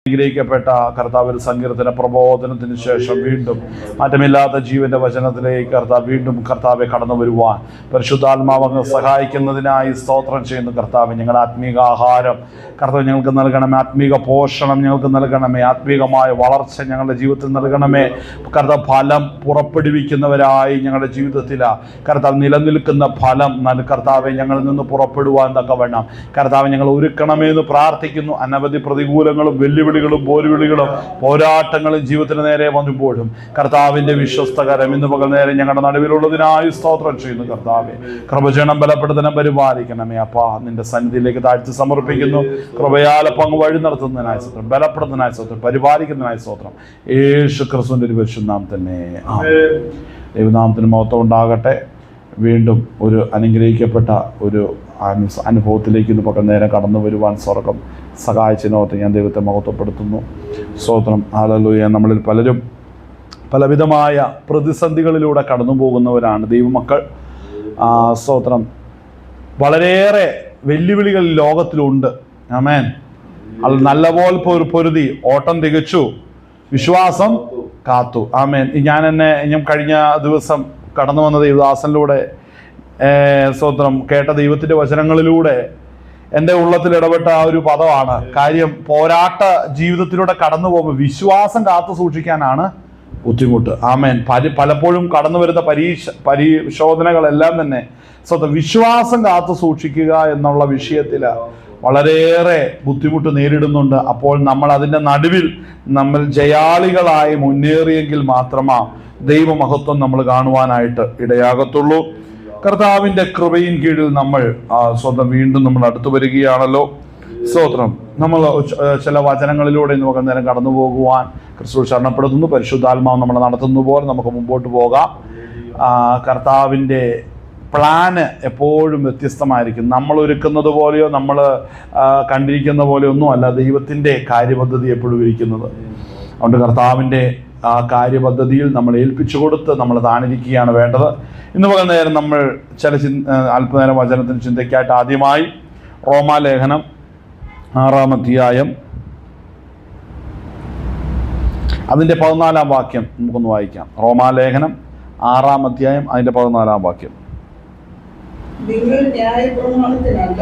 അനുഗ്രഹിക്കപ്പെട്ട കർത്താവ് സങ്കീർത്തന പ്രബോധനത്തിന് ശേഷം വീണ്ടും മാറ്റമില്ലാത്ത ജീവന്റെ വചനത്തിലേക്ക് കർത്താവ് വീണ്ടും കർത്താവെ കടന്നു വരുവാൻ പരിശുദ്ധാത്മാവ് അങ്ങ് സഹായിക്കുന്നതിനായി സ്തോത്രം ചെയ്യുന്നു. കർത്താവ് ഞങ്ങളുടെ ആത്മീക ആഹാരം കർത്താവ് ഞങ്ങൾക്ക് നൽകണമേ, ആത്മീക പോഷണം ഞങ്ങൾക്ക് നൽകണമേ, ആത്മീകമായ വളർച്ച ഞങ്ങളുടെ ജീവിതത്തിൽ നൽകണമേ. കർത്താവ് ഫലം പുറപ്പെടുവിക്കുന്നവരായി ഞങ്ങളുടെ ജീവിതത്തിൽ കർത്താവ് നിലനിൽക്കുന്ന ഫലം കർത്താവെ ഞങ്ങളിൽ നിന്ന് പുറപ്പെടുവാൻ തക്കവണ്ണം കർത്താവ് ഞങ്ങൾ ഒരുക്കണമെന്ന് പ്രാർത്ഥിക്കുന്നു. അനവധി പ്രതികൂലങ്ങളും വെല്ലുവിളികളും പോരുവിളികളും പോരാട്ടങ്ങളും ജീവിതത്തിന് നേരെ വന്നുമ്പോഴും കർത്താവിന്റെ വിശ്വസ്തകരം ഇന്ന് പകൽ നേരെ ഞങ്ങളുടെ നടുവിലുള്ളതിനായി സ്തോത്രം ചെയ്യുന്നു. കർത്താവെ കൃപജനം ബലപ്പെടുത്തണം, പരിപാലിക്കണമേ. അപ്പാ നിന്റെ സന്നിധിയിലേക്ക് താഴ്ത്തി സമർപ്പിക്കുന്നു. കൃപയാൽ പങ്ക് വഴി നടത്തുന്നതിനായി സ്തോത്രം, ബലപ്പെടുത്തുന്നതിനായി സ്തോത്രം, പരിപാലിക്കുന്നതിനായി സ്തോത്രം. യേശു ക്രിസ്തുവിന്റെ ഒരു പരിശുദ്ധനാമം തന്നെ ദൈവനാമത്തിന് മഹത്വം ഉണ്ടാകട്ടെ. വീണ്ടും ഒരു അനുഗ്രഹിക്കപ്പെട്ട ഒരു അനുഭവത്തിലേക്ക് ഇന്ന് പകൽ നേരം കടന്നു വരുവാൻ സ്വർഗം സഹായിച്ചതിനോർത്ത് ഞാൻ ദൈവത്തെ മഹത്വപ്പെടുത്തുന്നു. സ്തോത്രം. ഹല്ലേലൂയ. നമ്മളിൽ പലരും പലവിധമായ പ്രതിസന്ധികളിലൂടെ കടന്നു പോകുന്നവരാണ് ദൈവമക്കൾ. സ്തോത്രം. വളരെയേറെ വെല്ലുവിളികൾ ലോകത്തിലുണ്ട്. ആമേൻ. അത് നല്ലപോലെ പൊരുതി ഓട്ടം തികച്ചു, വിശ്വാസം കാത്തു. ആമേൻ. ഞാൻ കഴിഞ്ഞ ദിവസം കടന്നു വന്ന ദൈവദാസനിലൂടെ സ്തോത്രം കേട്ട ദൈവത്തിൻ്റെ വചനങ്ങളിലൂടെ എൻ്റെ ഉള്ളത്തിൽ ഇടപെട്ട ആ ഒരു പദമാണ് കാര്യം. പോരാട്ട ജീവിതത്തിലൂടെ കടന്നു പോകുമ്പോൾ വിശ്വാസം കാത്തു സൂക്ഷിക്കാനാണ് ബുദ്ധിമുട്ട്. ആമേൻ. പലപ്പോഴും കടന്നു വരുന്ന പരിശോധനകളെല്ലാം തന്നെ സ്വന്തം വിശ്വാസം കാത്തു സൂക്ഷിക്കുക എന്നുള്ള വിഷയത്തിൽ വളരെയേറെ ബുദ്ധിമുട്ട് നേരിടുന്നുണ്ട്. അപ്പോൾ നമ്മൾ അതിൻ്റെ നടുവിൽ നമ്മൾ ജയാളികളായി മുന്നേറിയെങ്കിൽ മാത്രമാ ദൈവമഹത്വം നമ്മൾ കാണുവാനായിട്ട് ഇടയാകത്തുള്ളൂ. കർത്താവിൻ്റെ കൃപയിൻ കീഴിൽ നമ്മൾ സ്വന്തം വീണ്ടും നമ്മൾ അടുത്തു വരികയാണല്ലോ. സ്തോത്രം. നമ്മൾ ചില വചനങ്ങളിലൂടെ നമുക്ക് നേരം കടന്നു പോകുവാൻ ക്രിസ്തു ശരണപ്പെടുത്തുന്നു. പരിശുദ്ധാത്മാവ് നമ്മളെ നടത്തുന്ന പോലെ നമുക്ക് മുമ്പോട്ട് പോകാം. കർത്താവിൻ്റെ പ്ലാന് എപ്പോഴും വ്യത്യസ്തമായിരിക്കും. നമ്മൾ ഒരുക്കുന്നത് പോലെയോ നമ്മൾ കണ്ടിരിക്കുന്ന പോലെയോ ഒന്നും അല്ല ദൈവത്തിൻ്റെ കാര്യപദ്ധതി എപ്പോഴും ഇരിക്കുന്നത്. അതുകൊണ്ട് കർത്താവിൻ്റെ ആ കാര്യപദ്ധതിയിൽ നമ്മൾ ഏൽപ്പിച്ചു കൊടുത്ത് നമ്മൾ താണിരിക്കുകയാണ് വേണ്ടത്. ഇന്ന് പകൽ നേരം നമ്മൾ അല്പനേരം വചനത്തിന് ചിന്തയ്ക്കായിട്ട് ആദ്യമായി റോമാലേഖനം 6-ാം അധ്യായം അതിൻ്റെ 14-ാം വാക്യം നമുക്കൊന്ന് വായിക്കാം. റോമാലേഖനം 6-ാം അധ്യായം അതിൻ്റെ 14-ാം വാക്യം. നിങ്ങൾ ന്യായപ്രമാണത്തിനല്ല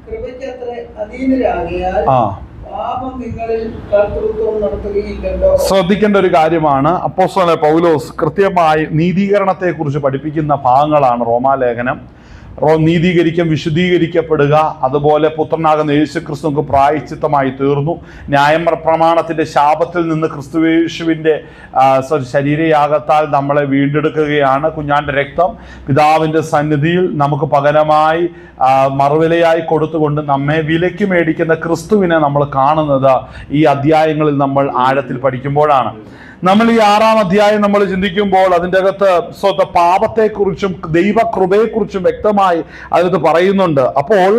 കൃപയ്ക്കത്രേ അധീനരാകിയാൽ പാപം നിങ്ങളിൽ കർത്തൃത്വം നടത്തുകയില്ലല്ലോ. ശ്രദ്ധിക്കേണ്ട ഒരു കാര്യമാണ്. അപ്പോസ്തലനായ പൗലോസ് കൃത്യമായി നീതീകരണത്തെ കുറിച്ച് പഠിപ്പിക്കുന്ന ഭാഗങ്ങളാണ് റോമാലേഖനം. നീതീകരിക്കും, വിശുദ്ധീകരിക്കപ്പെടുക, അതുപോലെ പുത്രനാകുന്ന യേശുക്രിസ്തുവിന് പ്രായശ്ചിത്തമായി തീർന്നു. ന്യായപ്രമാണത്തിന്റെ ശാപത്തിൽ നിന്ന് ക്രിസ്തുയേശുവിൻ്റെ ശരീരയാഗത്താൽ നമ്മളെ വീണ്ടെടുക്കുകയാണ്. കുഞ്ഞാന്റെ രക്തം പിതാവിൻ്റെ സന്നിധിയിൽ നമുക്ക് പകരമായി മറുവിലയായി കൊടുത്തുകൊണ്ട് നമ്മെ വിലയ്ക്ക് മേടിക്കുന്ന ക്രിസ്തുവിനെ നമ്മൾ കാണുന്നത് ഈ അധ്യായങ്ങളിൽ നമ്മൾ ആഴത്തിൽ പഠിക്കുമ്പോഴാണ്. നമ്മൾ ഈ 6-ാം അധ്യായം നമ്മൾ ചിന്തിക്കുമ്പോൾ അതിൻ്റെ അകത്ത് പാപത്തെക്കുറിച്ചും ദൈവകൃപയെക്കുറിച്ചും വ്യക്തമായി അതിനകത്ത് പറയുന്നുണ്ട്. അപ്പോൾ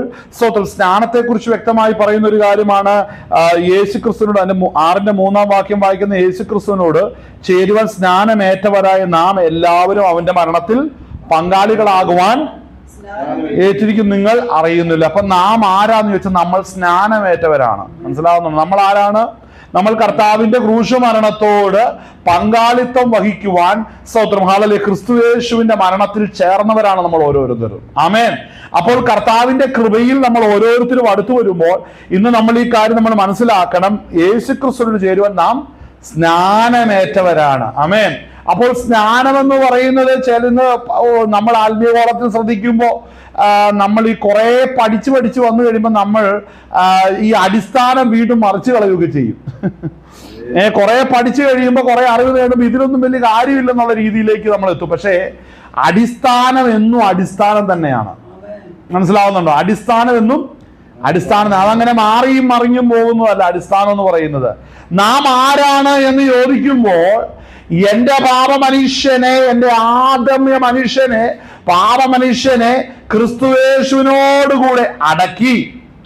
സ്നാനത്തെക്കുറിച്ച് വ്യക്തമായി പറയുന്ന ഒരു കാര്യമാണ്. യേശുക്രിസ്തുവിനോട് 6-ന്റെ 3-ാം വാക്യം വായിക്കുന്ന യേശുക്രിസ്തുവിനോട് ചേരുവാൻ സ്നാനമേറ്റവരായ നാം എല്ലാവരും അവന്റെ മരണത്തിൽ പങ്കാളികളാകുവാൻ ഏറ്റിരിക്കും നിങ്ങൾ അറിയുന്നില്ല. അപ്പൊ നാം ആരാന്ന് ചോദിച്ചാൽ നമ്മൾ സ്നാനമേറ്റവരാണ്. മനസ്സിലാവുന്നുണ്ട്? നമ്മൾ ആരാണ്? നമ്മൾ കർത്താവിന്റെ ക്രൂശ മരണത്തോട് പങ്കാളിത്തം വഹിക്കുവാൻ സ്തോത്രം ഹല്ലേലൂയ ക്രിസ്തുയേശുവിന്റെ മരണത്തിൽ ചേർന്നവരാണ് നമ്മൾ ഓരോരുത്തരും. ആമേൻ. അപ്പോൾ കർത്താവിന്റെ കൃപയിൽ നമ്മൾ ഓരോരുത്തരും അടുത്തു വരുമ്പോൾ ഇന്ന് നമ്മൾ ഈ കാര്യം നമ്മൾ മനസ്സിലാക്കണം. യേശുക്രിസ്തുവിനോട് ചേരുവാൻ നാം സ്നാനമേറ്റവരാണ്. ആമേൻ. അപ്പോൾ സ്നാനമെന്ന് പറയുന്നത് നമ്മൾ ആത്മീയകോളത്തിൽ ശ്രദ്ധിക്കുമ്പോൾ നമ്മൾ ഈ കുറെ പഠിച്ച് വന്നു കഴിയുമ്പോൾ നമ്മൾ ഈ അടിസ്ഥാനം വീണ്ടും മറിച്ച് കളയുകയൊക്കെ ചെയ്യും. കുറെ പഠിച്ചു കഴിയുമ്പോൾ കുറെ അറിവ് നേടുമ്പോൾ ഇതിലൊന്നും വലിയ കാര്യമില്ലെന്നുള്ള രീതിയിലേക്ക് നമ്മൾ എത്തും. പക്ഷേ അടിസ്ഥാനം എന്നും അടിസ്ഥാനം തന്നെയാണ്. മനസ്സിലാവുന്നുണ്ടോ? അടിസ്ഥാനം എന്നും അടിസ്ഥാനം, അതങ്ങനെ മാറിയും മറിഞ്ഞും പോകുന്നതല്ല അടിസ്ഥാനം എന്ന് പറയുന്നത്. നാം ആരാണ് എന്ന് ചോദിക്കുമ്പോൾ എന്റെ പാപമനുഷ്യനെ, എന്റെ ആദമ്യ മനുഷ്യനെ, പാപമനുഷ്യനെ ക്രിസ്തുയേശുവിനോടുകൂടെ അടക്കി.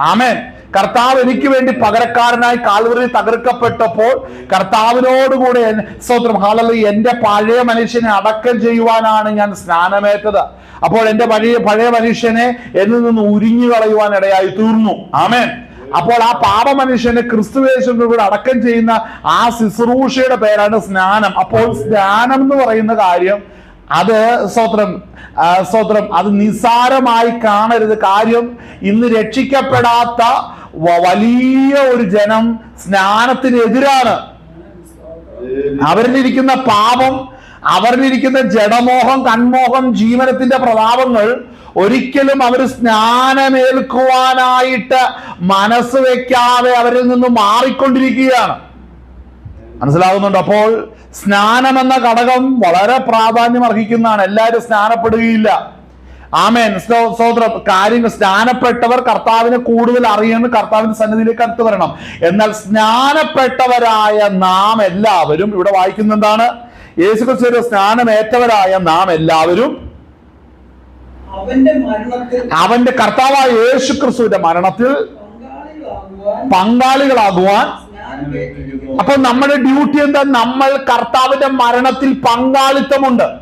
ആമേൻ. കർത്താവ് എനിക്ക് വേണ്ടി പകരക്കാരനായി കാൽവരിയിൽ തകർക്കപ്പെട്ടപ്പോൾ കർത്താവിനോടുകൂടെ സ്തോത്രം ഹല്ലേലൂയ എന്റെ പഴയ മനുഷ്യനെ അടക്കം ചെയ്യുവാനാണ് ഞാൻ സ്നാനമേറ്റത്. അപ്പോൾ എന്റെ പഴയ മനുഷ്യനെ എന്നിൽ നിന്ന് ഉരിഞ്ഞു കളയുവാൻ ഇടയായി തീർന്നു. ആമേൻ. അപ്പോൾ ആ പാപ മനുഷ്യനെ ക്രിസ്തുവേശുവിന്റെ കൂടെ അടക്കം ചെയ്യുന്ന ആ ശുശ്രൂഷയുടെ പേരാണ് സ്നാനം. അപ്പോൾ സ്നാനം എന്ന് പറയുന്ന കാര്യം അത് സ്തോത്രം അത് നിസ്സാരമായി കാണരുത്. കാര്യം ഇന്ന് രക്ഷിക്കപ്പെടാത്ത വലിയ ഒരു ജനം സ്നാനത്തിനെതിരാണ്. അവരിലിരിക്കുന്ന പാപം, അവരിലിരിക്കുന്ന ജഡമോഹം, കൺമോഹം, ജീവനത്തിന്റെ പ്രതാപങ്ങൾ ഒരിക്കലും അവർ സ്നാനമേൽക്കുവാനായിട്ട് മനസ്സ് വെക്കാതെ അവരിൽ നിന്ന് മാറിക്കൊണ്ടിരിക്കുകയാണ്. മനസ്സിലാകുന്നുണ്ട്? അപ്പോൾ സ്നാനം എന്ന ഘടകം വളരെ പ്രാധാന്യം അർഹിക്കുന്നതാണ്. എല്ലാവരും സ്നാനപ്പെടുകയില്ല. ആമേൻ. സ്തോത്രം. കാര്യങ്ങൾ സ്നാനപ്പെട്ടവർ കർത്താവിനെ കൂടുതൽ അറിയുന്ന കർത്താവിന്റെ സന്നിധിയിലേക്ക് അടുത്ത് വരണം. എന്നാൽ സ്നാനപ്പെട്ടവരായ നാം എല്ലാവരും, ഇവിടെ വായിക്കുന്ന എന്താണ്? യേശുക്രിസ്തുവിന്റെ സ്നാനമേറ്റവരായ നാം എല്ലാവരും അവന്റെ കർത്താവായ യേശുക്രിസ്തുവിന്റെ മരണത്തിൽ പങ്കാളികളാകുവാൻ. അപ്പൊ നമ്മുടെ ഡ്യൂട്ടി എന്താ? നമ്മൾ കർത്താവിന്റെ മരണത്തിൽ പങ്കാളിത്തമുണ്ട്.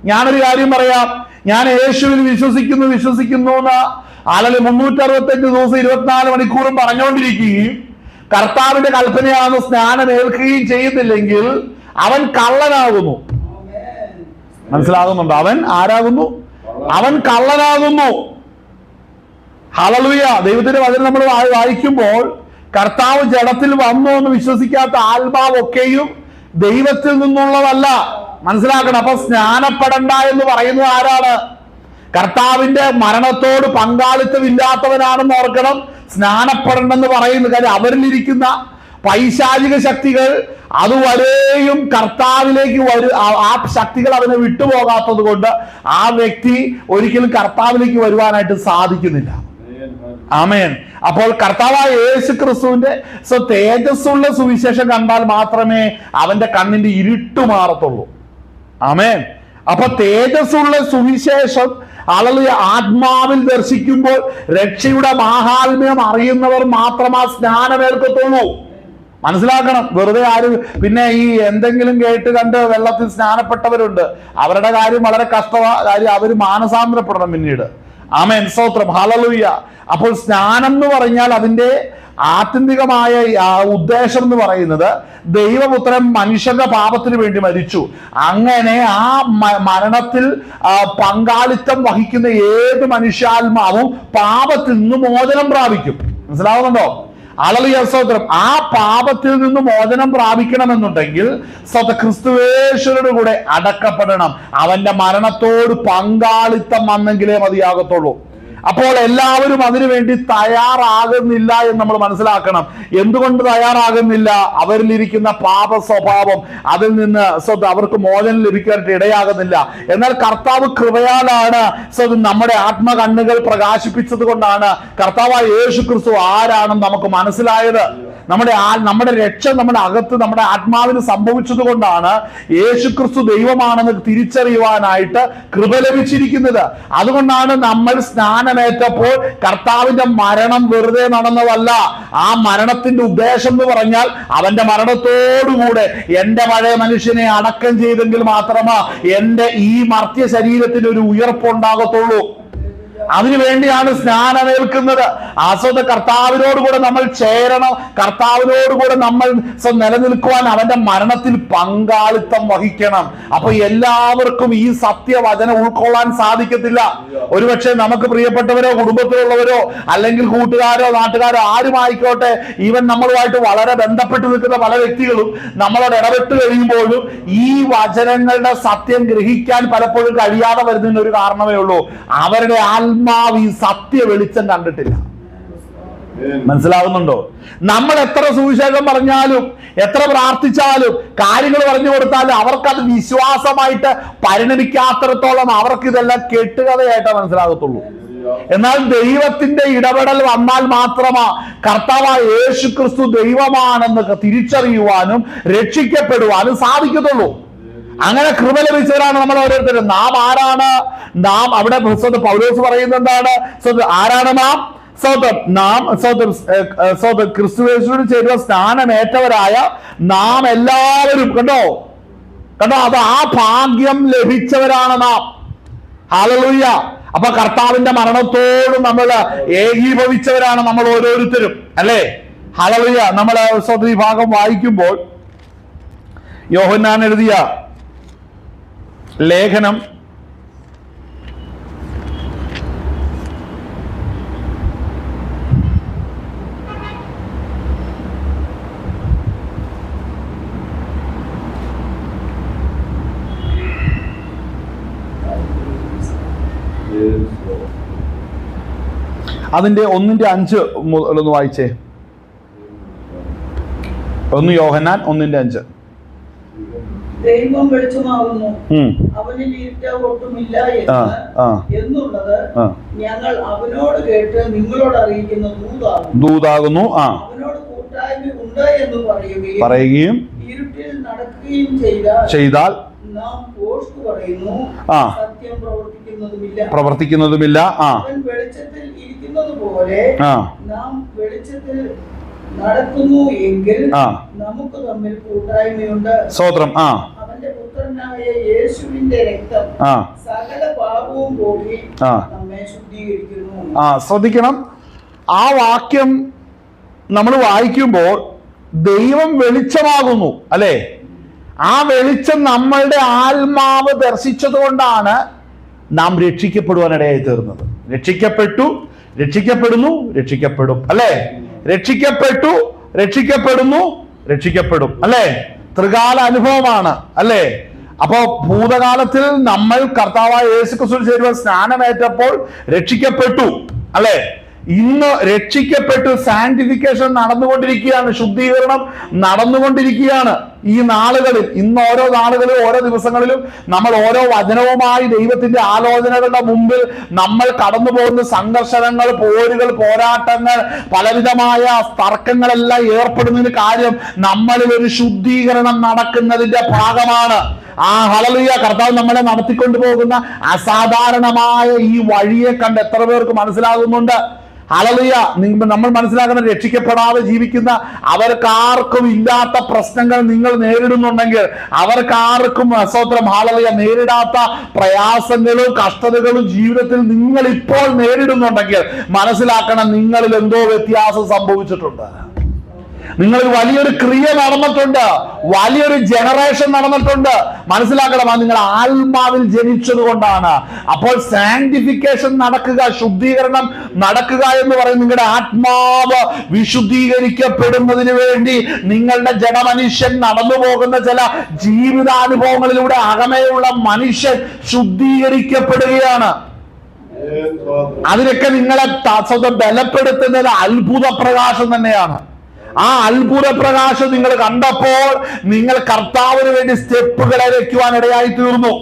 ഞാനൊരു കാര്യം പറയാം. ഞാൻ യേശുവിൽ വിശ്വസിക്കുന്നു എന്ന് ആളുകൾ 365 ദിവസം 24 മണിക്കൂറും പറഞ്ഞുകൊണ്ടിരിക്കുകയും കർത്താവിന്റെ കൽപ്പനയാണെന്ന് സ്നാനം ഏൽക്കുകയും ചെയ്യുന്നില്ലെങ്കിൽ അവൻ കള്ളനാകുന്നു. മനസ്സിലാകുന്നുണ്ടോ? അവൻ ആരാകുന്നു? അവൻ കള്ളനാകുന്നു. ഹല്ലേലൂയ. ദൈവത്തിന്റെ വചനം നമ്മൾ വായിക്കുമ്പോൾ കർത്താവ് ജഡത്തിൽ വന്നു എന്ന് വിശ്വസിക്കാത്ത ആത്മാവൊക്കെയും ദൈവത്തിൽ നിന്നുള്ളതല്ല. മനസ്സിലാക്കണം. അപ്പൊ സ്നാനപ്പെടണ്ട എന്ന് പറയുന്നത് ആരാണ്? കർത്താവിന്റെ മരണത്തോട് പങ്കാളിത്തമില്ലാത്തവനാണെന്ന് ഓർക്കണം. സ്നാനപ്പെടണമെന്ന് പറയുന്ന കാര്യം അവരിലിരിക്കുന്ന പൈശാചിക ശക്തികൾ അതുവരെയും കർത്താവിലേക്ക് ആ ശക്തികൾ അവനെ വിട്ടുപോകാത്തത് കൊണ്ട് ആ വ്യക്തി ഒരിക്കലും കർത്താവിലേക്ക് വരുവാനായിട്ട് സാധിക്കുന്നില്ല. ആമേൻ. അപ്പോൾ കർത്താവായ യേശു ക്രിസ്തുവിന്റെ തേജസ്സുള്ള സുവിശേഷം കണ്ടാൽ മാത്രമേ അവന്റെ കണ്ണിന്റെ ഇരുട്ട് മാറത്തുള്ളൂ. ആമേൻ. അപ്പൊ തേജസ്സുള്ള സുവിശേഷം ആളുകൾ ആത്മാവിൽ ദർശിക്കുമ്പോൾ രക്ഷയുടെ മാഹാത്മ്യം അറിയുന്നവർ മാത്രം ആ സ്നാനമേൽക്കത്തുള്ളൂ. മനസ്സിലാക്കണം. വെറുതെ ആരും പിന്നെ ഈ എന്തെങ്കിലും കേട്ട് കണ്ട് വെള്ളത്തിൽ സ്നാനപ്പെട്ടവരുണ്ട്. അവരുടെ കാര്യം വളരെ കഷ്ടമാണ്. കാര്യം അവർ മാനസാന്തരപ്പെടണം പിന്നീട്. ആമേൻ. സ്തോത്രം. ഹല്ലേലൂയ. അപ്പോൾ സ്നാനം എന്ന് പറഞ്ഞാൽ അതിന്റെ ആത്യന്തികമായ ഉദ്ദേശം എന്ന് പറയുന്നത് ദൈവപുത്രൻ മനുഷ്യന്റെ പാപത്തിന് വേണ്ടി മരിച്ചു. അങ്ങനെ ആ മരണത്തിൽ പങ്കാളിത്തം വഹിക്കുന്ന ഏത് മനുഷ്യാത്മാവും പാപത്തിൽ നിന്ന് മോചനം പ്രാപിക്കും. മനസ്സിലാവുന്നുണ്ടോ? ഹല്ലേലൂയ. സ്തോത്രം. ആ പാപത്തിൽ നിന്ന് മോചനം പ്രാപിക്കണമെന്നുണ്ടെങ്കിൽ ക്രിസ്തുവേശ്വരുടെ കൂടെ അടക്കപ്പെടണം. അവന്റെ മരണത്തോട് പങ്കാളിത്തം വന്നെങ്കിലേ മതിയാകത്തുള്ളൂ. അപ്പോൾ എല്ലാവരും അതിനുവേണ്ടി തയ്യാറാകുന്നില്ല എന്ന് നമ്മൾ മനസ്സിലാക്കണം. എന്തുകൊണ്ട് തയ്യാറാകുന്നില്ല? അവരിലിരിക്കുന്ന പാപ സ്വഭാവം അതിൽ നിന്ന് അവർക്ക് മോചനം ലഭിക്കാനായിട്ട് ഇടയാകുന്നില്ല. എന്നാൽ കർത്താവ് കൃപയാലാണ് നമ്മുടെ ആത്മകണ്ണുകൾ പ്രകാശിപ്പിച്ചത് കൊണ്ടാണ് കർത്താവായ യേശു ക്രിസ്തു ആരാണെന്ന് നമുക്ക് മനസ്സിലായത്. നമ്മുടെ രക്ഷ നമ്മുടെ അകത്ത് നമ്മുടെ ആത്മാവിന് സംഭവിച്ചത് കൊണ്ടാണ് യേശു ക്രിസ്തു ദൈവമാണെന്ന് തിരിച്ചറിയുവാനായിട്ട് കൃപ ലഭിച്ചിരിക്കുന്നത്. അതുകൊണ്ടാണ് നമ്മൾ സ്നാനമേറ്റപ്പോൾ കർത്താവിന്റെ മരണം വെറുതെ നടന്നതല്ല. ആ മരണത്തിന്റെ ഉദ്ദേശം എന്ന് പറഞ്ഞാൽ അവന്റെ മരണത്തോടുകൂടെ എന്റെ പഴയ മനുഷ്യനെ അടക്കം ചെയ്തെങ്കിൽ മാത്രമേ എന്റെ ഈ മർത്യ ശരീരത്തിന് ഒരു ഉയർപ്പുണ്ടാകത്തുള്ളൂ. അതിനുവേണ്ടിയാണ് സ്നാനമേൽക്കുന്നത്. ആസ്വദ കർത്താവിനോടുകൂടെ നമ്മൾ ചേരണം. കർത്താവിനോടുകൂടെ നമ്മൾ നിലനിൽക്കുവാൻ അവന്റെ മരണത്തിൽ പങ്കാളിത്തം വഹിക്കണം. അപ്പൊ എല്ലാവർക്കും ഈ സത്യവചനം ഉൾക്കൊള്ളാൻ സാധിക്കത്തില്ല. ഒരുപക്ഷെ നമുക്ക് പ്രിയപ്പെട്ടവരോ കുടുംബത്തിലുള്ളവരോ അല്ലെങ്കിൽ കൂട്ടുകാരോ നാട്ടുകാരോ ആരുമായിക്കോട്ടെ, ഈവൻ നമ്മളുമായിട്ട് വളരെ ബന്ധപ്പെട്ട് നിൽക്കുന്ന പല വ്യക്തികളും നമ്മളോട് ഇടപെട്ട് കഴിയുമ്പോഴും ഈ വചനങ്ങളുടെ സത്യം ഗ്രഹിക്കാൻ പലപ്പോഴും കഴിയാതെ വരുന്നതിന് ഒരു കാരണമേ ഉള്ളൂ. അവരുടെ ആത്മാവ് ഈ സത്യ വെളിച്ചം കണ്ടിട്ടില്ല. മനസ്സിലാവുന്നുണ്ടോ? നമ്മൾ എത്ര സുവിശേഷം പറഞ്ഞാലും എത്ര പ്രാർത്ഥിച്ചാലും കാര്യങ്ങൾ പറഞ്ഞു കൊടുത്താലും അവർക്കത് വിശ്വാസമായിട്ട് പരിണമിക്കാത്തിടത്തോളം അവർക്ക് ഇതെല്ലാം കെട്ടുകഥയായിട്ടേ മനസ്സിലാകത്തുള്ളൂ. എന്നാൽ ദൈവത്തിന്റെ ഇടപെടൽ വന്നാൽ മാത്രമാ കർത്താവായ യേശു ക്രിസ്തു ദൈവമാണെന്ന് തിരിച്ചറിയുവാനും രക്ഷിക്കപ്പെടുവാനും സാധിക്കത്തുള്ളൂ. അങ്ങനെ കൃപ ലഭിച്ചവരാണ് നമ്മൾ ഓരോരുത്തരും. നാം ആരാണ്? നാം അവിടെ പൗലോസ് പറയുന്നത് എന്താണ്? ആരാണ് നാം? ക്രിസ്തുവേശുവിനോട് ചേരുവ സ്നാനമേറ്റവരായ നാം എല്ലാവരും. കണ്ടോ അത് ആ ഭാഗ്യം ലഭിച്ചവരാണ് നാം. ഹല്ലേലൂയ. അപ്പൊ കർത്താവിന്റെ മരണത്തോട് നമ്മൾ ഏകീഭവിച്ചവരാണ് നമ്മൾ ഓരോരുത്തരും, അല്ലേ? ഹല്ലേലൂയ. നമ്മൾ ഈ ഭാഗം വായിക്കുമ്പോൾ യോഹന്നാൻ എഴുതിയ ലേഖനം അതിന്റെ 1:5 മുതലൊന്ന് വായിച്ചേ. 1 യോഹന്നാൻ 1:5. ദൈവം വെളിച്ചമാകുന്നു, അവനിൽ ഇരുട്ട് ഒട്ടുമില്ല എന്നുള്ളത് ഞങ്ങൾ അവനോട് കേട്ട് നിങ്ങളോട് അറിയിക്കുന്ന ദൂതാകുന്നു. അവനോട് കൂട്ടായ്മ ഉണ്ട് എന്ന് പറയുകയും ഇരുട്ടിൽ നടക്കുകയും ചെയ്താൽ നാം പോസ്റ്റ് പറയുന്നു, സത്യം പ്രവർത്തിക്കുന്നതുമില്ല. അവൻ വെളിച്ചത്തിൽ ഇരിക്കുന്നത് പോലെ നാം വെളിച്ചത്തിൽ നടക്കുന്നു എങ്കിൽ നമുക്ക് തമ്മിൽ കൂട്ടായ്മയുണ്ട്. സ്തോത്രം. അവന്റെ പുത്രനായ യേശുവിന്റെ രക്തം സകല പാപവും പോക്കി നമ്മെ ശുദ്ധീകരിക്കുന്നു. ശ്രദ്ധിക്കണം, ആ വാക്യം നമ്മൾ വായിക്കുമ്പോൾ ദൈവം വെളിച്ചമാകുന്നു, അല്ലെ? ആ വെളിച്ചം നമ്മളുടെ ആത്മാവ് ദർശിച്ചത് കൊണ്ടാണ് നാം രക്ഷിക്കപ്പെടുവാനിടയായി തീർന്നത്. രക്ഷിക്കപ്പെടുന്നു, രക്ഷിക്കപ്പെടും, അല്ലെ? രക്ഷിക്കപ്പെട്ടു, രക്ഷിക്കപ്പെടുന്നു, രക്ഷിക്കപ്പെടും, അല്ലെ? ത്രികാല അനുഭവമാണ്, അല്ലെ? അപ്പോ ഭൂതകാലത്തിൽ നമ്മൾ കർത്താവായ യേശുക്രിസ്തുവിൽ ചേരുവാൻ സ്നാനമേറ്റപ്പോൾ രക്ഷിക്കപ്പെട്ടു, അല്ലെ? ഇന്ന് രക്ഷിക്കപ്പെട്ടു, സാന്റിഫിക്കേഷൻ നടന്നുകൊണ്ടിരിക്കുകയാണ്, ശുദ്ധീകരണം നടന്നുകൊണ്ടിരിക്കുകയാണ്. ഈ നാളുകളിൽ, ഇന്ന് ഓരോ നാളുകളിലും ഓരോ ദിവസങ്ങളിലും നമ്മൾ ഓരോ വചനവുമായി ദൈവത്തിന്റെ ആലോചനകളുടെ മുമ്പിൽ നമ്മൾ കടന്നു പോകുന്ന സംഘർഷങ്ങൾ, പോരുകൾ, പോരാട്ടങ്ങൾ, പലവിധമായ തർക്കങ്ങളെല്ലാം ഏർപ്പെടുന്നതിന് കാര്യം നമ്മളിൽ ഒരു ശുദ്ധീകരണം നടക്കുന്നതിന്റെ ഭാഗമാണ്. ഹല്ലേലൂയ. കർത്താവ് നമ്മളെ നടത്തിക്കൊണ്ടു പോകുന്ന അസാധാരണമായ ഈ വഴിയെ കണ്ട് എത്ര പേർക്ക് മനസ്സിലാകുന്നുണ്ട്? ഹല്ലേലൂയ. നമ്മൾ മനസ്സിലാക്കുന്ന, രക്ഷിക്കപ്പെടാതെ ജീവിക്കുന്ന അവർക്കാർക്കും ഇല്ലാത്ത പ്രശ്നങ്ങൾ നിങ്ങൾ നേരിടുന്നുണ്ടെങ്കിൽ, അവർക്കാർക്കും സ്തോത്രം ഹല്ലേലൂയ നേരിടാത്ത പ്രയാസങ്ങളും കഷ്ടതകളും ജീവിതത്തിൽ നിങ്ങൾ ഇപ്പോൾ നേരിടുന്നുണ്ടെങ്കിൽ മനസ്സിലാക്കണം, നിങ്ങളിൽ എന്തോ വ്യത്യാസം സംഭവിച്ചിട്ടുണ്ട്. നിങ്ങൾക്ക് വലിയൊരു ക്രിയ നടന്നിട്ടുണ്ട്, വലിയൊരു ജനറേഷൻ നടന്നിട്ടുണ്ട്. മനസ്സിലാക്കണം, അത് നിങ്ങൾ ആത്മാവിൽ ജനിച്ചത് കൊണ്ടാണ്. അപ്പോൾ സാങ്ക്ടിഫിക്കേഷൻ നടക്കുക, ശുദ്ധീകരണം നടക്കുക എന്ന് പറയും. നിങ്ങളുടെ ആത്മാവ് വിശുദ്ധീകരിക്കപ്പെടുന്നതിന് വേണ്ടി നിങ്ങളുടെ ജഡമനുഷ്യൻ നടന്നു പോകുന്ന ചില ജീവിതാനുഭവങ്ങളിലൂടെ അകമേയുള്ള മനുഷ്യൻ ശുദ്ധീകരിക്കപ്പെടുകയാണ്. അതിനൊക്കെ നിങ്ങളെ ബലപ്പെടുത്തുന്നത് അത്ഭുത പ്രകാശം തന്നെയാണ്. ആ അത്ഭുത പ്രകാശം നിങ്ങൾ കണ്ടപ്പോൾ നിങ്ങൾ കർത്താവിന് വേണ്ടി സ്റ്റെപ്പുകളെ വെക്കുവാൻ ഇടയായി തീർന്നു.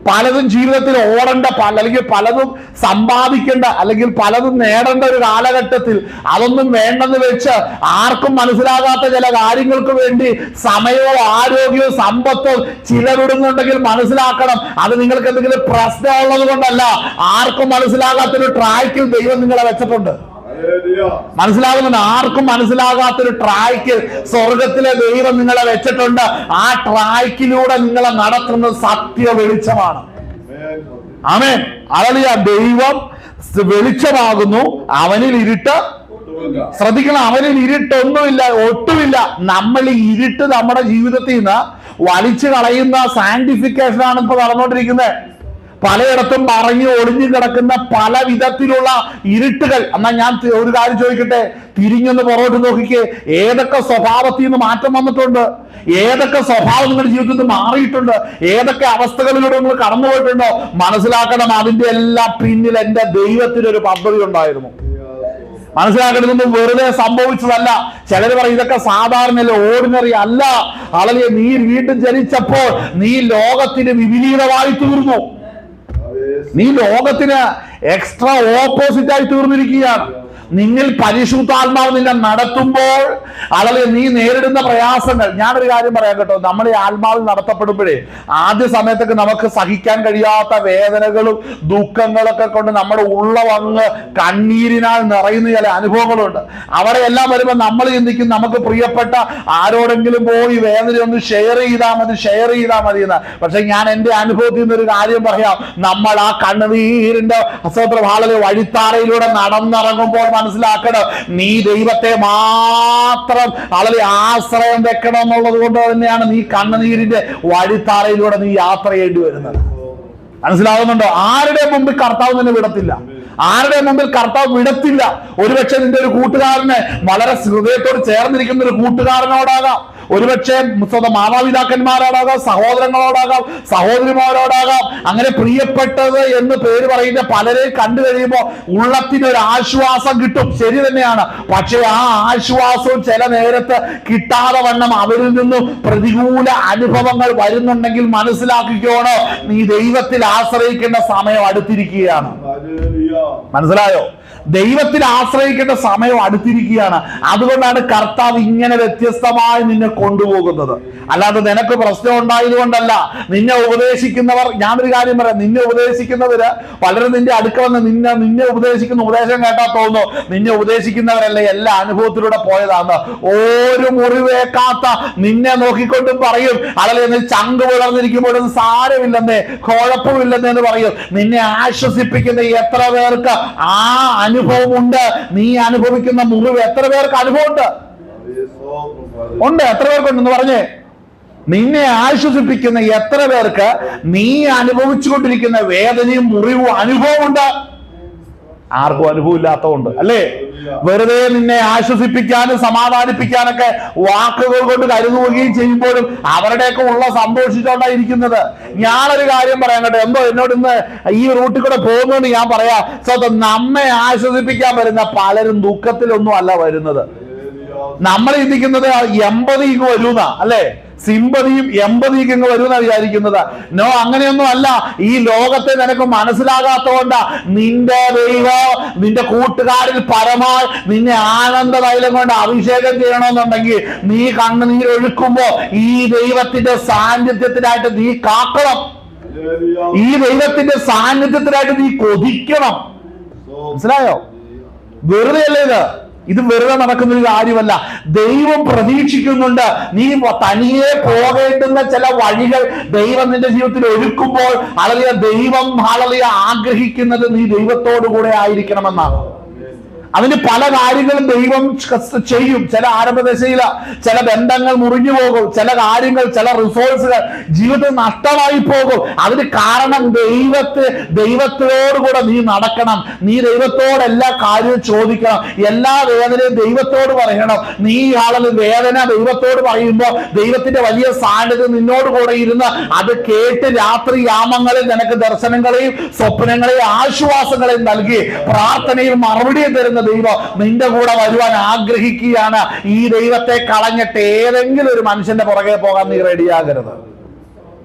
പലതും ജീവിതത്തിൽ ഓടേണ്ട, അല്ലെങ്കിൽ പലതും സമ്പാദിക്കേണ്ട, അല്ലെങ്കിൽ പലതും നേടേണ്ട ഒരു കാലഘട്ടത്തിൽ അതൊന്നും വേണ്ടെന്ന് വെച്ച് ആർക്കും മനസ്സിലാകാത്ത ചില കാര്യങ്ങൾക്ക് വേണ്ടി സമയവും ആരോഗ്യവും സമ്പത്തും ചിലവിടുന്നുണ്ടെങ്കിൽ മനസ്സിലാക്കണം, അത് നിങ്ങൾക്ക് എന്തെങ്കിലും പ്രശ്നമുള്ളത് കൊണ്ടല്ല. ആർക്കും മനസ്സിലാകാത്തൊരു ട്രാക്കിൽ ദൈവം നിങ്ങളെ വെച്ചിട്ടുണ്ട്. മനസ്സിലാകുന്നുണ്ട്? ആർക്കും മനസ്സിലാകാത്തൊരു ട്രാക്കിൽ സ്വർഗത്തിലെ ദൈവം നിങ്ങളെ വെച്ചിട്ടുണ്ട്. ആ ട്രാക്കിലൂടെ നിങ്ങളെ നടത്തുന്നത് സത്യ വെളിച്ചമാണ്. ആമേൻ. ഹല്ലേലൂയ. ദൈവം വെളിച്ചമാകുന്നു, അവനിൽ ഇരുട്ട്. ശ്രദ്ധിക്കണം, അവനിൽ ഇരുട്ടൊന്നുമില്ല, ഒട്ടുമില്ല. നമ്മൾ ഈ ഇരുട്ട് നമ്മുടെ ജീവിതത്തിൽ നിന്ന് വലിച്ചു കളയുന്ന സാങ്ക്ടിഫിക്കേഷൻ ആണ് ഇപ്പൊ നടന്നുകൊണ്ടിരിക്കുന്നത്. പലയിടത്തും മറഞ്ഞു ഒളിഞ്ഞു കിടക്കുന്ന പല വിധത്തിലുള്ള ഇരുട്ടുകൾ. എന്നാൽ ഞാൻ ഒരു കാര്യം ചോദിക്കട്ടെ, തിരിഞ്ഞൊന്ന് പുറകോട്ട് നോക്കിക്കേ. ഏതൊക്കെ സ്വഭാവത്തിൽ നിന്ന് മാറ്റം വന്നിട്ടുണ്ട്? ഏതൊക്കെ സ്വഭാവം നിങ്ങളുടെ ജീവിതത്തിൽ മാറിയിട്ടുണ്ട്? ഏതൊക്കെ അവസ്ഥകളിലൂടെ നിങ്ങൾ കടന്നുപോയിട്ടുണ്ടോ? മനസ്സിലാക്കണം, അതിന്റെ എല്ലാം പിന്നിൽ എന്റെ ദൈവത്തിനൊരു പദ്ധതി ഉണ്ടായിരുന്നു. മനസ്സിലാക്കേണ്ടതൊന്നും വെറുതെ സംഭവിച്ചതല്ല. ചിലർ പറയും ഇതൊക്കെ സാധാരണ, ഓർഡിനറി അല്ല. അല്ലെങ്കിൽ നീ വീണ്ടും ജനിച്ചപ്പോൾ നീ ലോകത്തിന് വിപരീതമായി തീർന്നു. നീ ലോകത്തിന് എക്സ്ട്രാ ഓപ്പോസിറ്റ് ആയി തീർന്നിരിക്കുകയാണ്. നിന്നിൽ പരിശുദ്ധാത്മാവ് നിന്നെ നടത്തുമ്പോൾ അല്ലെങ്കിൽ നീ നേരിടുന്ന പ്രയാസങ്ങൾ, ഞാനൊരു കാര്യം പറയാം കേട്ടോ, നമ്മൾ ഈ ആത്മാവിൽ നടത്തപ്പെടുമ്പോഴേ ആദ്യ സമയത്തൊക്കെ നമുക്ക് സഹിക്കാൻ കഴിയാത്ത വേദനകളും ദുഃഖങ്ങളൊക്കെ കൊണ്ട് നമ്മുടെ ഉള്ളവങ്ങ് കണ്ണീരിനാൽ നിറയുന്ന ചില അനുഭവങ്ങളുണ്ട്. അവിടെ എല്ലാം വരുമ്പോൾ നമ്മൾ ചിന്തിക്കും നമുക്ക് പ്രിയപ്പെട്ട ആരോടെങ്കിലും പോയി വേദന ഒന്ന് ഷെയർ ചെയ്താൽ മതി എന്ന്. പക്ഷെ ഞാൻ എൻ്റെ അനുഭവത്തിൽ നിന്നൊരു കാര്യം പറയാം, നമ്മൾ ആ കണ്ണുനീരിന്റെ അസ്വത്രഭാളെ വഴിത്താറയിലൂടെ നടന്നിറങ്ങുമ്പോൾ മനസ്സിലാക്കണം, നീ ദൈവത്തെ മാത്രം വളരെ ആശ്രയം വെക്കണം എന്നുള്ളത് കൊണ്ട് തന്നെയാണ് നീ കണ്ണുനീരിന്റെ വഴിത്താറയിലൂടെ നീ യാത്ര ചെയ്യേണ്ടി വരുന്നത്. മനസ്സിലാവുന്നുണ്ടോ? ആരുടെ മുമ്പിൽ കർത്താവ് നിന്നെ വിടത്തില്ല, ആരുടെ മുമ്പിൽ കർത്താവ് വിടത്തില്ല. ഒരുപക്ഷെ നിന്റെ ഒരു കൂട്ടുകാരനെ വളരെ ഹൃദയത്തോട് ചേർന്നിരിക്കുന്ന ഒരു കൂട്ടുകാരനോടാകാം, ഒരുപക്ഷെ സ്വന്തം മാതാപിതാക്കന്മാരോടാകാം, സഹോദരങ്ങളോടാകാം, സഹോദരിമാരോടാകാം, അങ്ങനെ പ്രിയപ്പെട്ടത് എന്ന് പേര് പറയുന്ന പലരെയും കണ്ടു കഴിയുമ്പോൾ ഉള്ളത്തിനൊരു ആശ്വാസം കിട്ടും. ശരി തന്നെയാണ്. പക്ഷെ ആ ആശ്വാസവും ചില നേരത്ത് കിട്ടാതെ വണ്ണം അവരിൽ നിന്നും പ്രതികൂല അനുഭവങ്ങൾ വരുന്നുണ്ടെങ്കിൽ മനസ്സിലാക്കിക്കോണോ, നീ ദൈവത്തിൽ ആശ്രയിക്കേണ്ട സമയം അടുത്തിരിക്കുകയാണ്. മനസ്സിലായോ? ദൈവത്തിൽ ആശ്രയിക്കേണ്ട സമയം അടുത്തിരിക്കുകയാണ്. അതുകൊണ്ടാണ് കർത്താവ് ഇങ്ങനെ വ്യത്യസ്തമായി നിന്നെ കൊണ്ടുപോകുന്നത്. അല്ലാതെ നിനക്ക് പ്രശ്നം ഉണ്ടായത് കൊണ്ടല്ല. നിന്നെ ഉപദേശിക്കുന്നവർ, ഞാനൊരു കാര്യം പറയാം, നിന്നെ ഉപദേശിക്കുന്നവര് പലരും നിന്റെ അടുക്ക വന്ന് നിന്നെ ഉപദേശിക്കുന്ന ഉപദേശം കേട്ടാ തോന്നുന്നു നിന്നെ ഉപദേശിക്കുന്നവരല്ല എല്ലാ അനുഭവത്തിലൂടെ പോയതാണ്. ഒരു മുറിവേക്കാത്ത നിന്നെ നോക്കിക്കൊണ്ടും പറയും, അല്ലെങ്കിൽ നീ ചങ്ക് പുലർന്നിരിക്കുമ്പോഴൊന്നും സാരമില്ലെന്നേ, കുഴപ്പമില്ലെന്നേ എന്ന് പറയും. നിന്നെ ആശ്വസിപ്പിക്കുന്ന എത്ര പേർക്ക് ആ അനുഭവമുണ്ട്? നീ അനുഭവിക്കുന്ന മുറിവ് എത്ര പേർക്ക് അനുഭവമുണ്ട്? എത്ര പേർക്കുണ്ടെന്ന് പറഞ്ഞേ. നിന്നെ ആശ്വസിപ്പിക്കുന്ന എത്ര പേർക്ക് നീ അനുഭവിച്ചുകൊണ്ടിരിക്കുന്ന വേദനയും മുറിവും അനുഭവമുണ്ട്? ആർക്കും അനുഭവം ഇല്ലാത്തതുകൊണ്ട് അല്ലേ? വെറുതെ നിന്നെ ആശ്വസിപ്പിക്കാനും സമാധാനിപ്പിക്കാനൊക്കെ വാക്കുകൾ കൊണ്ട് കരുതുകയും ചെയ്യുമ്പോഴും അവരുടെയൊക്കെ ഉള്ള സന്തോഷിച്ചോണ്ടായിരിക്കുന്നത്. ഞാനൊരു കാര്യം പറയാൻ കേട്ടോ, എന്തോ എന്നോട് ഇന്ന് ഈ റൂട്ടിൽ കൂടെ പോകുന്നുണ്ട് ഞാൻ പറയാം, സ്വന്തം നമ്മെ ആശ്വസിപ്പിക്കാൻ വരുന്ന പലരും ദുഃഖത്തിലൊന്നും അല്ല വരുന്നത്. നമ്മൾ ചിന്തിക്കുന്നത് 80 ഇങ്ങ് വരൂന്ന അല്ലേ, സിമ്പതിയും എമ്പതിയും ഇങ്ങ് വരുമെന്നാ വിചാരിക്കുന്നത്. നോ, അങ്ങനെയൊന്നും അല്ല. ഈ ലോകത്തെ നിനക്ക് മനസ്സിലാകാത്തോണ്ടാ നിന്റെ ദൈവം നിന്റെ കൂട്ടുകാരിൽ പരമായി നിന്നെ ആനന്ദ തൈലം കൊണ്ട് അഭിഷേകം ചെയ്യണമെന്നുണ്ടെങ്കിൽ നീ കണ്ണുനീരൊഴുക്കുമ്പോ ഈ ദൈവത്തിന്റെ സാന്നിധ്യത്തിനായിട്ട് നീ കാക്കണം, ഈ ദൈവത്തിന്റെ സാന്നിധ്യത്തിനായിട്ട് നീ കൊതിക്കണം. മനസ്സിലായോ? വെറുതെ അല്ലേ ഇത് വെറുതെ നടക്കുന്ന ഒരു കാര്യമല്ല. ദൈവം പ്രതീക്ഷിക്കുന്നുണ്ട്. നീ തനിയെ പോകേണ്ടുന്ന ചില വഴികൾ ദൈവം നിന്റെ ജീവിതത്തിൽ ഒരുക്കുമ്പോൾ ദൈവം ആഗ്രഹിക്കുന്നത് നീ ദൈവത്തോടു കൂടെ ആയിരിക്കണമെന്നാണ്. അതിന് പല കാര്യങ്ങളും ദൈവം ചെയ്യും. ചില ആരംഭദശയില ചില ബന്ധങ്ങൾ മുറിഞ്ഞു പോകും, ചില കാര്യങ്ങൾ, ചില റിസോഴ്സുകൾ ജീവിതത്തിൽ നഷ്ടമായി പോകും. അതിന് കാരണം ദൈവത്തോടുകൂടെ നീ നടക്കണം. നീ ദൈവത്തോട് എല്ലാ കാര്യവും ചോദിക്കണം, എല്ലാ വേദനയും ദൈവത്തോട് പറയണം. നീ വേദന ദൈവത്തോട് പറയുമ്പോൾ ദൈവത്തിന്റെ വലിയ സാന്നിധ്യം നിന്നോട് കൂടെ ഇരുന്ന് അത് കേട്ട് രാത്രി യാമങ്ങളിൽ നിനക്ക് ദർശനങ്ങളെയും സ്വപ്നങ്ങളെയും ആശ്വാസങ്ങളെയും നൽകി പ്രാർത്ഥനയിൽ മറുപടിയും തരുന്ന ദൈവം നിന്റെ കൂടെ വരുവാൻ ആഗ്രഹിക്കുകയാണ്. ഈ ദൈവത്തെ കളഞ്ഞിട്ട് ഏതെങ്കിലും ഒരു മനുഷ്യന്റെ പുറകെ പോകാൻ നീ റെഡിയാകരുത്.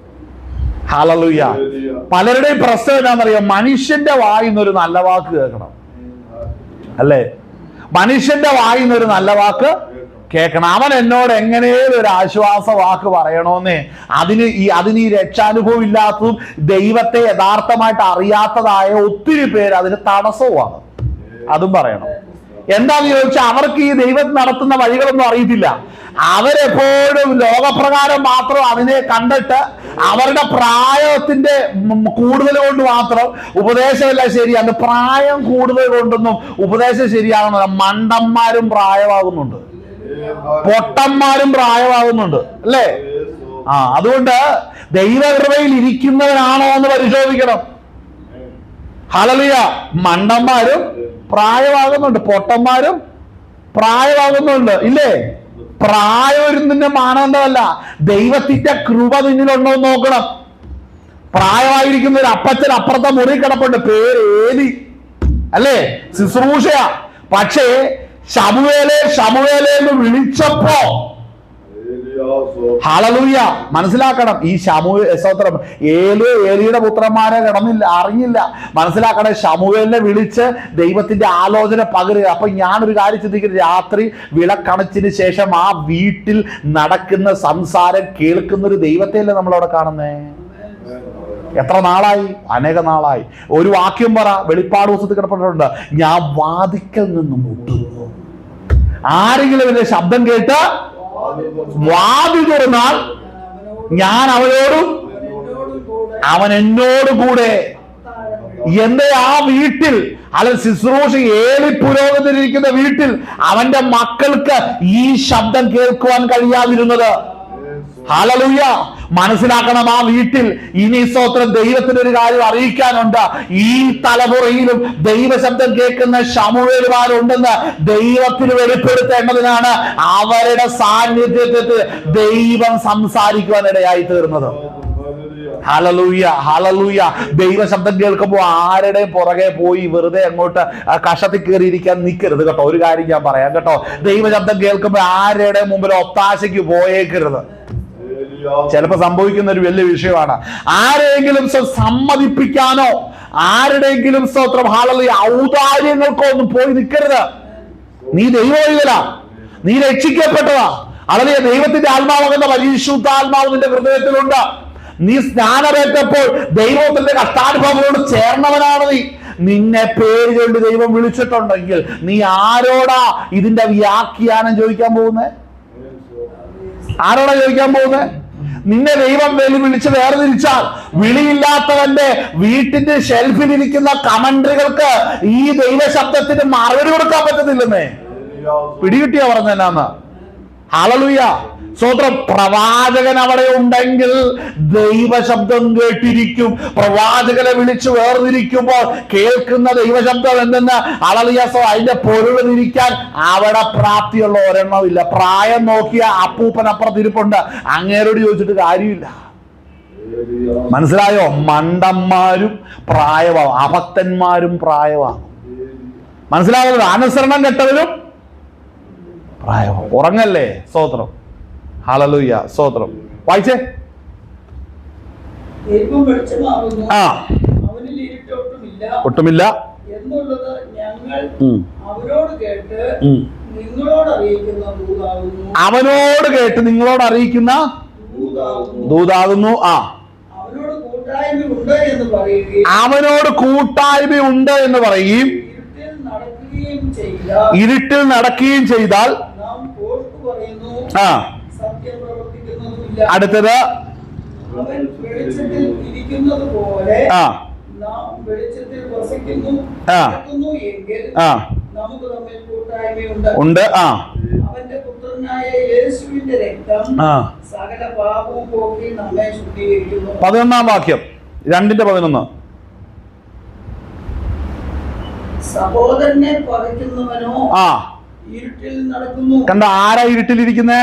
ഹല്ലേലൂയ. പലരുടെയും പ്രശ്നം എന്താണെന്നറിയാം, മനുഷ്യന്റെ വായിന്നൊരു നല്ല വാക്ക് കേൾക്കണം അല്ലേ? മനുഷ്യന്റെ വായിന്നൊരു നല്ല വാക്ക് കേൾക്കണം. അവൻ എന്നോട് എങ്ങനെയും ഒരു ആശ്വാസ വാക്ക് പറയണോന്നേ. അതിന് ഈ രക്ഷാനുഭവം ഇല്ലാത്തതും ദൈവത്തെ യഥാർത്ഥമായിട്ട് അറിയാത്തതായ ഒത്തിരി പേര് അതിന് തടസ്സവുമാണ്. അതും പറയണം. എന്താന്ന് ചോദിച്ചാൽ അവർക്ക് ഈ ദൈവം നടത്തുന്ന വഴികളൊന്നും അറിയത്തില്ല. അവരെപ്പോഴും ലോകപ്രകാരം മാത്രം അതിനെ കണ്ടിട്ട് അവരുടെ പ്രായത്തിന്റെ കൂടുതൽ കൊണ്ട് മാത്രം ഉപദേശമല്ല ശരിയാണ്. പ്രായം കൂടുതൽ കൊണ്ടൊന്നും ഉപദേശം ശരിയാകുന്നില്ല. മണ്ടന്മാരും പ്രായമാകുന്നുണ്ട്, പൊട്ടന്മാരും പ്രായമാകുന്നുണ്ട് അല്ലേ? അതുകൊണ്ട് ദൈവകൃപയിൽ ഇരിക്കുന്നവനാണോ എന്ന് പരിശോധിക്കണം. ഹല്ലേലൂയ. മണ്ടന്മാരും പ്രായമാകുന്നുണ്ട്, പൊട്ടന്മാരും പ്രായമാകുന്നുണ്ട് ഇല്ലേ? പ്രായം ഒരു നിന്നെ മാനദണ്ഡമല്ല, ദൈവത്തിന്റെ കൃപ നിന്നിലുണ്ടോ എന്ന് നോക്കണം. പ്രായമായിരിക്കുന്ന ഒരു അപ്പച്ചൻ അപ്പുറത്തെ മുറി കിടപ്പുണ്ട്, പേര് ഏലി അല്ലേ, ശുശ്രൂഷയാ. പക്ഷേ ശമൂവേലേ എന്ന് വിളിച്ചപ്പോ ഹല്ലേലൂയ. മനസ്സിലാക്കണം, ഈ സ്തോത്രം ഏലിയുടെ പുത്രന്മാരെ അറിഞ്ഞില്ല. മനസ്സിലാക്കണം, ശമൂവേലിനെ വിളിച്ച് ദൈവത്തിന്റെ ആലോചന പകരുക. അപ്പൊ ഞാനൊരു കാര്യം ചിന്തിക്കുന്നത്, രാത്രി വിളക്കണച്ചിന് ശേഷം ആ വീട്ടിൽ നടക്കുന്ന സംസാരം കേൾക്കുന്ന ഒരു ദൈവത്തെയല്ലേ നമ്മളവിടെ കാണുന്നേ? എത്ര നാളായി? അനേക നാളായി. ഒരു വാക്യം പറ, വെളിപ്പാട് പുസ്തകത്തിൽ കിടപ്പെട്ടിട്ടുണ്ട്, ഞാൻ വാതിക്കൽ നിന്നും മുട്ടുന്നു. ആരെങ്കിലും എന്റെ ശബ്ദം കേട്ട് വാതിൽ തുറന്നാൽ ഞാൻ അവനോടും അവൻ എന്നോട് കൂടെ. എന്റെ ആ വീട്ടിൽ, അല്ല ശുശ്രൂഷ ഏലി പുരോഗതിരിക്കുന്ന വീട്ടിൽ അവന്റെ മക്കൾക്ക് ഈ ശബ്ദം കേൾക്കുവാൻ കഴിയാതിരുന്നത്. ഹല്ലേലൂയ. മനസ്സിലാക്കണം, ആ വീട്ടിൽ ഇനി സ്തോത്രം ദൈവത്തിന് ഒരു കാര്യം അറിയിക്കാനുണ്ട്. ഈ തലമുറയിലും ദൈവശബ്ദം കേൾക്കുന്ന ശമൂവേലുമാരുണ്ടെന്ന് ദൈവത്തിന് വെളിപ്പെടുത്തേണ്ടതിനാണ് അവരുടെ സാന്നിധ്യത്തിൽ ദൈവം സംസാരിക്കുവാനിടയായി തീർന്നത്. Hallelujah, hallelujah. ദൈവശബ്ദം കേൾക്കുമ്പോൾ ആരുടെ പുറകെ പോയി വെറുതെ അങ്ങോട്ട് കഷത്തിൽ കയറിയിരിക്കാൻ നിൽക്കരുത് കേട്ടോ. ഒരു കാര്യം ഞാൻ പറയാം കേട്ടോ, ദൈവശബ്ദം കേൾക്കുമ്പോൾ ആരുടെ മുമ്പിൽ ഒത്താശയ്ക്ക് പോയേക്കരുത്. ചിലപ്പോ സംഭവിക്കുന്ന ഒരു വലിയ വിഷയമാണ്. ആരെങ്കിലും സമ്മതിപ്പിക്കാനോ ആരുടെയെങ്കിലും സ്തോത്രം ഹല്ലേലൂയ ഔദാര്യങ്ങൾക്കോ ഒന്നും പോയി നിൽക്കരുത്. നീ ദൈവവൈതല, നീ രക്ഷിക്കപ്പെട്ടതാ. ഹല്ലേലൂയ. ദൈവത്തിന്റെ ആത്മാവെന്ന പരിശുദ്ധാത്മാവ് നിന്റെ ഹൃദയത്തിലുണ്ട്. നീ സ്നാനമേറ്റപ്പോൾ ദൈവത്തിന്റെ കഷ്ടാനുഭവങ്ങളോട് ചേർന്നവനാണ് നീ. നിന്നെ പേര് കൊണ്ട് ദൈവം വിളിച്ചിട്ടുണ്ടെങ്കിൽ നീ ആരോടാ ഇതിന്റെ വ്യാഖ്യാനം ചോദിക്കാൻ പോകുന്നത്? ആരോടാ ചോദിക്കാൻ പോകുന്നത്? നിന്നെ ദൈവം വിളിച്ച് വേർതിരിച്ചാൽ വിളിയില്ലാത്തവന്റെ വീട്ടിന്റെ ഷെൽഫിലിരിക്കുന്ന കമന്ററികൾക്ക് ഈ ദൈവശബ്ദത്തിന് മറുപടി കൊടുക്കാൻ പറ്റത്തില്ലെന്നേ. പിടികിട്ടിയാ പറഞ്ഞ എന്നാന്ന്? ഹല്ലേലൂയ. സ്തോത്രം. പ്രവാചകൻ അവിടെ ഉണ്ടെങ്കിൽ ദൈവശബ്ദം കേട്ടിരിക്കും. പ്രവാചകനെ വിളിച്ച് വേർതിരിക്കുമ്പോൾ കേൾക്കുന്ന ദൈവശബ്ദം എന്തെന്ന് ഹല്ലേലൂയ. അതിന്റെ പൊരുളിരിക്കാൻ അവിടെ പ്രാപ്തിയുള്ള ഒരെണ്ണമില്ല. പ്രായം നോക്കിയ അപ്പൂപ്പനപ്പുറത്തിരിപ്പുണ്ട്, അങ്ങേരോട് ചോദിച്ചിട്ട് കാര്യമില്ല. മനസ്സിലായോ? മണ്ടന്മാരും പ്രായമാവും, അഭക്തന്മാരും പ്രായമാവും. മനസ്സിലാവുന്നത്? അനുസരണം കെട്ടവരും പ്രായമാവും. ഉറങ്ങല്ലേ? സ്തോത്രം. ഹല്ലേലൂയ. സ്തോത്രം. വായിച്ചേ. ഒട്ടുമില്ല എന്നുള്ളത് ഞങ്ങൾ അവരോട് കേട്ട് നിങ്ങളോട് അറിയിക്കുന്ന ദൂതാകുന്നു. അവനോട് കൂട്ടായ്മയുണ്ട് എന്ന് പറയുകയും ഇരുട്ടിൽ നടക്കുകയും ചെയ്താൽ അടുത്തത് ഉണ്ട്. അവന്റെ പുത്രനായ യേശുവിന്റെ രക്തം സകല പാപവും പോക്കി നമ്മെ ശുദ്ധീകരിക്കുന്നു. 11-ാം വാക്യം, 2:11. സഹോദരനെ പകയ്ക്കുന്നവനോ ഇരുട്ടിൽ നടക്കുന്നു. കണ്ട, ആരാ ഇരുട്ടിലിരിക്കുന്നേ?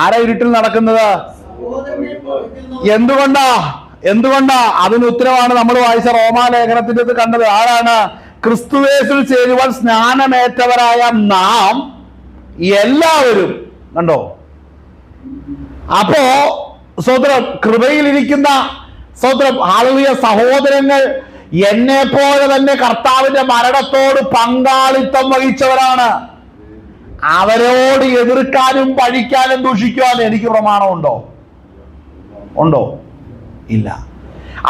ആരാ ഇരുട്ടിൽ നടക്കുന്നത്? എന്തുകൊണ്ടാ? അതിന് ഉത്തരവാണ് നമ്മൾ വായിച്ച റോമാലേഖനത്തിന്റെ കണ്ടത്. ആരാണ്? ക്രിസ്തുയേശുവിൽ ചേരുവാൻ സ്നാനമേറ്റവരായ നാം എല്ലാവരും. കണ്ടോ? അപ്പോ സ്തോത്രം, കൃപയിലിരിക്കുന്ന സ്തോത്രം ഹല്ലേലൂയ സഹോദരങ്ങൾ എന്നെ പോലെ തന്നെ കർത്താവിന്റെ മരണത്തോട് പങ്കാളിത്തം വഹിച്ചവരാണ്. അവരോട് എതിർക്കാനും പഴിക്കാനും ദൂഷിക്കുവാനും എനിക്ക് പ്രമാണമുണ്ടോ? ഉണ്ടോ? ഇല്ല.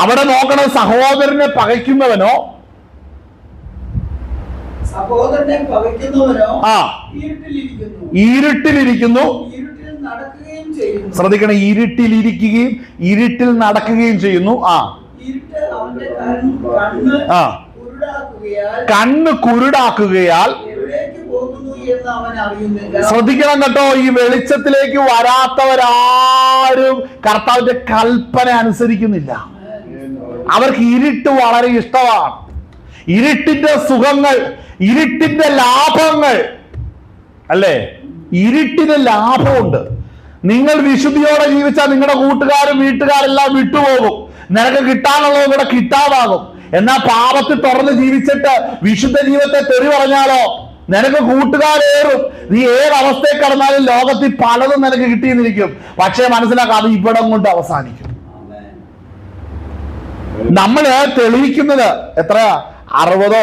അവിടെ നോക്കണം, സഹോദരനെ പകയ്ക്കുന്നവനോ ഇരുട്ടിലിരിക്കുന്നു. ശ്രദ്ധിക്കണം, ഇരുട്ടിലിരിക്കുകയും ഇരുട്ടിൽ നടക്കുകയും ചെയ്യുന്നു. കണ്ണ് കുരുടാക്കുകയാൽ. ശ്രദ്ധിക്കണം കേട്ടോ, ഈ വെളിച്ചത്തിലേക്ക് വരാത്തവരാരും കർത്താവിന്റെ കൽപ്പന അനുസരിക്കുന്നില്ല. അവർക്ക് ഇരുട്ട് വളരെ ഇഷ്ടമാണ്. ഇരുട്ടിന്റെ സുഖങ്ങൾ, ഇരുട്ടിന്റെ ലാഭങ്ങൾ, അല്ലേ? ഇരുട്ടിന് ലാഭമുണ്ട്. നിങ്ങൾ വിശുദ്ധിയോടെ ജീവിച്ചാൽ നിങ്ങളുടെ കൂട്ടുകാരും വീട്ടുകാരെല്ലാം വിട്ടുപോകും. നിനക്ക് കിട്ടാനുള്ളത് ഇവിടെ കിട്ടാതാകും. എന്നാൽ പാപത്തിൽ തുറന്ന് ജീവിച്ചിട്ട് വിശുദ്ധ ജീവിതത്തെ തെറി പറഞ്ഞാലോ നിനക്ക് കൂട്ടുകാരേറും. നീ ഏതവസ്ഥയിൽ കിടന്നാലും ലോകത്തിൽ പലതും നിനക്ക് കിട്ടിയെന്നിരിക്കും. പക്ഷേ മനസ്സിലാക്കാം, അത് ഇവിടം കൊണ്ട് അവസാനിക്കും. നമ്മള് തെളിയിക്കുന്നത് എത്രയാ? 60,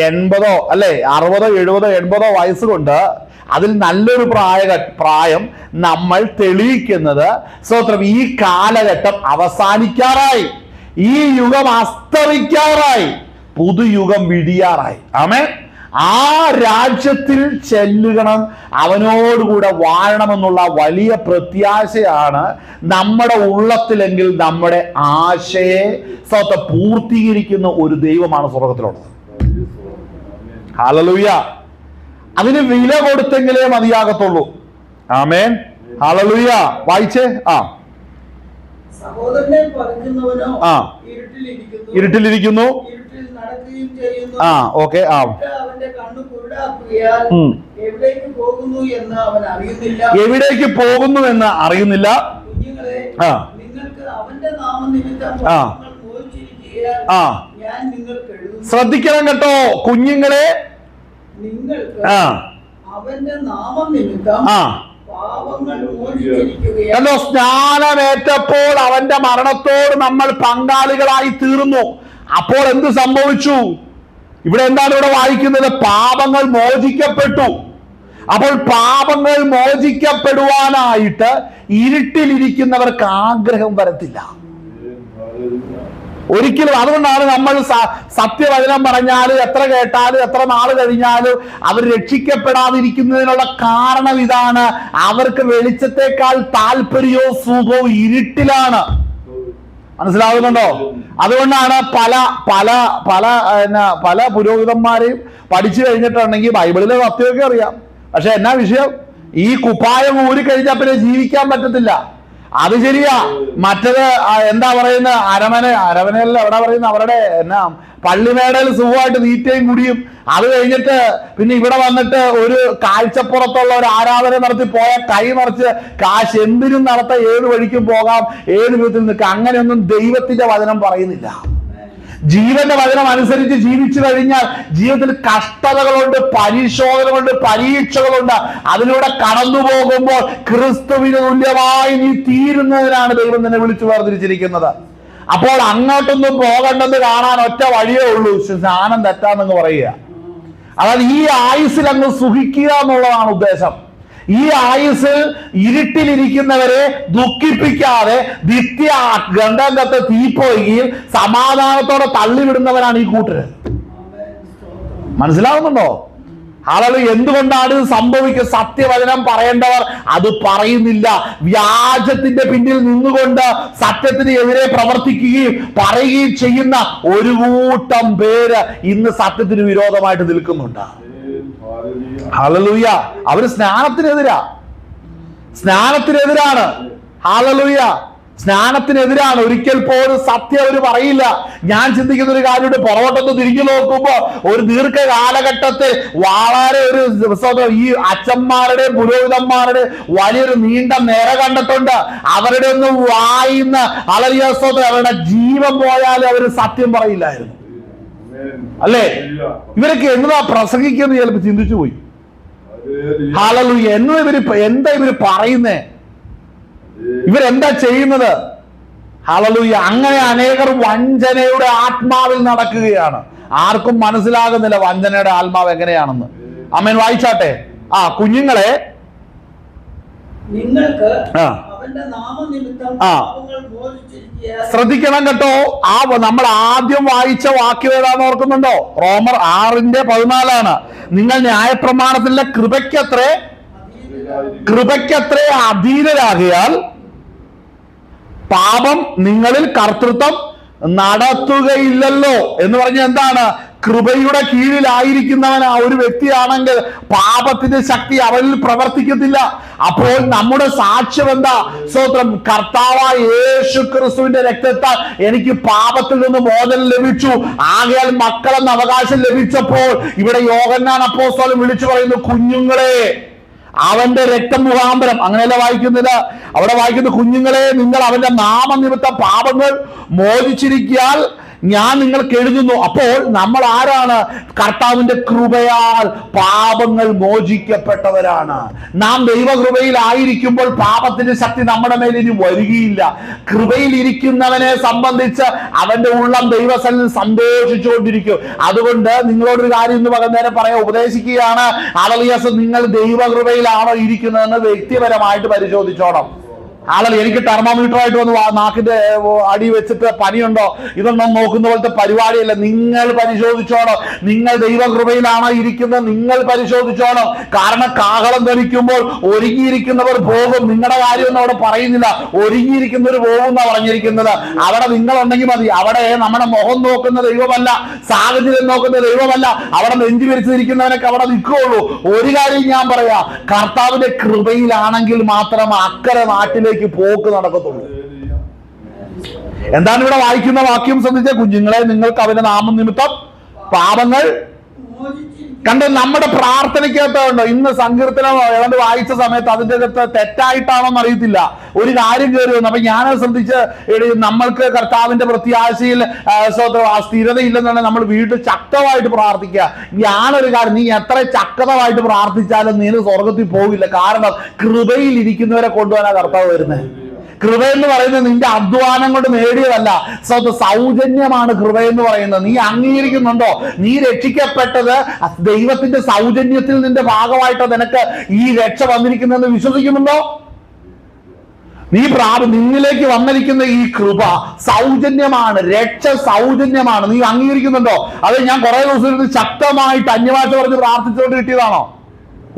80 അല്ലെ, 60, 70, 80 വയസ്സ് കൊണ്ട് അതിൽ നല്ലൊരു പ്രായം നമ്മൾ തെളിയിക്കുന്നത് സ്തോത്രം ഈ കാലഘട്ടം അവസാനിക്കാറായി, ഈ യുഗം അസ്തമിക്കാറായി, പുതുയുഗം വിടിയാറായി. ആമേൻ. ആ രാജ്യത്തിൽ ചെല്ലുകണം, അവനോടുകൂടെ വാഴണമെന്നുള്ള വലിയ പ്രത്യാശയാണ് നമ്മുടെ ഉള്ളത്തിലെങ്കിൽ നമ്മുടെ ആശയെ സ്വന്തം പൂർത്തീകരിക്കുന്ന ഒരു ദൈവമാണ് സ്വർഗത്തിലുള്ളത്. ഹല്ലേലൂയ. അതിന് വില കൊടുത്തെങ്കിലേ മതിയാകത്തുള്ളൂ. ആമേൻ. ഹല്ലേലൂയ. വായിച്ചേ. സഹോദരനെ പകയ്ക്കുന്നവനോ ഇരുട്ടിലിരിക്കുന്നു. ഓക്കെ. അവന്റെ കണ്ണ് കുരുടാക്കുകയാൽ എവിടേക്ക് പോകുന്നു എന്ന് അവൻ അറിയുന്നില്ല. എവിടേക്ക് പോകുന്നു എന്ന് അറിയുന്നില്ല. കുഞ്ഞുങ്ങളെ, നിങ്ങൾക്ക് അവന്റെ നാമനിമിത്തം ഞാൻ നിങ്ങൾക്ക് എഴുതുന്നു. ശ്രദ്ധിക്കണം കേട്ടോ കുഞ്ഞുങ്ങളെ, നിങ്ങൾക്ക് അവന്റെ നാമനിമിത്തം പാപങ്ങൾ മോചിച്ചിരിക്കുകയാണ്. കണ്ടോ, സ്നാനമേറ്റപ്പോൾ അവന്റെ മരണത്തോട് നമ്മൾ പങ്കാളികളായി തീർന്നു. അപ്പോൾ എന്ത് സംഭവിച്ചു? ഇവിടെ എന്താണ് ഇവിടെ വായിക്കുന്നത്? പാപങ്ങൾ മോചിക്കപ്പെട്ടു. അപ്പോൾ പാപങ്ങൾ മോചിക്കപ്പെടുവാനായിട്ട് ഇരുട്ടിലിരിക്കുന്നവർക്ക് ആഗ്രഹം വരത്തില്ല ഒരിക്കലും. അതുകൊണ്ടാണ് നമ്മൾ സത്യവചനം പറഞ്ഞാലും എത്ര കേട്ടാലും എത്ര നാൾ കഴിഞ്ഞാലും അവർ രക്ഷിക്കപ്പെടാതിരിക്കുന്നതിനുള്ള കാരണം ഇതാണ്. അവർക്ക് വെളിച്ചത്തെക്കാൾ താല്പര്യവും സുഖവും ഇരുട്ടിലാണ്. മനസ്സിലാകുന്നുണ്ടോ? അതുകൊണ്ടാണ് പല പല പല പല പുരോഹിതന്മാരെയും പഠിച്ചു കഴിഞ്ഞിട്ടുണ്ടെങ്കിൽ ബൈബിളിലെ സത്യമൊക്കെ അറിയാം, പക്ഷെ എന്നാ വിഷയം? ഈ കുപ്പായം ഊരി കഴിഞ്ഞാൽ പിന്നെ ജീവിക്കാൻ പറ്റത്തില്ല. അത് ശരിയാ. മറ്റത് എന്താ പറയുന്നത്? അരമനയല്ല എവിടെ പറയുന്നത്, അവരുടെ എന്നാ പള്ളിമേടയിൽ സുഖമായിട്ട് തീറ്റയും കുടിയും. അത് കഴിഞ്ഞിട്ട് പിന്നെ ഇവിടെ വന്നിട്ട് ഒരു കാഴ്ചപ്പുറത്തുള്ള ഒരു ആരാധന നടത്തി പോയാൽ കൈ മറിച്ച് കാശ് എന്തിനും നടത്താൻ, ഏത് വഴിക്കും പോകാം, ഏത് വിധത്തിൽ നിൽക്കാം. അങ്ങനെയൊന്നും ദൈവത്തിന്റെ വചനം പറയുന്നില്ല. ജീവന്റെ വചനം അനുസരിച്ച് ജീവിച്ചു കഴിഞ്ഞാൽ ജീവിതത്തിൽ കഷ്ടതകളുണ്ട്, പരിശോധനകളുണ്ട്, പരീക്ഷകളുണ്ട്. അതിലൂടെ കടന്നു പോകുമ്പോൾ ക്രിസ്തുവിന് തുല്യമായി നീ തീരുന്നതിനാണ് ദൈവം നിന്നെ വിളിച്ചു വേർതിരിച്ചിരിക്കുന്നത്. അപ്പോൾ അങ്ങോട്ടൊന്നും പോകണ്ടെന്ന് കാണാൻ ഒറ്റ വഴിയേ ഉള്ളൂ, സ്നാനം തെറ്റാന്നെന്ന് പറയുക. അതായത് ഈ ആയുസ്സിൽ അങ്ങ് സുഖിക്കുക എന്നുള്ളതാണ് ഉദ്ദേശം. ഈ ആയുസ്സിൽ ഇരുട്ടിലിരിക്കുന്നവരെ ദുഃഖിപ്പിക്കാതെ നിത്യ ഗന്ധത്തെ തീപ്പൊയ്യിൽ സമാധാനത്തോടെ തള്ളിവിടുന്നവരാണ് ഈ കൂട്ടര്. മനസ്സിലാവുന്നുണ്ടോ? ആളുകൾ എന്തുകൊണ്ടാണ് ഇത് സംഭവിക്കുക? സത്യവചനം പറയേണ്ടവർ അത് പറയുന്നില്ല. വ്യാജത്തിന്റെ പിന്നിൽ നിന്നുകൊണ്ട് സത്യത്തിന് എതിരെ പ്രവർത്തിക്കുകയും പറയുകയും ചെയ്യുന്ന ഒരു കൂട്ടം പേര് ഇന്ന് സത്യത്തിന് വിരോധമായിട്ട് നിൽക്കുന്നുണ്ട്. ഹല്ലേലൂയ. അവര് സ്നാനത്തിനെതിരാണ്. ഹല്ലേലൂയ. സ്നാനത്തിനെതിരാണ്. ഒരിക്കൽ പോലും സത്യം അവർ പറയില്ല. ഞാൻ ചിന്തിക്കുന്ന ഒരു കാര്യമുണ്ട്. പുറകോട്ടൊന്ന് തിരിഞ്ഞു നോക്കുമ്പോ ഒരു ദീർഘകാലഘട്ടത്തിൽ വളരെ ഒരു ഈ അച്ഛന്മാരുടെയും പുരോഹിതന്മാരുടെയും വലിയൊരു നീണ്ട നിര കണ്ടിട്ടുണ്ട്. അവരുടെ ഒന്നും വായിന്ന് അവരുടെ ജീവൻ പോയാലും അവര് സത്യം പറയില്ലായിരുന്നു. അല്ലേ? ഇവരൊക്കെ എന്നതാ പ്രസംഗിക്കുന്നത് ചിലപ്പോ ചിന്തിച്ചു പോയി. ഹല്ലേലൂയ. എന്താ ഇവര് പറയുന്നേ? ഇവരെന്താ ചെയ്യുന്നത്? ഹല്ലേലൂയ. അങ്ങനെ അനേകർ വഞ്ചനയുടെ ആത്മാവിൽ നടക്കുകയാണ്. ആർക്കും മനസ്സിലാകുന്നില്ല വഞ്ചനയുടെ ആത്മാവ് എങ്ങനെയാണെന്ന്. ആമേൻ. വായിച്ചാട്ടെ. കുഞ്ഞുങ്ങളെ, നിങ്ങൾക്ക് അവന്റെ നാമനിമിത്തം പാപങ്ങൾ മോചിച്ചിരിക്കുകയാണ്. ശ്രദ്ധിക്കണം കേട്ടോ. നമ്മൾ ആദ്യം വായിച്ച വാക്യം ഏതാന്ന് ഓർക്കുന്നുണ്ടോ? റോമർ 6:14. നിങ്ങൾ ന്യായപ്രമാണത്തിലെ കൃപയ്ക്കത്രേ അധീനരാകിയാൽ പാപം നിങ്ങളിൽ കർത്തൃത്വം നടത്തുകയില്ലല്ലോ എന്ന് പറഞ്ഞ എന്താണ്? കൃപയുടെ കീഴിലായിരിക്കുന്നവൻ ആ ഒരു വ്യക്തിയാണെങ്കിൽ പാപത്തിന്റെ ശക്തി അവനിൽ പ്രവർത്തിക്കത്തില്ല. അപ്പോൾ നമ്മുടെ സാക്ഷ്യം എന്താ? സ്തോത്രം. കർത്താവായ യേശു ക്രിസ്തുവിന്റെ രക്തത്താൽ എനിക്ക് പാപത്തിൽ നിന്ന് മോചനം ലഭിച്ചു, ആകയാൽ മക്കളെന്ന അവകാശം ലഭിച്ചപ്പോൾ ഇവിടെ യോഹന്നാൻ അപ്പോസ്തലൻ വിളിച്ചു പറയുന്നു, കുഞ്ഞുങ്ങളെ, അവന്റെ രക്തം മുഖാന്തരം. അങ്ങനെയല്ല വായിക്കുന്നില്ല. അവിടെ വായിക്കുന്നു, കുഞ്ഞുങ്ങളെ, നിങ്ങൾ അവന്റെ നാമനിമിത്തം പാപങ്ങൾ മോചിച്ചിരിക്കാൻ ഞാൻ നിങ്ങൾക്ക് എഴുതുന്നു. അപ്പോൾ നമ്മൾ ആരാണ്? കർത്താവിന്റെ കൃപയാൽ പാപങ്ങൾ മോചിക്കപ്പെട്ടവരാണ്. നാം ദൈവകൃപയിലായിരിക്കുമ്പോൾ പാപത്തിന്റെ ശക്തി നമ്മുടെ മേൽ ഇനി വരികയില്ല. കൃപയിൽ ഇരിക്കുന്നവനെ സംബന്ധിച്ച് അവന്റെ ഉള്ളം ദൈവസന്നിധിയിൽ സന്തോഷിച്ചുകൊണ്ടിരിക്കും. അതുകൊണ്ട് നിങ്ങളോടൊരു കാര്യം ഇന്ന് പകർന്നേരം പറയാൻ ഉപദേശിക്കുകയാണ്. ഹല്ലേലൂയ, നിങ്ങൾ ദൈവകൃപയിലാണോ ഇരിക്കുന്നതെന്ന് വ്യക്തിപരമായിട്ട് പരിശോധിച്ചോണം. ആളല്ല എനിക്ക് തെർമോമീറ്ററായിട്ട് വന്ന് നാക്കിന്റെ അടി വെച്ചിട്ട് പനിയുണ്ടോ ഇതൊന്നും നോക്കുന്ന പോലത്തെ പരിപാടിയല്ല. നിങ്ങൾ പരിശോധിച്ചോണം. നിങ്ങൾ ദൈവകൃപയിലാണോ ഇരിക്കുന്നത്? നിങ്ങൾ പരിശോധിച്ചോണം. കാരണം കാഹളം ധരിക്കുമ്പോൾ ഒരുങ്ങിയിരിക്കുന്നവർ പോകും. നിങ്ങളുടെ കാര്യമൊന്നും അവിടെ പറയുന്നില്ല. ഒരുങ്ങിയിരിക്കുന്നവർ പോകും എന്നാണ് പറഞ്ഞിരിക്കുന്നത്. അവിടെ നിങ്ങളുണ്ടെങ്കിൽ മതി. അവിടെ നമ്മുടെ മുഖം നോക്കുന്ന ദൈവമല്ല, സാഹചര്യം നോക്കുന്ന ദൈവമല്ല. അവിടെ നെഞ്ചു വിരിച്ചിരിക്കുന്നവനൊക്കെ അവിടെ നിൽക്കുകയുള്ളൂ. ഒരു കാര്യം ഞാൻ പറയാം, കർത്താവിന്റെ കൃപയിലാണെങ്കിൽ മാത്രം അക്കരെ നാട്ടിലേക്ക് പോക്ക് നടക്കത്തുള്ളൂ. എന്താണ് ഇവിടെ വായിക്കുന്ന വാക്യം ശ്രദ്ധിച്ച കുഞ്ഞുങ്ങളെ, നിങ്ങൾക്ക് അവന്റെ നാമം നിമിത്തം പാപങ്ങൾ കണ്ട്. നമ്മുടെ പ്രാർത്ഥനയ്ക്കകത്തുണ്ടോ ഇന്ന് സങ്കീർത്തനം ഏതാണ്ട് വായിച്ച സമയത്ത് അതിന്റെ അകത്ത് തെറ്റായിട്ടാണോന്ന് അറിയത്തില്ല, ഒരു കാര്യം കയറി വന്നു. അപ്പൊ ഞാനത് ശ്രദ്ധിച്ച് നമ്മൾക്ക് കർത്താവിന്റെ പ്രത്യാശയിൽ സ്ഥിരതയില്ലെന്നുണ്ടെങ്കിൽ നമ്മൾ വീട്ടിൽ ശക്തമായിട്ട് പ്രാർത്ഥിക്കുക. ഞാനൊരു കാര്യം, നീ എത്ര ശക്തമായിട്ട് പ്രാർത്ഥിച്ചാലും നീ സ്വർഗത്തിൽ പോകില്ല. കാരണം കൃപയിൽ ഇരിക്കുന്നവരെ കൊണ്ടുപോകാനാ കർത്താവ് വരുന്നത്. കൃപ എന്ന് പറയുന്നത് നിന്റെ അധ്വാനം കൊണ്ട് നേടിയതല്ല, സൗജന്യമാണ് കൃപ എന്ന് പറയുന്നത്. നീ അംഗീകരിക്കുന്നുണ്ടോ? നീ രക്ഷിക്കപ്പെട്ടത് ദൈവത്തിന്റെ സൗജന്യത്തിൽ നിന്റെ ഭാഗമായിട്ടോ നിനക്ക് ഈ രക്ഷ വന്നിരിക്കുന്നതെന്ന് വിശ്വസിക്കുന്നുണ്ടോ? നിന്നിലേക്ക് വന്നിരിക്കുന്ന ഈ കൃപ സൗജന്യമാണ്, രക്ഷ സൗജന്യമാണ്. നീ അംഗീകരിക്കുന്നുണ്ടോ? അത് ഞാൻ കുറെ ദിവസം ശക്തമായിട്ട് അന്യഭാഷ പറഞ്ഞ് പ്രാർത്ഥിച്ചുകൊണ്ട് കിട്ടിയതാണോ?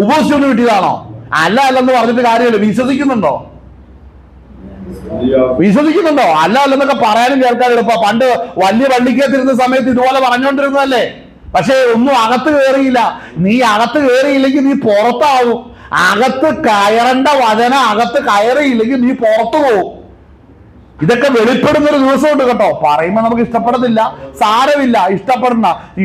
ഉപവസിച്ചുകൊണ്ട് കിട്ടിയതാണോ? അല്ലെന്ന് പറഞ്ഞിട്ട് കാര്യമില്ല. വിശ്വസിക്കുന്നുണ്ടോ? അല്ലെന്നൊക്കെ പറയാനും കേൾക്കാൻ എളുപ്പം. പണ്ട് വലിയ പള്ളിക്കകത്തിരുന്ന സമയത്ത് ഇതുപോലെ പറഞ്ഞുകൊണ്ടിരുന്നതല്ലേ. പക്ഷെ ഒന്നും അകത്ത് കയറിയില്ല. നീ അകത്ത് കയറിയില്ലെങ്കിൽ നീ പുറത്താവും. അകത്ത് കയറേണ്ട വചനം അകത്ത് കയറിയില്ലെങ്കിൽ നീ പുറത്തു പോവും. ഇതൊക്കെ വെളിപ്പെടുന്ന ഒരു ദിവസമുണ്ട് കേട്ടോ. പറയുമ്പോൾ നമുക്ക് ഇഷ്ടപ്പെടുന്നില്ല, സാരമില്ല,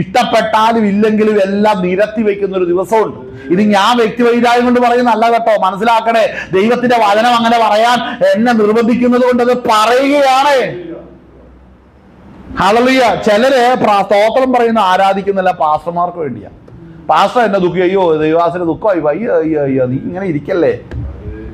ഇഷ്ടപ്പെട്ടാലും ഇല്ലെങ്കിലും എല്ലാം നിരത്തി വെക്കുന്ന ഒരു ദിവസമുണ്ട്. ഇത് ഞാൻ വ്യക്തി വൈരാഗ്യം കൊണ്ട് പറയുന്നല്ല കേട്ടോ, മനസ്സിലാക്കണേ. ദൈവത്തിന്റെ വചനം അങ്ങനെ പറയാൻ എന്നെ നിർബന്ധിക്കുന്നത് കൊണ്ട് അത് പറയുകയാണ്. ഹല്ലേലൂയ. ചിലര് സ്തോത്രം പറയുന്ന ആരാധിക്കുന്നില്ല പാസ്റ്റർമാർക്ക് വേണ്ടിയാ. പാസ്റ്റർ എന്നെ ദുഃഖി, അയ്യോ ദൈവാസിന്റെ ദുഃഖമായി, അയ്യോ നീ ഇങ്ങനെ ഇരിക്കല്ലേ.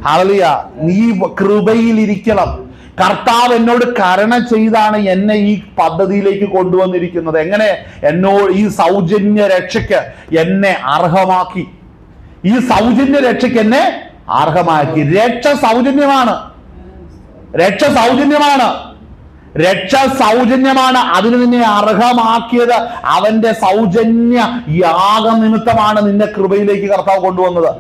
ഹല്ലേലൂയ. നീ കൃപയിൽ ഇരിക്കണം. കർത്താവ് എന്നോട് കരുണ ചെയ്താണ് എന്നെ ഈ പദ്ധതിയിലേക്ക് കൊണ്ടുവന്നിരിക്കുന്നത്. എങ്ങനെ? എന്നോട് ഈ സൗജന്യ രക്ഷയ്ക്ക് എന്നെ അർഹമാക്കി. ഈ സൗജന്യ രക്ഷയ്ക്ക് എന്നെ അർഹമാക്കി. രക്ഷ സൗജന്യമാണ്. അതിന് നിന്നെ അർഹമാക്കിയത് അവന്റെ സൗജന്യ യാഗനിമിത്തമാണ്. നിന്നെ കൃപയിലേക്ക് കർത്താവ് കൊണ്ടുവന്നത്.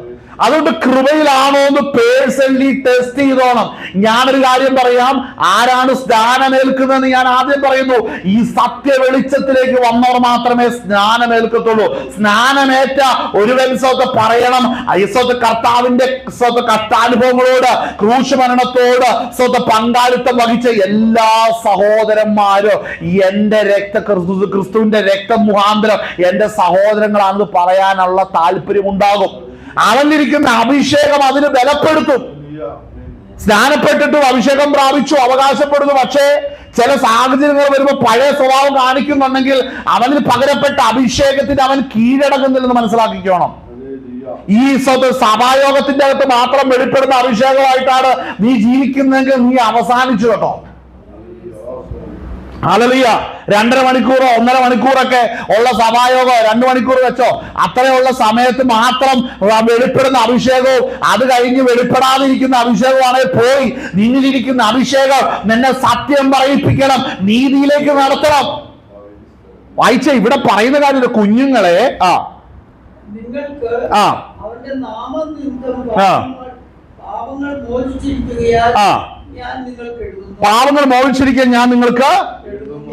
അതുകൊണ്ട് കൃപയിലാണോ എന്ന് പേഴ്സണലി ടെസ്റ്റ് ചെയ്തോണം. ഞാനൊരു കാര്യം പറയാം, ആരാണ് സ്നാനമേൽക്കുന്നതെന്ന് ഞാൻ ആദ്യം പറയുന്നു. ഈ സത്യ വെളിച്ചത്തിലേക്ക് വന്നവർ മാത്രമേ സ്നാനമേൽക്കത്തുള്ളൂ. സ്നാനമേറ്റ ഒരുവൻ പറയണം, കർത്താവിന്റെ കഷ്ടാനുഭവങ്ങളോട്, ക്രൂശ് മരണത്തോട് പങ്കാളിത്തം വഹിച്ച എല്ലാ സഹോദരന്മാരും എന്റെ ക്രിസ്തുവിന്റെ രക്തം മുഖാന്തരം എന്റെ സഹോദരങ്ങളാണെന്ന് പറയാനുള്ള താല്പര്യമുണ്ടാകും. അവനിരിക്കുന്ന അഭിഷേകം അതിന് ബലപ്പെടുത്തും. സ്നാനപ്പെട്ടിട്ടും അഭിഷേകം പ്രാപിച്ചു അവകാശപ്പെടുന്നു. പക്ഷേ ചില സാഹചര്യങ്ങൾ വരുമ്പോൾ പഴയ സ്വഭാവം കാണിക്കുന്നുണ്ടെങ്കിൽ അവന് പകരപ്പെട്ട അഭിഷേകത്തിന് അവൻ കീഴടങ്ങുന്നില്ലെന്ന് മനസ്സിലാക്കിക്കോണം. ഈ സഭായോഗത്തിന്റെ അകത്ത് മാത്രം വെളിപ്പെടുന്ന അഭിഷേകമായിട്ടാണ് നീ ജീവിക്കുന്നതെങ്കിൽ നീ അവസാനിച്ചു കേട്ടോ. ഹല്ലേലൂയ. 2.5 മണിക്കൂറോ 1.5 മണിക്കൂറൊക്കെ ഉള്ള സഭായോഗോ 2 മണിക്കൂർ വെച്ചോ അത്രയുള്ള സമയത്ത് മാത്രം വെളിപ്പെടുന്ന അഭിഷേകവും അത് കഴിഞ്ഞ് വെളിപ്പെടാതിരിക്കുന്ന അഭിഷേകമാണെങ്കിൽ പോയി. നിന്നിലിരിക്കുന്ന അഭിഷേകം നിന്നെ സത്യം പറയിപ്പിക്കണം, നീതിയിലേക്ക് നടത്തണം. വായിച്ച ഇവിടെ പറയുന്ന കാര്യം കുഞ്ഞുങ്ങളെ നിങ്ങൾക്ക് അവന്റെ നാമനിമിത്തം പാപങ്ങൾ മോചിച്ചിരിക്കുകയാൽ പാപങ്ങൾ മോചിച്ചിരിക്കാൻ ഞാൻ നിങ്ങൾക്ക്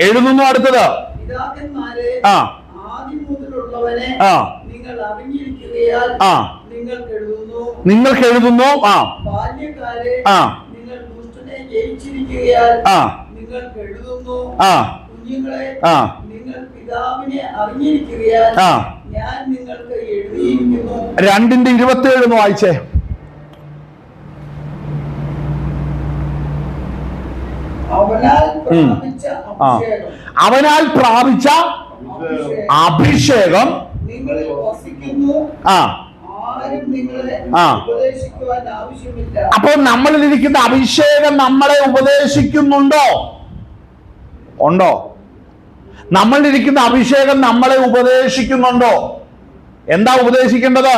എഴുതുന്നു. അടുത്തത് പിതാക്കന്മാരെ ആദ്യം മുതലുള്ളവനെ നിങ്ങൾ അറിഞ്ഞിരിക്കുകയാൽ നിങ്ങൾക്ക് എഴുതുന്നു. ബാല്യക്കാരെ നിങ്ങൾ ദുഷ്ടനെ ജയിച്ചിരിക്കുകയാൽ നിങ്ങൾക്ക് എഴുതുന്നു. കുഞ്ഞുങ്ങളെ നിങ്ങൾ പിതാവിനെ അറിഞ്ഞിരിക്കുകയാൽ ഞാൻ നിങ്ങൾക്ക് എഴുതിയിരിക്കുന്നു. 2:27 വായിച്ചേ. അവനാൽ പ്രാപിച്ച അഭിഷേകം നിങ്ങളിൽ വസിക്കുന്നു. ആരും നിങ്ങളെ ഉപദേശിക്കുവാൻ ആവശ്യമില്ല. അപ്പോൾ നമ്മളിലിരിക്കുന്ന അഭിഷേകം നമ്മളെ ഉപദേശിക്കുന്നുണ്ടോ? ഉണ്ടോ? നമ്മളിലിരിക്കുന്ന അഭിഷേകം നമ്മളെ ഉപദേശിക്കുന്നുണ്ടോ? എന്താ ഉപദേശിക്കേണ്ടത്?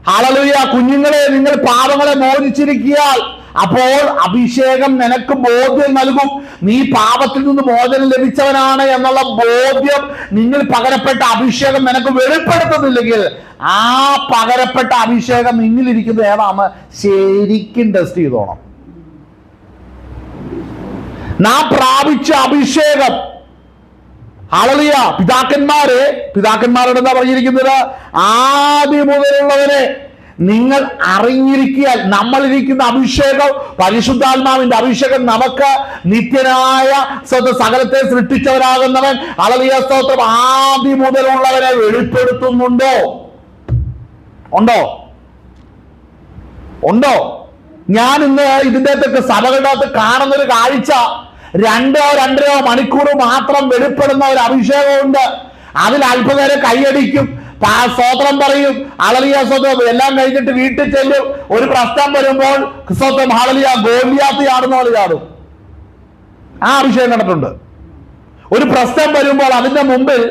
ഹല്ലേലൂയ! കുഞ്ഞുങ്ങളെ, നിങ്ങൾ പാപങ്ങളെ മോചിച്ചിരിക്കിയാൽ അപ്പോൾ അഭിഷേകം നിനക്ക് ബോധ്യം നൽകും. നീ പാപത്തിൽ നിന്ന് മോചനം ലഭിച്ചവനാണ് എന്നുള്ള ബോധ്യം നിങ്ങൾ പകരപ്പെട്ട അഭിഷേകം നിനക്ക് വെളിപ്പെടുത്തുന്നില്ലെങ്കിൽ ആ പകരപ്പെട്ട അഭിഷേകം നിന്നിലിരിക്കുന്നത് ഏതാന്ന് ശരിക്കും ടെസ്റ്റ് ചെയ്തോണം. നാം പ്രാപിച്ച അഭിഷേകം, ഹല്ലേലൂയ! പിതാക്കന്മാരോട് എന്താ പറഞ്ഞിരിക്കുന്നത്? ആദ്യം മുതലുള്ളവരെ നിങ്ങൾ അറിഞ്ഞിരിക്കാൻ നമ്മളിരിക്കുന്ന അഭിഷേകം, പരിശുദ്ധാത്മാവിന്റെ അഭിഷേകം നമുക്ക് നിത്യനായ സകലത്തെ സൃഷ്ടിച്ചവരാകുന്നവൻ, ഹല്ലേലൂയ സ്തോത്രം, ആദ്യം മുതലുള്ളവരെ വെളിപ്പെടുത്തുന്നുണ്ടോ? ഉണ്ടോ? ഉണ്ടോ? ഞാൻ ഇന്ന് ഇതിന്റെ അകത്തൊക്കെ സഭകളുടെ അകത്ത് കാണുന്നൊരു കാഴ്ച, 2-2.5 മണിക്കൂർ മാത്രം വെളിപ്പെടുന്ന ഒരു അഭിഷേകമുണ്ട്. അതിൽ അല്പനേരം കൈയടിക്കും, സ്തോത്രം പറയും, ഹല്ലേലൂയ സ്തോത്രം, എല്ലാം കഴിഞ്ഞിട്ട് വീട്ടിൽ ചെല്ലും. ഒരു പ്രശ്നം വരുമ്പോൾ സ്തോത്രം, ഹല്ലേലൂയ, ഗോലിയാത്ത് ചാടുന്ന പോലെ ചാടും. ആ അഭിഷേകം കണ്ടിട്ടുണ്ട്. ഒരു പ്രശ്നം വരുമ്പോൾ അതിന്റെ മുമ്പിൽ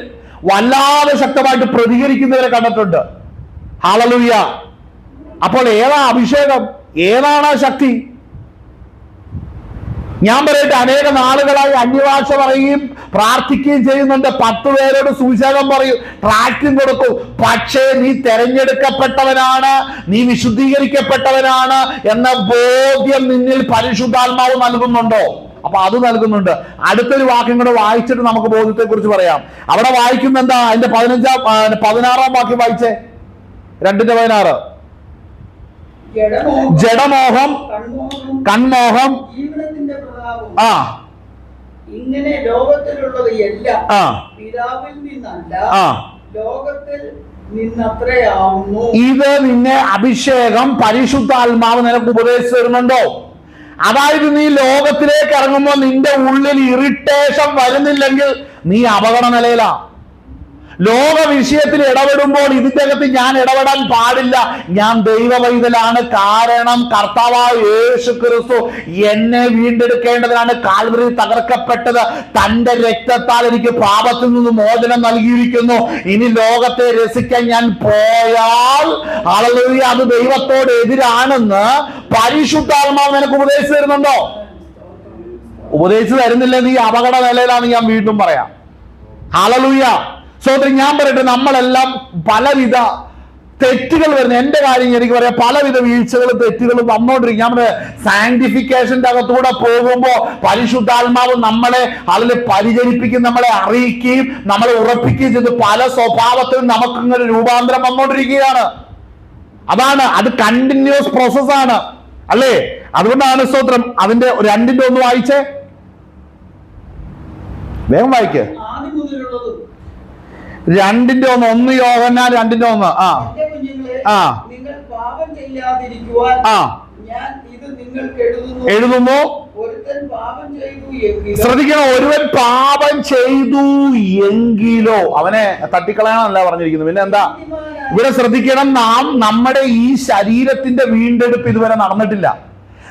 വല്ലാതെ ശക്തമായിട്ട് പ്രതികരിക്കുന്നവരെ കണ്ടിട്ടുണ്ട്. ഹല്ലേലൂയ! അപ്പോൾ ഏതാ അഭിഷേകം? ഏതാണ് ആ ശക്തി? ഞാൻ പറയട്ടെ, അനേക നാളുകളായി അന്യഭാഷ പറയുകയും പ്രാർത്ഥിക്കുകയും ചെയ്യുന്നുണ്ട്. 10 പേരോട് സുവിശേഷം പറയും, ട്രാക്റ്റും കൊടുക്കും. പക്ഷേ നീ തെരഞ്ഞെടുക്കപ്പെട്ടവനാണ്, നീ വിശുദ്ധീകരിക്കപ്പെട്ടവനാണ് എന്ന ബോധ്യം നിന്നിൽ പരിശുദ്ധാത്മാവ് നൽകുന്നുണ്ടോ? അപ്പൊ അത് നൽകുന്നുണ്ട്. അടുത്തൊരു വാക്യം കൂടെ വായിച്ചിട്ട് നമുക്ക് ബോധ്യത്തെ കുറിച്ച് പറയാം. അവിടെ വായിക്കുന്ന എന്താ? അതിന്റെ 16-ാം വാക്യം വായിച്ചേ. 2:16. ജഡമോഹം, കൺമോഹം, ഇങ്ങനെ ലോകത്തിലുള്ളത് എല്ലാം പിതാവിൽ നിന്നല്ല, ലോകത്തിൽ നിന്നത്രയാവുന്നു. ഇത് നിന്നെ അഭിഷേകം, പരിശുദ്ധാത്മാവ് നിനക്ക് ഉപദേശിച്ചു തരുന്നുണ്ടോ? അതായത് നീ ലോകത്തിലേക്ക് ഇറങ്ങുമ്പോൾ നിന്റെ ഉള്ളിൽ ഇറിറ്റേഷൻ വരുന്നില്ലെങ്കിൽ നീ അപകട നിലയിലാ. ലോക വിഷയത്തിൽ ഇടപെടുമ്പോൾ ഇതിന്റെ അകത്ത് ഞാൻ ഇടപെടാൻ പാടില്ല, ഞാൻ ദൈവവൈതലാണ്. കാരണം കർത്താവായ യേശു ക്രിസ്തു എന്നെ വീണ്ടെടുക്കേണ്ടതിനാണ് കാൽവരി തകർക്കപ്പെട്ടത്. തന്റെ രക്തത്താൽ എനിക്ക് പാപത്തിൽ നിന്ന് മോചനം നൽകിയിരിക്കുന്നു. ഇനി ലോകത്തെ രസിക്കാൻ ഞാൻ പോയാൽ ഹല്ലേലൂയ, അത് ദൈവത്തോട് എതിരാണെന്ന് പരിശുദ്ധാത്മാവ് നിനക്ക് ഉപദേശിച്ചു തരുന്നുണ്ടോ? ഉപദേശിച്ചു തരുന്നില്ല, നീ അപകട നിലയിലാണ്. ഞാൻ വീണ്ടും പറയാം. ഹല്ലേലൂയ! സോദരൻ, ഞാൻ പറയട്ടെ, നമ്മളെല്ലാം പലവിധ തെറ്റുകൾ വരുന്നു. എന്റെ കാര്യം എനിക്ക് പറയാം, പലവിധ വീഴ്ചകളും തെറ്റുകളും വന്നോണ്ടിരിക്കും. നമ്മുടെ സാങ്ക്ടിഫിക്കേഷന്റെ അകത്തൂടെ പോകുമ്പോൾ പരിശുദ്ധാത്മാവ് നമ്മളെ അതിൽ പരിചരിപ്പിക്കും, നമ്മളെ അറിയിക്കുകയും നമ്മളെ ഉറപ്പിക്കുകയും ചെയ്ത് പല സ്വഭാവത്തിലും നമുക്കിങ്ങനെ രൂപാന്തരം വന്നോണ്ടിരിക്കുകയാണ്. അതാണ്, അത് കണ്ടിന്യൂസ് പ്രോസസ്സാണ്, അല്ലേ? അതുകൊണ്ടാണ് സ്തോത്രം. അതിന്റെ 2:1 വായിച്ചേ, വേഗം വായിക്കേ. 2:1, 1 യോഹന്നാൻ 2:1. നിങ്ങൾ പാപം ചെയ്യാതിരിക്കുവാൻ ഞാൻ ഇത് നിങ്ങൾക്ക് എഴുതുന്നു. ശ്രദ്ധിക്കണം, ഒരുവൻ പാപം ചെയ്തു എങ്കിലോ, അവനെ തട്ടിക്കളയാനല്ല പറഞ്ഞിരിക്കുന്നത്. പിന്നെ എന്താ ഇവിടെ ശ്രദ്ധിക്കണം, നാം നമ്മുടെ ഈ ശരീരത്തിന്റെ വീണ്ടെടുപ്പ് ഇതുവരെ നടന്നിട്ടില്ല.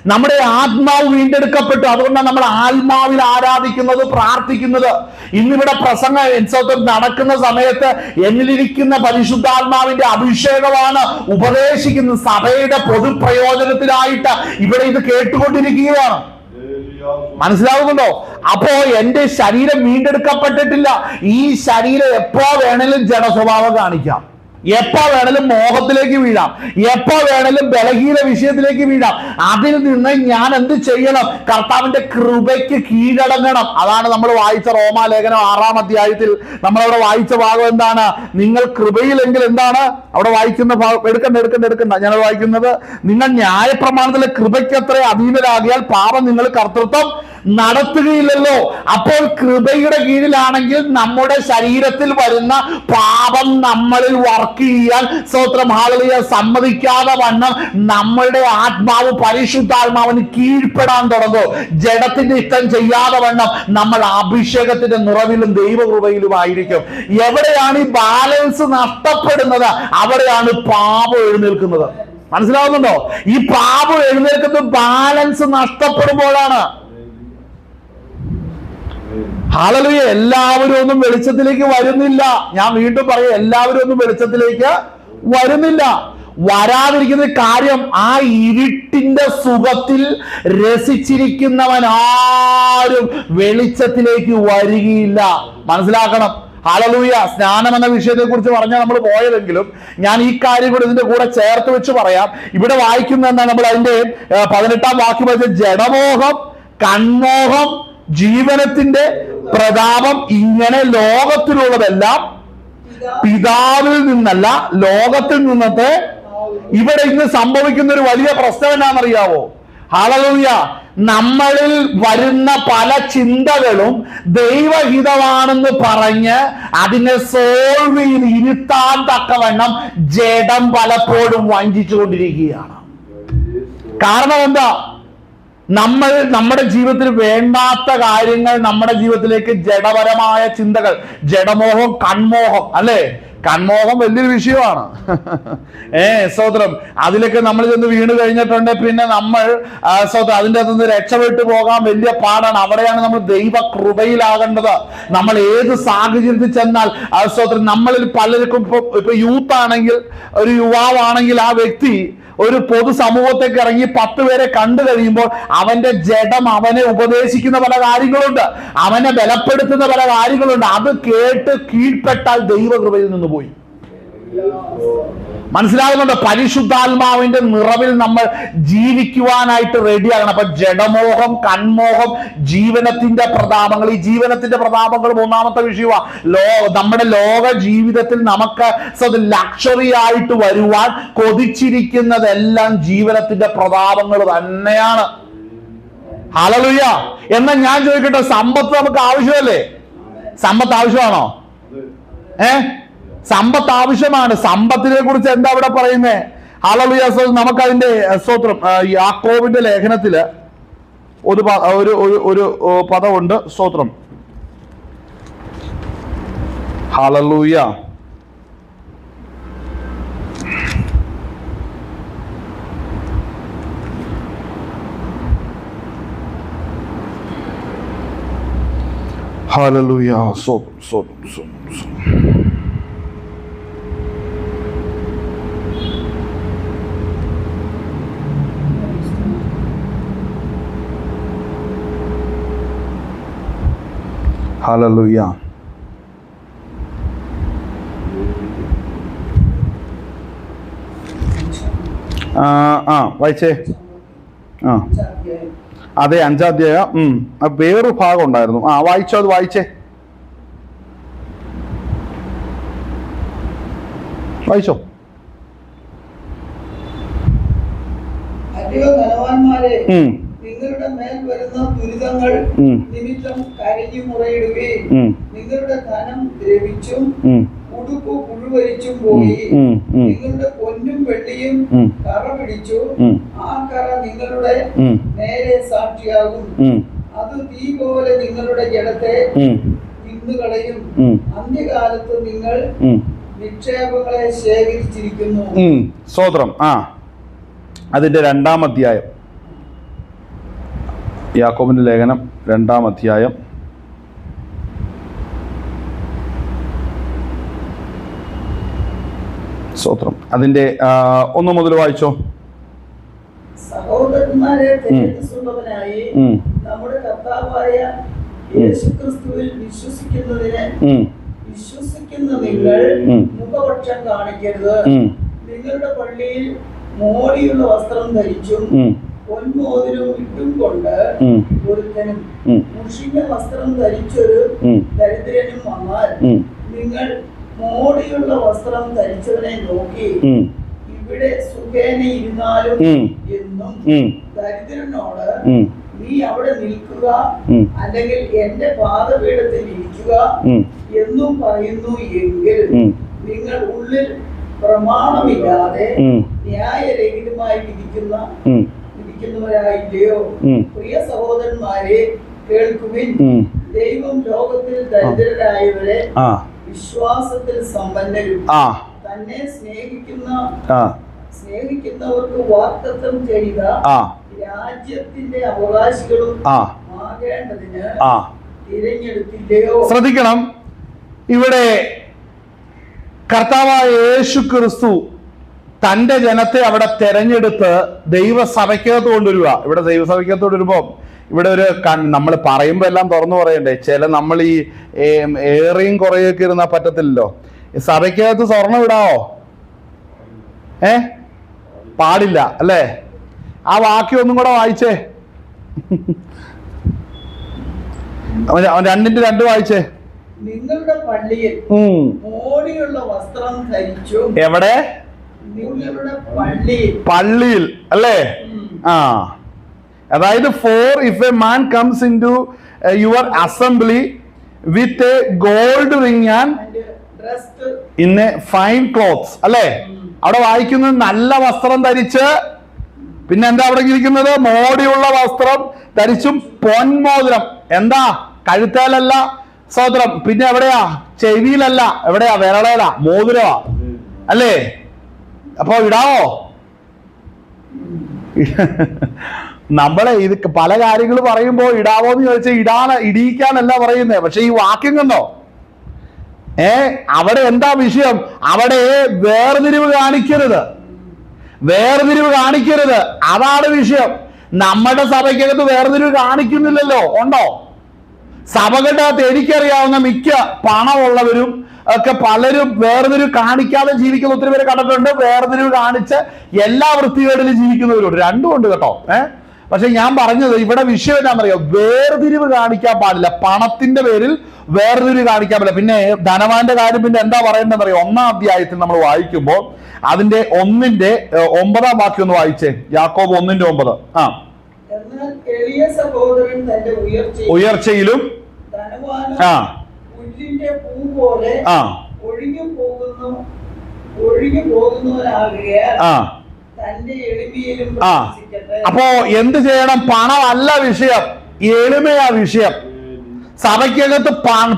നമ്മുടെ ആത്മാവ് വീണ്ടെടുക്കപ്പെട്ടു. അതുകൊണ്ടാണ് നമ്മൾ ആത്മാവിൽ ആരാധിക്കുന്നത്, പ്രാർത്ഥിക്കുന്നത്. ഇന്നിവിടെ പ്രസംഗം നടക്കുന്ന സമയത്ത് എന്നിലിരിക്കുന്ന പരിശുദ്ധാത്മാവിന്റെ അഭിഷേകമാണ് ഉപദേശിക്കുന്നത്. സഭയുടെ പൊതുപ്രയോജനത്തിനായിട്ട് ഇവിടെ ഇത് കേട്ടുകൊണ്ടിരിക്കുകയാണ്. മനസ്സിലാവുന്നുണ്ടോ? അപ്പോ എന്റെ ശരീരം വീണ്ടെടുക്കപ്പെട്ടിട്ടില്ല. ഈ ശരീരം എപ്പോ വേണേലും ജഡസ്വഭാവം കാണിക്കാം, എപ്പോ വേണേലും മോഹത്തിലേക്ക് വീഴാം, എപ്പോ വേണേലും ബലഹീന വിഷയത്തിലേക്ക് വീഴാം. അതിൽ നിന്ന് ഞാൻ എന്ത് ചെയ്യണം? കർത്താവിന്റെ കൃപയ്ക്ക് കീഴടങ്ങണം. അതാണ് നമ്മൾ വായിച്ച റോമാലേഖനം 6-ാം അധ്യായത്തിൽ നമ്മളവിടെ വായിച്ച ഭാഗം എന്താണ്? നിങ്ങൾ കൃപയിലെങ്കിൽ എന്താണ് അവിടെ വായിക്കുന്ന ഭാഗം? എടുക്കണ്ട. ഞാനത് വായിക്കുന്നത്, നിങ്ങൾ ന്യായപ്രമാണത്തിലെ കൃപയ്ക്കത്ര അധീനരാകിയാൽ പാപം നിങ്ങൾ കർത്തൃത്വം നടത്തുകയില്ലല്ലോ. അപ്പോൾ കൃപയുടെ കീഴിലാണെങ്കിൽ നമ്മുടെ ശരീരത്തിൽ വരുന്ന പാപം നമ്മളിൽ വർക്ക് ചെയ്യാൻ സ്തോത്രം ഹല്ലേലൂയ സമ്മതിക്കാതെ വണ്ണം നമ്മളുടെ ആത്മാവ് പരിശുദ്ധാത്മാവിന് കീഴ്പ്പെടാൻ തുടങ്ങും. ജഡത്തിന്റെ ഇഷ്ടം ചെയ്യാതെ വണ്ണം നമ്മൾ അഭിഷേകത്തിന്റെ നിറവിലും ദൈവകൃപയിലും ആയിരിക്കും. എവിടെയാണ് ഈ ബാലൻസ് നഷ്ടപ്പെടുന്നത്, അവിടെയാണ് പാപം എഴുന്നേൽക്കുന്നത്. മനസ്സിലാവുന്നുണ്ടോ? ഈ പാപം എഴുന്നേൽക്കുന്നത് ബാലൻസ് നഷ്ടപ്പെടുമ്പോഴാണ്. ഹല്ലേലൂയ. എല്ലാവരും ഒന്നും വെളിച്ചത്തിലേക്ക് വരുന്നില്ല. ഞാൻ വീണ്ടും പറയും, എല്ലാവരും ഒന്നും വെളിച്ചത്തിലേക്ക് വരുന്നില്ല. വരാതിരിക്കുന്ന കാര്യം, ആ ഇരുട്ടിന്റെ സുഖത്തിൽ രസിച്ചിരിക്കുന്നവൻ ആരും വെളിച്ചത്തിലേക്ക് വരികയില്ല. മനസ്സിലാക്കണം. ഹല്ലേലൂയ. സ്നാനം എന്ന വിഷയത്തെ കുറിച്ച് പറഞ്ഞാൽ നമ്മൾ പോയതെങ്കിലും ഞാൻ ഈ കാര്യം കൂടെ ഇതിന്റെ കൂടെ ചേർത്ത് വെച്ച് പറയാം. ഇവിടെ വായിക്കുന്ന എന്നാൽ നമ്മൾ അതിന്റെ 18-ാം വാക്യം വായിച്ച ജഡമോഹം, കൺമോഹം, ജീവനത്തിന്റെ പ്രതാപം, ഇങ്ങനെ ലോകത്തിലുള്ളതെല്ലാം പിതാവിൽ നിന്നല്ല ലോകത്തിൽ നിന്നത്തെ. ഇവിടെ ഇന്ന് സംഭവിക്കുന്ന ഒരു വലിയ പ്രശ്നം എന്നാണെന്നറിയാവോ? ഹല്ലേലൂയ. നമ്മളിൽ വരുന്ന പല ചിന്തകളും ദൈവഹിതമാണെന്ന് പറഞ്ഞ് അതിനെ സോൾവ് ചെയ്ത് ഇരുത്താൻ തക്കവണ്ണം ജഡം പലപ്പോഴും വഞ്ചിച്ചുകൊണ്ടിരിക്കുകയാണ്. കാരണം എന്താ? നമ്മുടെ ജീവിതത്തിൽ വേണ്ടാത്ത കാര്യങ്ങൾ നമ്മുടെ ജീവിതത്തിലേക്ക് ജഡപരമായ ചിന്തകൾ, ജഡമോഹം, കൺമോഹം, അല്ലേ? കൺമോഹം വലിയൊരു വിഷയമാണ്. സ്തോത്രം. അതിലൊക്കെ നമ്മൾ ചെന്ന് വീണ് കഴിഞ്ഞിട്ടുണ്ട്, പിന്നെ നമ്മൾ സ്തോത്രം അതിൻ്റെ അകത്തുനിന്ന് രക്ഷപ്പെട്ടു പോകാൻ വലിയ പാടാണ്. അവിടെയാണ് നമ്മൾ ദൈവ കൃപയിലാകേണ്ടത്. നമ്മൾ ഏത് സാഹചര്യത്തിൽ ചെന്നാൽ സ്തോത്രം, നമ്മളിൽ പലർക്കും ഇപ്പൊ യൂത്ത് ആണെങ്കിൽ, ഒരു യുവാവാണെങ്കിൽ ആ വ്യക്തി ഒരു പൊതുസമൂഹത്തേക്ക് ഇറങ്ങി 10 പേരെ കണ്ടു കഴിയുമ്പോൾ അവന്റെ ജഡം അവനെ ഉപദേശിക്കുന്ന പല കാര്യങ്ങളുണ്ട്, അവനെ ബലപ്പെടുത്തുന്ന പല കാര്യങ്ങളുണ്ട്. അത് കേട്ട് കീഴ്പ്പെട്ടാൽ ദൈവകൃപയിൽ നിന്ന് പോയി. മനസ്സിലാകുന്നുണ്ട്? പരിശുദ്ധാത്മാവിന്റെ നിറവിൽ നമ്മൾ ജീവിക്കുവാനായിട്ട് റെഡിയാകണം. അപ്പൊ ജഡമോഹം, കൺമോഹം, ജീവനത്തിന്റെ പ്രതാപങ്ങൾ. ഈ ജീവനത്തിന്റെ പ്രതാപങ്ങൾ 3-ാമത്തെ വിഷയമാണ്. നമ്മുടെ ലോക ജീവിതത്തിൽ നമുക്ക് ലക്ഷറി ആയിട്ട് വരുവാൻ കൊതിച്ചിരിക്കുന്നതെല്ലാം ജീവനത്തിന്റെ പ്രതാപങ്ങൾ തന്നെയാണ്. ഹല്ലേലൂയ. എന്നാൽ ഞാൻ ചോദിക്കട്ടെ, സമ്പത്ത് നമുക്ക് ആവശ്യമല്ലേ? സമ്പത്ത് ആവശ്യമാണോ? സമ്പത്ത് ആവശ്യമാണ്. സമ്പത്തിനെ കുറിച്ച് എന്താ ഇവിടെ പറയുന്നത്? ഹല്ലേലൂയ. നമുക്കതിന്റെ സ്തോത്രം യാക്കോബിന്റെ ലേഖനത്തില് ഒരു പദമുണ്ട്. സ്തോത്രം. ഹല്ലേലൂയ. ഹല്ലേലൂയ. ഹല്ലേലൂയ. വായിച്ചേ. അതെ, 5-ാം അധ്യായം. വേറൊരു ഭാഗം ഉണ്ടായിരുന്നു. വായിച്ചോ, അത് വായിച്ചേ. വായിച്ചോ. അല്ലയോ ധനവാന്മാരെ, നിങ്ങളുടെ മേൽ വരുന്ന ദുരിതങ്ങൾ നിമിത്തം കരഞ്ഞു മുറയിടുകയും നിങ്ങളുടെ ധനം ദ്രവിച്ചും ഉടുപ്പ് പുഴുവരിച്ചും പോയി നിങ്ങളുടെ പൊന്നും വെള്ളിയും കറ പിടിച്ചു. ആ കറ നിങ്ങളുടെ നേരെ സാക്ഷിയാകും. അത് തീ പോലെ നിങ്ങളുടെ ജഡത്തെ തിന്നുകളയും. അന്ത്യകാലത്ത് നിങ്ങൾ നിക്ഷേപങ്ങളെ ശേഖരിച്ചിരിക്കുന്നു. സ്തോത്രം. അതിന്റെ 2-ാം അധ്യായം, യാക്കോബിന്റെ ലേഖനം 2-ാം അധ്യായം. സ്തോത്രം. അതിന്റെ 1 മുതൽ വായിച്ചോ. സഹോദരന്മാരെ, തേജസ്സുള്ളവനായി നമ്മുടെ കർത്താവായ യേശുക്രിസ്തുവിൽ വിശ്വസിക്കുന്ന നിങ്ങൾ മുഖപക്ഷം കാണിക്കരുത്. നിങ്ങളുടെ പള്ളിയിൽ മോടിയുള്ള വസ്ത്രം ധരിച്ചും പൊന്മോതിരം ഇട്ടും കൊണ്ട് ഒരുത്തനും മുഷിഞ്ഞ വസ്ത്രം ധരിച്ചൊരു ദരിദ്രനും വന്നാൽ നിങ്ങൾ മോടിയുള്ള വസ്ത്രം ധരിച്ചവനെ നോക്കി ഇവിടെ സുഖേന ഇരുന്നാലും എന്നും ദരിദ്രനോട് നീ നീ അവിടെ നിൽക്കുക, അല്ലെങ്കിൽ എന്റെ പാദപീഠത്തിൽ ഇരിക്കുക എന്നും പറയുന്നു എങ്കിൽ നിങ്ങൾ ഉള്ളിൽ പ്രമാണമില്ലാതെ ന്യായരഹിതമായി ഇരിക്കുന്നവരായില്ലയോ? പ്രിയ സഹോദരന്മാരെ, കേൾക്കുവിൻ. ദൈവം ലോകത്തിൽ ദരിദ്രരായവരെ വിശ്വാസത്തിൽ സമ്പന്നരും തന്നെ സ്നേഹിക്കുന്നവർക്ക് വാഗ്ദത്തം ചെയ്ത രാജ്യത്തിന്റെ അവകാശികളും ആകേണ്ടതിന് തിരഞ്ഞെടുത്തില്ലയോ? ശ്രദ്ധിക്കണം, ഇവിടെ കർത്താവായ യേശു ക്രിസ്തു തന്റെ ജനത്തെ അവിടെ തെരഞ്ഞെടുത്ത് ദൈവസഭയ്ക്കകത്ത് കൊണ്ടുവരിക. ഇവിടെ ദൈവസഭയ്ക്കകത്ത് കൊണ്ടുവരുമ്പോൾ ഇവിടെ ഒരു നമ്മൾ പറയുമ്പോൾ എല്ലാം തുറന്നു പറയണ്ടേ. നമ്മൾ ഈ ഏറെയും കുറേയൊക്കെ ഇരുന്നാൽ പറ്റത്തില്ലല്ലോ. സഭയ്ക്കകത്ത് സ്വർണം ഇടാവോ? പാടില്ല അല്ലേ? ആ വാക്യം ഒന്നും കൂടെ വായിച്ചേ. 2:2 വായിച്ചേ. നിങ്ങളുടെ പള്ളിയിൽ മോടിയുള്ള വസ്ത്രം ധരിച്ചു. എവിടെ? നിങ്ങളുടെ പള്ളിയിൽ അല്ലേ? അതായത് for if a man comes in to your assembly with a gold ring and in a fine clothes അല്ലേ? അവിടെ വായിക്കുന്നത് നല്ല വസ്ത്രം ധരിച്ച്, പിന്നെ എന്താ അവിടെ ഇരിക്കുന്നത്? മോടിയുള്ള വസ്ത്രം ധരിച്ചും പൊന്മോതിരം. എന്താ? കഴുത്തേലല്ല സ്വോത്രം. പിന്നെ എവിടെയാ? ചെവിയിലല്ല. എവിടെയാ? വിരളേല. മോതിരമാ അല്ലേ? അപ്പൊ ഇടാവോ? നമ്മളെ ഇത് പല കാര്യങ്ങൾ പറയുമ്പോ ഇടാവോ എന്ന് ചോദിച്ചാൽ ഇടിയിക്കാനല്ല പറയുന്നേ. പക്ഷെ ഈ വാക്യം കണ്ടോ? അവിടെ എന്താ വിഷയം? അവിടെ വേർതിരിവ് കാണിക്കരുത്, വേർതിരിവ് കാണിക്കരുത്. അതാണ് വിഷയം. നമ്മുടെ സഭയ്ക്കകത്ത് വേർതിരിവ് കാണിക്കുന്നില്ലല്ലോ. ഉണ്ടോ? സഭകളുടെ അകത്ത് എനിക്കറിയാവുന്ന മിക്ക പണമുള്ളവരും ഒക്കെ പലരും വേർതിരിവ് കാണിക്കാതെ ജീവിക്കുന്ന ഒത്തിരി പേരെ കണ്ടിട്ടുണ്ട്. വേർതിരിവ് കാണിച്ച് എല്ലാ വൃത്തികേടിലും ജീവിക്കുന്നവരുണ്ട്. രണ്ടും ഉണ്ട് കേട്ടോ. പക്ഷെ ഞാൻ പറഞ്ഞത് ഇവിടെ വിഷയം എന്താണെന്നറിയോ? വേർതിരിവ് കാണിക്കാൻ പാടില്ല. പണത്തിന്റെ പേരിൽ വേർതിരിവ് കാണിക്കാൻ പാടില്ല. പിന്നെ ധനവാന്റെ കാര്യം പിന്നെ എന്താ പറയേണ്ടതെന്നറിയോ? 1-ാം അധ്യായത്തിൽ നമ്മൾ വായിക്കുമ്പോൾ അതിന്റെ 1-9 വാക്യം ഒന്ന് വായിച്ചേ. യാക്കോബ് 1:9. എന്നാൽ എളിയ സഹോദരൻ തന്റെ ഉയർച്ചയിലും പുല്ലിന്റെ പൂ പോലെ ഒഴിഞ്ഞു പോകുന്നവരാകുകയാൽ തന്റെ എളിമയിലും അപ്പോ എന്ത് ചെയ്യണം? പണമല്ല വിഷയം, എളിമയാ വിഷയം. സഭയ്ക്കകത്ത്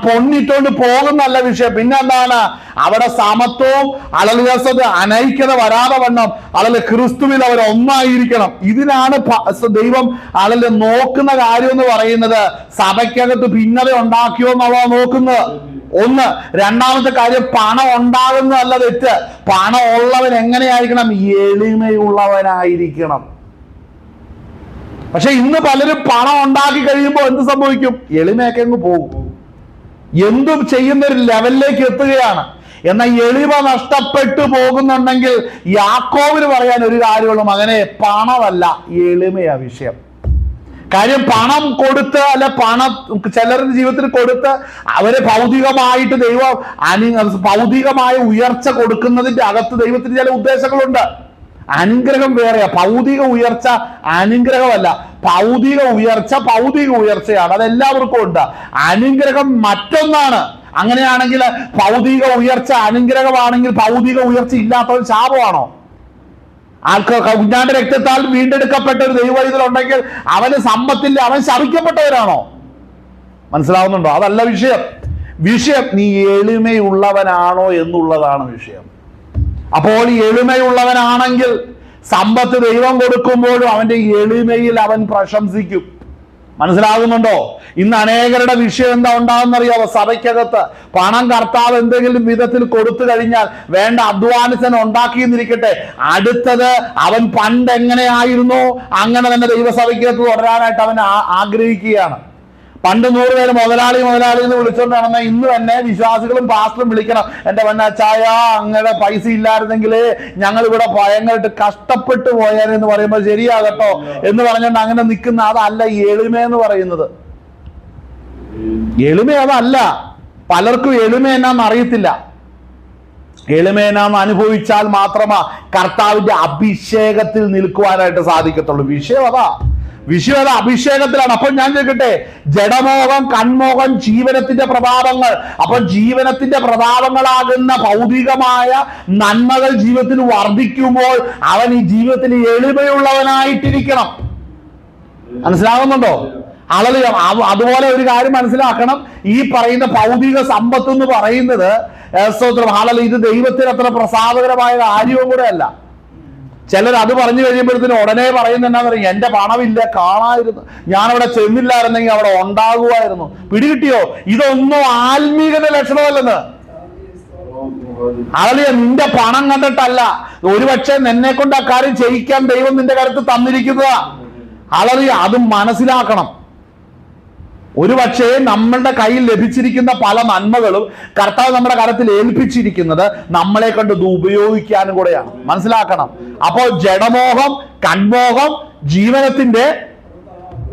പൊന്നിട്ടോണ്ട് പോകുന്നല്ല വിഷയം. പിന്നെ എന്താണ്? അവിടെ സമത്വവും അളലുകസത അനൈക്യത വരാതെ വണ്ണം ക്രിസ്തുവിൽ അവർ ഒന്നായിരിക്കണം. ഇതിനാണ് ദൈവം നോക്കുന്ന കാര്യം എന്ന് പറയുന്നത്. സഭയ്ക്കകത്ത് ഭിന്നത ഉണ്ടാക്കിയോ എന്നുള്ളതാ നോക്കുന്നത്. ഒന്ന്. രണ്ടാമത്തെ കാര്യം, പണം ഉണ്ടാകുന്നതല്ല തെറ്റ്. പണം ഉള്ളവൻ എങ്ങനെയായിരിക്കണം? എളിമയുള്ളവനായിരിക്കണം. പക്ഷെ ഇന്ന് പലരും പണം ഉണ്ടാക്കി കഴിയുമ്പോൾ എന്ത് സംഭവിക്കും? എളിമയൊക്കെ അങ്ങ് പോകും. എന്തും ചെയ്യുന്ന ഒരു ലെവലിലേക്ക് എത്തുകയാണ്. എന്നാൽ എളിമ നഷ്ടപ്പെട്ടു പോകുന്നുണ്ടെങ്കിൽ യാക്കോബിന് പറയാൻ ഒരു കാര്യമുള്ളൂ, മകനെ, പണമല്ല എളിമയാ വിഷയം. കാര്യം പണം കൊടുത്ത് അല്ലെ പണം ചിലരുടെ ജീവിതത്തിൽ കൊടുത്ത് അവരെ ഭൗതികമായിട്ട് ദൈവം ഭൗതികമായ ഉയർച്ച കൊടുക്കുന്നതിന്റെ അകത്ത് ദൈവത്തിന് ചില ഉദ്ദേശങ്ങളുണ്ട്. അനുഗ്രഹം വേറെയാ. ഭൗതിക ഉയർച്ച അനുഗ്രഹമല്ല. ഭൗതിക ഉയർച്ചയാണ്. അതെല്ലാവർക്കും ഉണ്ട്. അനുഗ്രഹം മറ്റൊന്നാണ്. അങ്ങനെയാണെങ്കിൽ ഭൗതിക ഉയർച്ച അനുഗ്രഹമാണെങ്കിൽ ഭൗതിക ഉയർച്ച ഇല്ലാത്തവൻ ശാപമാണോ? കുഞ്ഞാന്റെ രക്തത്താൽ വീണ്ടെടുക്കപ്പെട്ട ഒരു ദൈവവൈതലുണ്ടെങ്കിൽ അവന് സമ്പത്തില്ല, അവൻ ശപിക്കപ്പെട്ടവരാണോ? മനസ്സിലാവുന്നുണ്ടോ? അതല്ല വിഷയം. വിഷയം നീ എളിമയുള്ളവനാണോ എന്നുള്ളതാണ് വിഷയം. അപ്പോൾ എളിമയുള്ളവനാണെങ്കിൽ സമ്പത്ത് ദൈവം കൊടുക്കുമ്പോഴും അവന്റെ എളിമയിൽ അവൻ പ്രശംസിക്കും. മനസ്സിലാകുന്നുണ്ടോ? ഇന്ന് അനേകരുടെ വിഷയം എന്താ ഉണ്ടാകുന്നറിയാവോ? സഭയ്ക്കകത്ത് പണം കർത്താവ് എന്തെങ്കിലും വിധത്തിൽ കൊടുത്തു കഴിഞ്ഞാൽ വേണ്ട, അധ്വാനിച്ചൻ ഉണ്ടാക്കിയെന്നിരിക്കട്ടെ, അടുത്തത് അവൻ പണ്ട് എങ്ങനെയായിരുന്നോ അങ്ങനെ തന്നെ ദൈവസഭയ്ക്കകത്ത് തുടരാനായിട്ട് അവൻ ആഗ്രഹിക്കുകയാണ്. പണ്ട് 100 പേര് മുതലാളി എന്ന് വിളിച്ചോണ്ട് നടന്ന ഇന്ന് തന്നെ വിശ്വാസികളും പാസ്റ്ററും വിളിക്കണം, എന്റെ വന്നാച്ചായ അങ്ങനെ പൈസ ഇല്ലായിരുന്നെങ്കിൽ ഞങ്ങൾ ഇവിടെ ഭയങ്കരമായിട്ട് കഷ്ടപ്പെട്ടു പോയാലെന്ന് പറയുമ്പോൾ ശരിയാകട്ടോ എന്ന് പറഞ്ഞുകൊണ്ട് അങ്ങനെ നിൽക്കുന്ന അതല്ല എളിമയെന്ന് പറയുന്നത്. എളിമ അതല്ല. പലർക്കും എളിമ എന്നാന്ന് അറിയത്തില്ല. എളിമ എന്നാന്ന് അനുഭവിച്ചാൽ മാത്രമാ കർത്താവിന്റെ അഭിഷേകത്തിൽ നിൽക്കുവാനായിട്ട് സാധിക്കത്തുള്ളൂ. വിഷയം അതാ. വിഷയം അത് അഭിഷേകത്തിലാണ്. അപ്പോൾ ഞാൻ ചോദിക്കട്ടെ, ജഡമോഹം, കൺമോഹം, ജീവനത്തിന്റെ പ്രതാപങ്ങൾ. അപ്പൊ ജീവനത്തിന്റെ പ്രതാപങ്ങളാകുന്ന ഭൗതികമായ നന്മകൾ ജീവിതത്തിൽ വർദ്ധിക്കുമ്പോൾ അവൻ ഈ ജീവിതത്തിൽ എളിമയുള്ളവനായിട്ടിരിക്കണം. മനസ്സിലാകുന്നുണ്ടോ? അതുപോലെ ഒരു കാര്യം മനസ്സിലാക്കണം, ഈ പറയുന്ന ഭൗതിക സമ്പത്ത് എന്ന് പറയുന്നത് ഇത് ദൈവത്തിന് അത്ര പ്രസാദകരമായ കാര്യവും കൂടെ അല്ല. ചിലർ അത് പറഞ്ഞു കഴിയുമ്പോഴത്തേനും ഉടനെ പറയുന്നത് എന്താണെന്ന് അറിയാം, എന്റെ പണമില്ല, കാണായിരുന്നു, ഞാനവിടെ ചെന്നില്ലായിരുന്നെങ്കിൽ അവിടെ ഉണ്ടാകുമായിരുന്നു. പിടികിട്ടിയോ? ഇതൊന്നും ആത്മീകത ലക്ഷണമല്ലെന്ന്. നിന്റെ പണം കണ്ടിട്ടല്ല, ഒരുപക്ഷെ നിന്നെ കൊണ്ട് ആ കാര്യം ചെയ്യിക്കാൻ ദൈവം നിന്റെ കരുത്ത് തന്നിരിക്കുന്നതാ. അത് മനസ്സിലാക്കണം. ഒരുപക്ഷെ നമ്മളുടെ കയ്യിൽ ലഭിച്ചിരിക്കുന്ന പല നന്മകളും കർത്താവ് നമ്മുടെ കരത്തിൽ ഏൽപ്പിച്ചിരിക്കുന്നത് നമ്മളെ കൊണ്ട് ഇത് ഉപയോഗിക്കാനും കൂടെയാണ്. മനസ്സിലാക്കണം. അപ്പോൾ ജഡമോഹം, കൺമോഹം, ജീവനത്തിന്റെ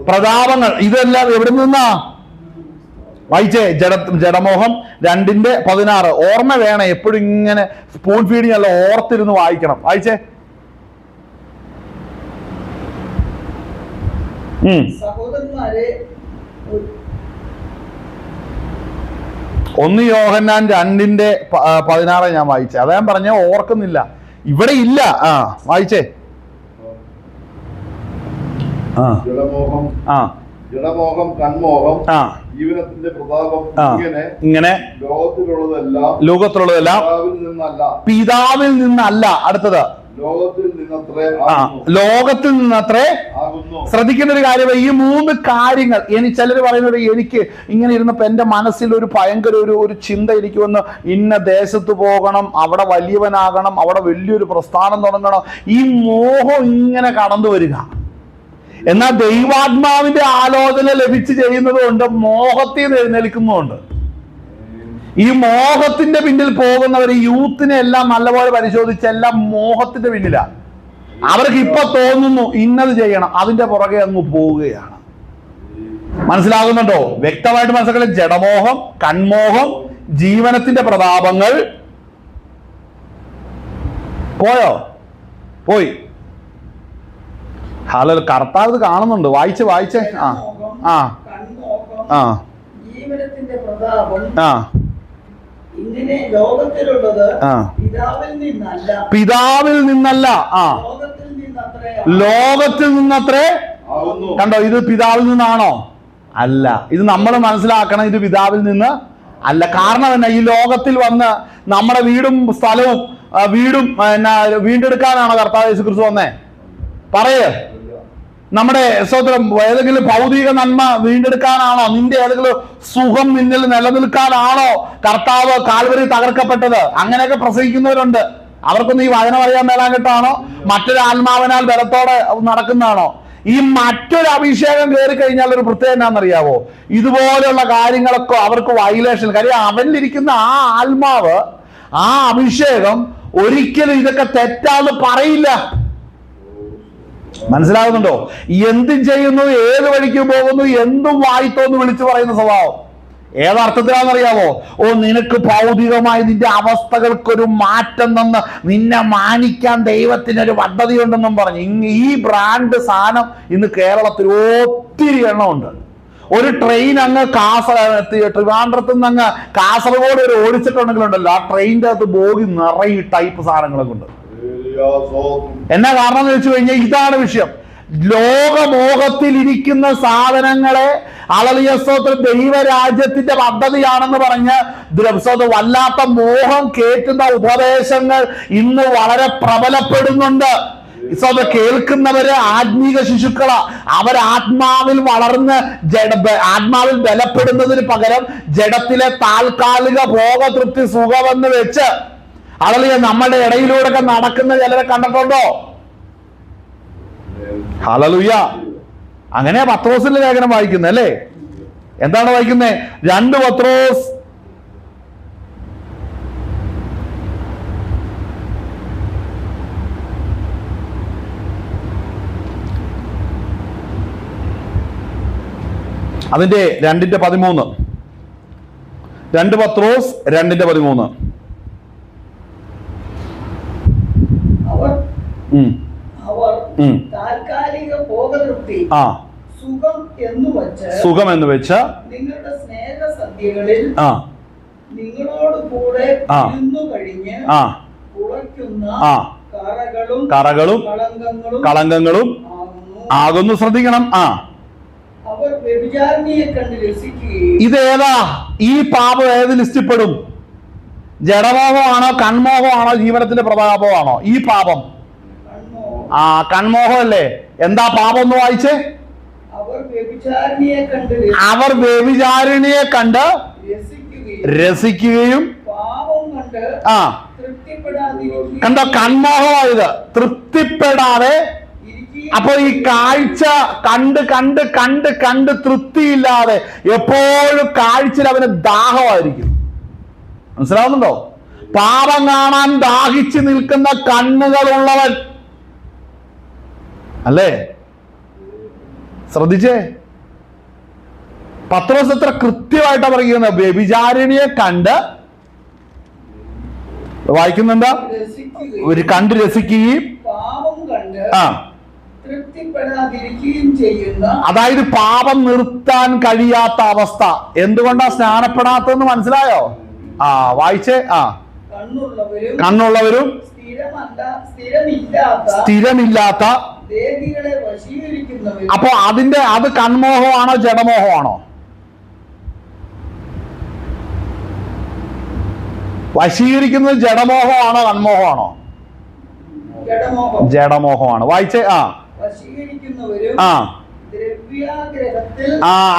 പ്രതാപങ്ങൾ, ഇതെല്ലാം എവിടെ നിന്നാ? വായിച്ചേ, ജഡമോഹം 2:16. ഓർമ്മ വേണം, എപ്പോഴും ഇങ്ങനെ സ്പൂൺ ഫീഡിങ് അല്ല, ഓർത്തിരുന്ന് വായിക്കണം. വായിച്ചേ. സഹോദരന്മാരെ, 1 യോഹന്നാൻ 2:16 ഞാൻ വായിച്ചേ. അതാ ഞാൻ പറഞ്ഞ ഓർക്കുന്നില്ല, ഇവിടെ ഇല്ല. വായിച്ചേ. ജഡമോഹം, കൺമോഹം, ജീവനത്തിന്റെ പ്രതാപം, ഇങ്ങനെ ലോകത്തിലുള്ളതെല്ലാം പിതാവിൽ നിന്നല്ല. അടുത്തത് ലോകത്തിൽ നിന്നത്രേ. ശ്രദ്ധിക്കേണ്ട ഒരു കാര്യം, ഈ 3 കാര്യങ്ങൾ. ചിലർ പറയുന്നത്, എനിക്ക് ഇങ്ങനെ ഇരുന്നപ്പോ എന്റെ മനസ്സിൽ ഒരു ഭയങ്കര ഒരു ചിന്ത എനിക്ക് വന്ന്, ഇന്ന ദേശത്ത് പോകണം, അവിടെ വലിയവനാകണം, അവിടെ വലിയൊരു പ്രസ്ഥാനം തുടങ്ങണം. ഈ മോഹം ഇങ്ങനെ കടന്നു വരിക. എന്നാൽ ദൈവാത്മാവിന്റെ ആലോചന ലഭിച്ച് ചെയ്യുന്നത് കൊണ്ട് മോഹത്തിൽ നിന്ന് എഴുന്നേൽക്കുന്നുണ്ട്. ഈ മോഹത്തിന്റെ പിന്നിൽ പോകുന്നവർ യൂത്തിനെ എല്ലാം നല്ലപോലെ പരിശോധിച്ച് എല്ലാം മോഹത്തിന്റെ പിന്നിലാണ്. അവർക്ക് ഇപ്പൊ തോന്നുന്നു ഇന്നത് ചെയ്യണം, അതിന്റെ പുറകെ അങ്ങ് പോവുകയാണ്. മനസ്സിലാകുന്നുണ്ടോ? വ്യക്തമായിട്ട് മനസ്സിലാക്കണം. ജഡമോഹം, കൺമോഹം, ജീവനത്തിന്റെ പ്രതാപങ്ങൾ. പോയോ? പോയി. കർത്താവ് ഇത് കാണുന്നുണ്ട്. വായിച്ചേ. ജീവനത്തിന്റെ പ്രതാപം ഇങ്ങനെ ലോകത്തിലുള്ളത് പിതാവിൽ നിന്നല്ല, ലോകത്തിൽ നിന്നത്രേ. കണ്ടോ? ഇത് പിതാവിൽ നിന്നാണോ? അല്ല. ഇത് നമ്മൾ മനസ്സിലാക്കണം, ഇത് പിതാവിൽ നിന്ന് അല്ല. കാരണം എന്നാ? ഈ ലോകത്തിൽ വന്ന് നമ്മുടെ വീടും സ്ഥലവും വീണ്ടെടുക്കാനാണോ കർത്താവ് യേശു ക്രിസ്തു വന്നേ? പറയേ. നമ്മുടെ സ്വന്തം ഏതെങ്കിലും ഭൗതിക നന്മ വീണ്ടെടുക്കാനാണോ? നിന്റെ ഏതെങ്കിലും സുഖം നിന്നിൽ നിലനിൽക്കാനാണോ കർത്താവ് കാൽവരി തകർക്കപ്പെട്ടത്? അങ്ങനെയൊക്കെ പ്രസംഗിക്കുന്നവരുണ്ട്. അവർക്കൊന്നും ഈ വചനം അറിയാൻ മേലാകട്ടാണോ? മറ്റൊരു ആത്മാവിനാൽ ബലത്തോടെ നടക്കുന്നതാണോ? ഈ മറ്റൊരു അഭിഷേകം കയറി കഴിഞ്ഞാൽ ഒരു പ്രത്യേകത എന്താണെന്നറിയാവോ? ഇതുപോലെയുള്ള കാര്യങ്ങളൊക്കെ അവർക്ക് വയലേഷൻ. കാര്യം അവനിലിരിക്കുന്ന ആ ആത്മാവ്, ആ അഭിഷേകം ഒരിക്കലും ഇതൊക്കെ തെറ്റാന്ന് പറയില്ല. മനസ്സിലാകുന്നുണ്ടോ? എന്തും ചെയ്യുന്നു, ഏത് വഴിക്ക് പോകുന്നു, എന്തും വായിത്തോന്ന് വിളിച്ചു പറയുന്ന സ്വഭാവം. ഏതർത്ഥത്തിലാണെന്നറിയാമോ? നിനക്ക് ഭൗതികമായി നിന്റെ അവസ്ഥകൾക്കൊരു മാറ്റം തന്ന് നിന്നെ മാനിക്കാൻ ദൈവത്തിനൊരു പദ്ധതി ഉണ്ടെന്നും പറഞ്ഞു. ഈ ബ്രാൻഡ് സാധനം ഇന്ന് കേരളത്തിൽ ഒത്തിരി എണ്ണമുണ്ട്. ഒരു ട്രെയിൻ അങ്ങ് ട്രിവാൻഡ്രത്ത് നിന്ന് അങ്ങ് കാസർഗോഡ് വരെ ഓടിച്ചിട്ടുണ്ടെങ്കിലുണ്ടല്ലോ, ആ ട്രെയിനിന്റെ അകത്ത് ബോഗി നിറയെ ടൈപ്പ് സാധനങ്ങളൊക്കെ ഉണ്ട്. എന്നാ കാരണം എന്ന് വെച്ച് കഴിഞ്ഞാൽ ഇതാണ് വിഷയം. ലോകമോഹത്തിൽ ഇരിക്കുന്ന സാധനങ്ങളെ ദൈവരാജ്യത്തിന്റെ പദ്ധതിയാണെന്ന് പറഞ്ഞ് വല്ലാത്ത മോഹം കേറ്റുന്ന ഉപദേശങ്ങൾ ഇന്ന് വളരെ പ്രബലപ്പെടുന്നുണ്ട്. കേൾക്കുന്നവര് ആത്മീക ശിശുക്കളാ. ആത്മാവിൽ വളർന്ന് ആത്മാവിൽ ബലപ്പെടുന്നതിന് പകരം ജഡത്തിലെ താൽക്കാലിക ഭോഗതൃപ്തി സുഖമെന്ന് വെച്ച് നമ്മുടെ ഇടയിലൂടെ ഒക്കെ നടക്കുന്ന ചിലരെ കണ്ടിട്ടുണ്ടോ? ഹല്ലേലൂയ. അങ്ങനെ പത്രോസിന്റെ ലേഖനം വായിക്കുന്നത് അല്ലേ? എന്താണ് വായിക്കുന്നത്? 2 പത്രോസ് 2:13. 2 പത്രോസ് 2:13. താൽക്കാലിക ഭോഗതൃപ്തി സുഖം എന്ന് വെച്ച് നിങ്ങളുടെ സ്നേഹസന്ധ്യകളിൽ നിങ്ങളോട് കൂടെ കഴിഞ്ഞ് ഉളയ്ക്കുന്ന കറകളും കളങ്കങ്ങളും ആകുന്നു. ശ്രദ്ധിക്കണം. അവർ വ്യഭിചാരിണിയെ കണ്ട് രസിക്കുകയും. ഇതേതാ? ഈ പാപം ഏത് ലിസ്റ്റിൽപ്പെടും? ജഡമോഹമാണോ, കൺമോഹമാണോ, ജീവനത്തിന്റെ പ്രതാപമാണോ? ഈ പാപം കൺമോഹം അല്ലേ? എന്താ പാപം ഒന്ന് വായിച്ചേ. അവർ വ്യഭിചാരിണിയെ കണ്ട് രസിക്കുകയും കണ്ടോ? കൺമോഹമായത് തൃപ്തിപ്പെടാതെ. അപ്പൊ ഈ കാഴ്ച കണ്ട് കണ്ട് കണ്ട് കണ്ട് തൃപ്തിയില്ലാതെ എപ്പോഴും കാഴ്ചയിൽ അവന് ദാഹമായിരിക്കും. മനസ്സിലാവുന്നുണ്ടോ? പാപം കാണാൻ ദാഹിച്ചു നിൽക്കുന്ന കണ്ണുകളുള്ളവൻ അല്ലേ? ശ്രദ്ധിച്ചേ, പത്രോസ് എത്ര കൃത്യമായിട്ടാ പറയുന്നത്. വ്യഭിചാരിണിയെ കണ്ട് വായിക്കുന്നുണ്ട്, ഒരു കണ്ട് രസിക്കുകയും അതായത് പാപം നിർത്താൻ കഴിയാത്ത അവസ്ഥ. എന്തുകൊണ്ടാ സ്നാനപ്പെടാത്തതെന്ന് മനസ്സിലായോ? വായിച്ചേ. കണ്ണുള്ളവരും സ്ഥിരമില്ലാത്ത. അപ്പൊ അത് കൺമോഹമാണോ ജഡമോഹമാണോ? വശീകരിക്കുന്നത് ജഡമോഹമാണോ കൺമോഹമാണോ? ജഡമോഹമാണ്. വായിച്ചേ.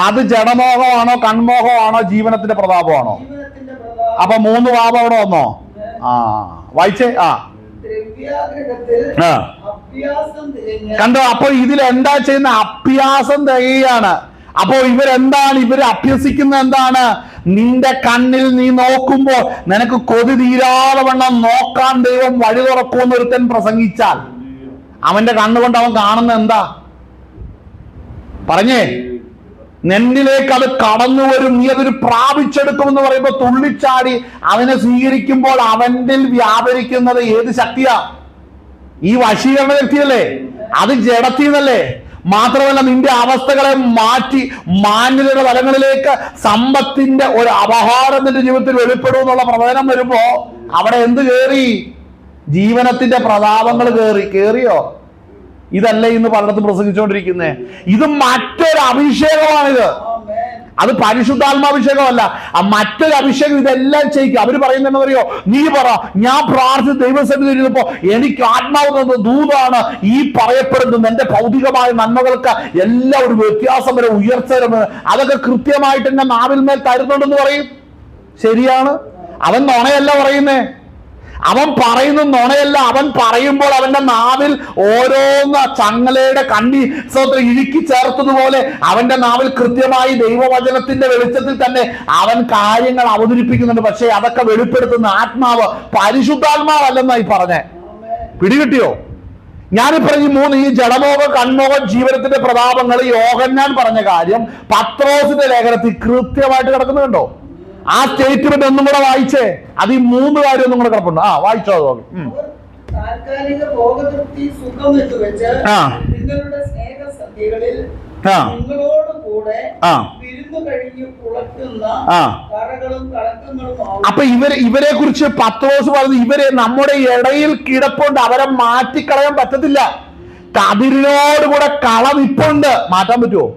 അത് ജഡമോഹമാണോ കൺമോഹമാണോ ജീവനത്തിന്റെ പ്രതാപമാണോ? അപ്പൊ 3 പാപം അവിടെ വന്നോ? വായിച്ചേ. കണ്ടോ? അപ്പൊ ഇതിൽ എന്താ ചെയ്യുന്ന? അഭ്യാസം തികയാണ്. അപ്പോ ഇവര് അഭ്യസിക്കുന്ന എന്താണ്? നിന്റെ കണ്ണിൽ നീ നോക്കുമ്പോൾ നിനക്ക് കൊതി തീരാതെ വണ്ണം നോക്കാൻ ദൈവം വഴി തുറക്കുമെന്ന് ഒരുത്തൻ പ്രസംഗിച്ചാൽ അവന്റെ കണ്ണുകൊണ്ട് അവൻ കാണുന്ന എന്താ? പറഞ്ഞേ. നിന്നിലേക്ക് അത് കടന്നു വരും, നീ അതൊരു പ്രാപിച്ചെടുക്കുമെന്ന് പറയുമ്പോൾ തുള്ളിച്ചാടി അവനെ സ്വീകരിക്കുമ്പോൾ അവന്റെ വ്യാപരിക്കുന്നത് ഏത് ശക്തിയാ? ഈ വശീകരണ ശക്തിയല്ലേ? അത് ജഡത്തിന്നല്ലേ? മാത്രമല്ല നിന്റെ അവസ്ഥകളെ മാറ്റി മാന്യതയുടെ തലങ്ങളിലേക്ക് സമ്പത്തിന്റെ ഒരു അപഹാരം നിന്റെ ജീവിതത്തിൽ വെളിപ്പെടും എന്നുള്ള പ്രവചനം വരുമ്പോ അവിടെ എന്ത് കേറി? ജീവനത്തിന്റെ പ്രതാപങ്ങൾ കേറിയോ? ഇതല്ലേ ഇന്ന് പലയിടത്തും പ്രസംഗിച്ചുകൊണ്ടിരിക്കുന്നേ? ഇത് മറ്റൊരു അഭിഷേകമാണിത്. അത് പരിശുദ്ധാത്മാഭിഷേകമല്ല, മറ്റൊരു അഭിഷേകം. ഇതെല്ലാം ചെയ്യിക്കും. അവര് പറയുന്നത് അറിയോ? നീ പറ, ഞാൻ പ്രാർത്ഥിച്ച് ദൈവസന്നിധി ഇരുന്നപ്പോ എനിക്ക് ആത്മാവ് തന്ന ദൂതാണ് ഈ പറയപ്പെടുന്നത്. എന്റെ ഭൗതികമായ നന്മകൾക്ക് എല്ലാം ഒരു വ്യത്യാസം വരെ, ഉയർച്ച വരെ, അതൊക്കെ കൃത്യമായിട്ട് എന്റെ നാവിൽ മേൽ തരുന്നുണ്ടെന്ന് പറയും. ശരിയാണ്. അവൻ നുണയല്ല പറയുന്നേ. അവൻ പറയുന്ന നുണയല്ല. അവൻ പറയുമ്പോൾ അവന്റെ നാവിൽ ഓരോന്ന് ചങ്ങലയുടെ കണ്ണി ഇഴുക്കി ചേർത്തതുപോലെ അവന്റെ നാവിൽ കൃത്യമായി ദൈവവചനത്തിന്റെ വെളിച്ചത്തിൽ തന്നെ അവൻ കാര്യങ്ങൾ അവതരിപ്പിക്കുന്നുണ്ട്. പക്ഷെ അതൊക്കെ വെളിപ്പെടുത്തുന്ന ആത്മാവ് പരിശുദ്ധാത്മാവല്ലെന്നായി പറഞ്ഞേ. പിടികിട്ടിയോ? ഞാനീ പറഞ്ഞ ഈ ജഡമോഹ കൺമോഹ ജീവനത്തിന്റെ പ്രതാപങ്ങൾ യോഹന്നാൻ പറഞ്ഞ കാര്യം പത്രോസിന്റെ ലേഖനത്തിൽ കൃത്യമായിട്ട് കിടക്കുന്നുണ്ടോ? ആ സ്റ്റേറ്റ്മെന്റ് ഒന്നും കൂടെ വായിച്ചേ. അത് ഈ 3 കാര്യം ഒന്നും കൂടെ കിടപ്പുണ്ട്. വായിച്ചോ. താൽക്കാലിക ഭോഗതൃപ്തി സുഖം എന്ന് വെച്ച് നിങ്ങളുടെ സ്നേഹസന്ധ്യകളിൽ നിങ്ങളോട് കൂടെ വിരുന്നു കഴിഞ്ഞ് കുളക്കുന്ന കറകളും കളങ്കങ്ങളും. അപ്പൊ ഇവരെ കുറിച്ച് പത്രോസ് പറഞ്ഞു, ഇവരെ നമ്മുടെ ഇടയിൽ കിടപ്പുണ്ട്, അവരെ മാറ്റിക്കളയാൻ പറ്റത്തില്ല. കതിരിനോടുകൂടെ കളമിപ്പുണ്ട്. മാറ്റാൻ പറ്റുമോ?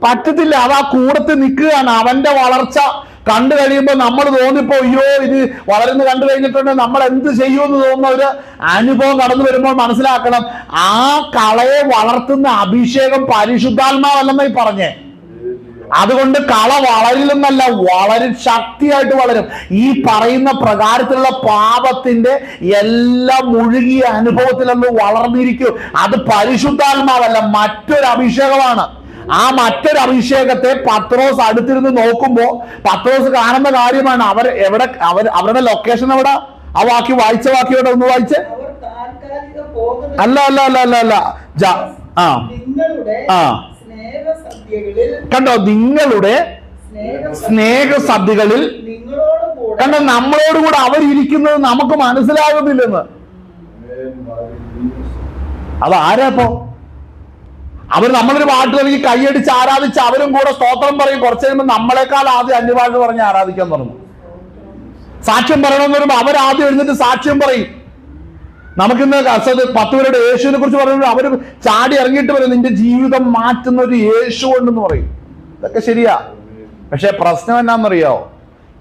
പറ്റത്തില്ല. അത് ആ കൂടത്തിൽ നിൽക്കുകയാണ്. അവന്റെ വളർച്ച കണ്ടു കഴിയുമ്പോൾ നമ്മൾ തോന്നിപ്പോ അയ്യോ ഇത് വളർന്ന് കണ്ടു കഴിഞ്ഞിട്ടുണ്ട് നമ്മൾ എന്ത് ചെയ്യുമെന്ന് തോന്നുന്ന ഒരു അനുഭവം കടന്നു വരുമ്പോൾ മനസ്സിലാക്കണം, ആ കളയെ വളർത്തുന്ന അഭിഷേകം പരിശുദ്ധാത്മാവല്ലെന്നായി പറഞ്ഞേ. അതുകൊണ്ട് കള വളരില്ലെന്നല്ല, വളരെ ശക്തിയായിട്ട് വളരും. ഈ പറയുന്ന പ്രകാരത്തിലുള്ള പാപത്തിന്റെ എല്ലാം മുഴുകിയ അനുഭവത്തിലൊന്ന് വളർന്നിരിക്കും. അത് പരിശുദ്ധാത്മാവല്ല, മറ്റൊരു അഭിഷേകമാണ്. ആ മറ്റൊരു അഭിഷേകത്തെ പത്രോസ് അടുത്തിരുന്ന് നോക്കുമ്പോ പത്രോസ് കാണുന്ന കാര്യമാണ്. അവരുടെ ലൊക്കേഷൻ എവിടെ? ആ വായിച്ച വാക്യോടെ ഒന്ന് വായിച്ച്. അല്ല കണ്ടോ? നിങ്ങളുടെ സ്നേഹസദ്യകളിൽ കണ്ടോ? നമ്മളോടുകൂടെ അവരിയ്ക്കുന്നത് നമുക്ക് മനസ്സിലാകുന്നില്ലെന്ന്. അതാരാപ്പോ? അവർ നമ്മളൊരു പാട്ട് തുടങ്ങി കൈയടിച്ച് ആരാധിച്ച് അവരും കൂടെ സ്തോത്രം പറയും. കുറച്ച് കഴിയുമ്പോൾ നമ്മളെക്കാൾ ആദ്യം അന്യഭാഷ പറഞ്ഞ് ആരാധിക്കാൻ തുടങ്ങും. സാക്ഷ്യം പറയണമെന്ന് പറയുമ്പോൾ അവരാദ്യം എഴുന്നിട്ട് സാക്ഷ്യം പറയും. നമുക്കിന്ന് 10 പേരുടെ യേശുവിനെ കുറിച്ച് പറയുമ്പോൾ അവർ ചാടി ഇറങ്ങിയിട്ട് വരും, നിന്റെ ജീവിതം മാറ്റുന്ന ഒരു യേശു ഉണ്ടെന്ന് പറയും. ഇതൊക്കെ ശരിയാ. പക്ഷെ പ്രശ്നം എന്നാന്നറിയോ?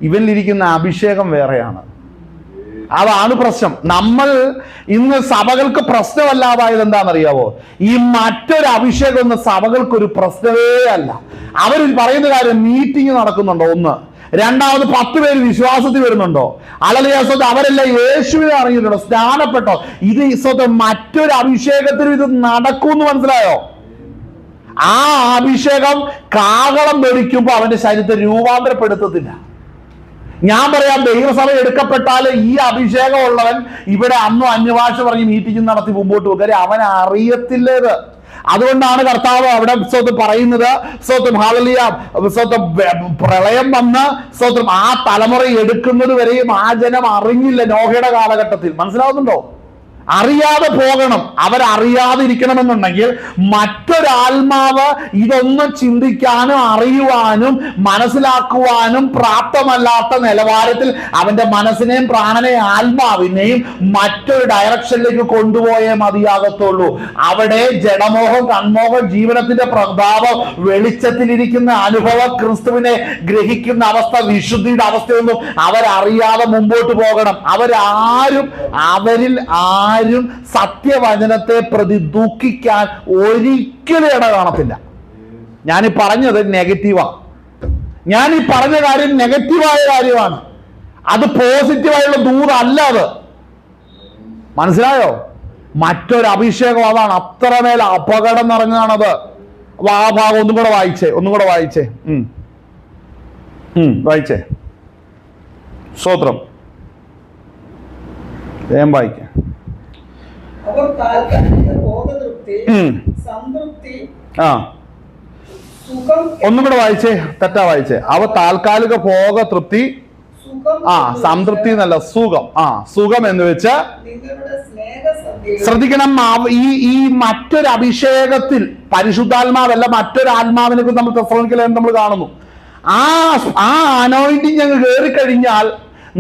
ഇവനിലിരിക്കുന്ന അഭിഷേകം വേറെയാണ്. അതാണ് പ്രശ്നം. നമ്മൾ ഇന്ന് സഭകൾക്ക് പ്രശ്നമല്ലാതായത് എന്താണെന്നറിയാവോ? ഈ മറ്റൊരു അഭിഷേകം ഒന്നും സഭകൾക്കൊരു പ്രശ്നമേ അല്ല. അവർ പറയുന്ന കാര്യം മീറ്റിംഗ് നടക്കുന്നുണ്ടോ? ഒന്ന്. രണ്ടാമത് 10 പേര് വിശ്വാസത്തിൽ വരുന്നുണ്ടോ? അളലിയാസത്ത് അവരെല്ലാം യേശുവിനെ അറിഞ്ഞിട്ടുണ്ടോ? സ്നാനപ്പെട്ടോ? ഇത് മറ്റൊരു അഭിഷേകത്തിനും ഇത് നടക്കുമെന്ന് മനസ്സിലായോ? ആ അഭിഷേകം കാഹളം ധരിക്കുമ്പോൾ അവന്റെ ശരീരത്തെ രൂപാന്തരപ്പെടുത്തത്തില്ല. ഞാൻ പറയാം, ദൈവസഭ എടുക്കപ്പെട്ടാൽ ഈ അഭിഷേകം ഉള്ളവൻ ഇവിടെ അന്നും അന്യഭാഷ പറഞ്ഞ് മീറ്റിംഗ് നടത്തി മുമ്പോട്ട് പോകും. കാര്യം അവൻ അറിയത്തില്ലേത്. അതുകൊണ്ടാണ് കർത്താവ് അവിടെ പറയുന്നത്, പ്രളയം വന്ന് ആ തലമുറ എടുക്കുന്നത് വരെയും ആ ജനം അറിഞ്ഞില്ല. നോഹയുടെ കാലഘട്ടത്തിൽ മനസ്സിലാവുന്നുണ്ടോ? അറിയാതെ പോകണം. അവരറിയാതിരിക്കണമെന്നുണ്ടെങ്കിൽ മറ്റൊരാത്മാവ് ഇതൊന്നും ചിന്തിക്കാനും അറിയുവാനും മനസ്സിലാക്കുവാനും പ്രാപ്തമല്ലാത്ത നിലവാരത്തിൽ അവന്റെ മനസ്സിനെയും പ്രാണനെയും ആത്മാവിനെയും മറ്റൊരു ഡയറക്ഷനിലേക്ക് കൊണ്ടുപോയേ മതിയാകത്തുള്ളൂ. അവിടെ ജഡമോഹം, കൺമോഹം, ജീവനത്തിന്റെ പ്രഭാവം, വെളിച്ചത്തിലിരിക്കുന്ന അനുഭവം, ക്രിസ്തുവിനെ ഗ്രഹിക്കുന്ന അവസ്ഥ, വിശുദ്ധിയുടെ അവസ്ഥയൊന്നും അവരറിയാതെ മുമ്പോട്ട് പോകണം. അവരിൽ ആരും സത്യവചനത്തെ പ്രതി ദുഃഖിക്കാൻ ഒരിക്കലും ഇട കാണത്തില്ല. ഞാനീ പറഞ്ഞത് നെഗറ്റീവാ. ഞാൻ ഈ പറഞ്ഞ കാര്യം നെഗറ്റീവായ കാര്യമാണ്. അത് പോസിറ്റീവായുള്ള ദൂതല്ല. അത് മനസ്സിലായോ? മറ്റൊരു അഭിഷേകം അതാണ്. അത്രമേൽ അപകടം നിറഞ്ഞാണത്. ആ ഭാഗം ഒന്നും കൂടെ വായിച്ചേ. വായിച്ചേ. സ്തോത്രം. വേഗം വായിക്കേ. അവർ താൽക്കാലിക ഭോഗതൃപ്തി, സംതൃപ്തി, സുഖം. ഒന്നും കൂടെ വായിച്ചേ. തെറ്റാ വായിച്ചേ. അവർ താൽക്കാലിക ഭോഗതൃപ്തി, സംതൃപ്തി എന്നല്ല, സുഖം. സുഖം എന്ന് വെച്ച് ശ്രദ്ധിക്കണം. ഈ മറ്റൊരു അഭിഷേകത്തിൽ പരിശുദ്ധാത്മാവല്ല, മറ്റൊരു ആത്മാവിനെ കുറിച്ച് നമ്മൾ തെസ്സലോനിക്കയിൽ നമ്മൾ കാണുന്നു. ആ അനോയിന്റിങ് അങ്ങ് കയറിക്കഴിഞ്ഞാൽ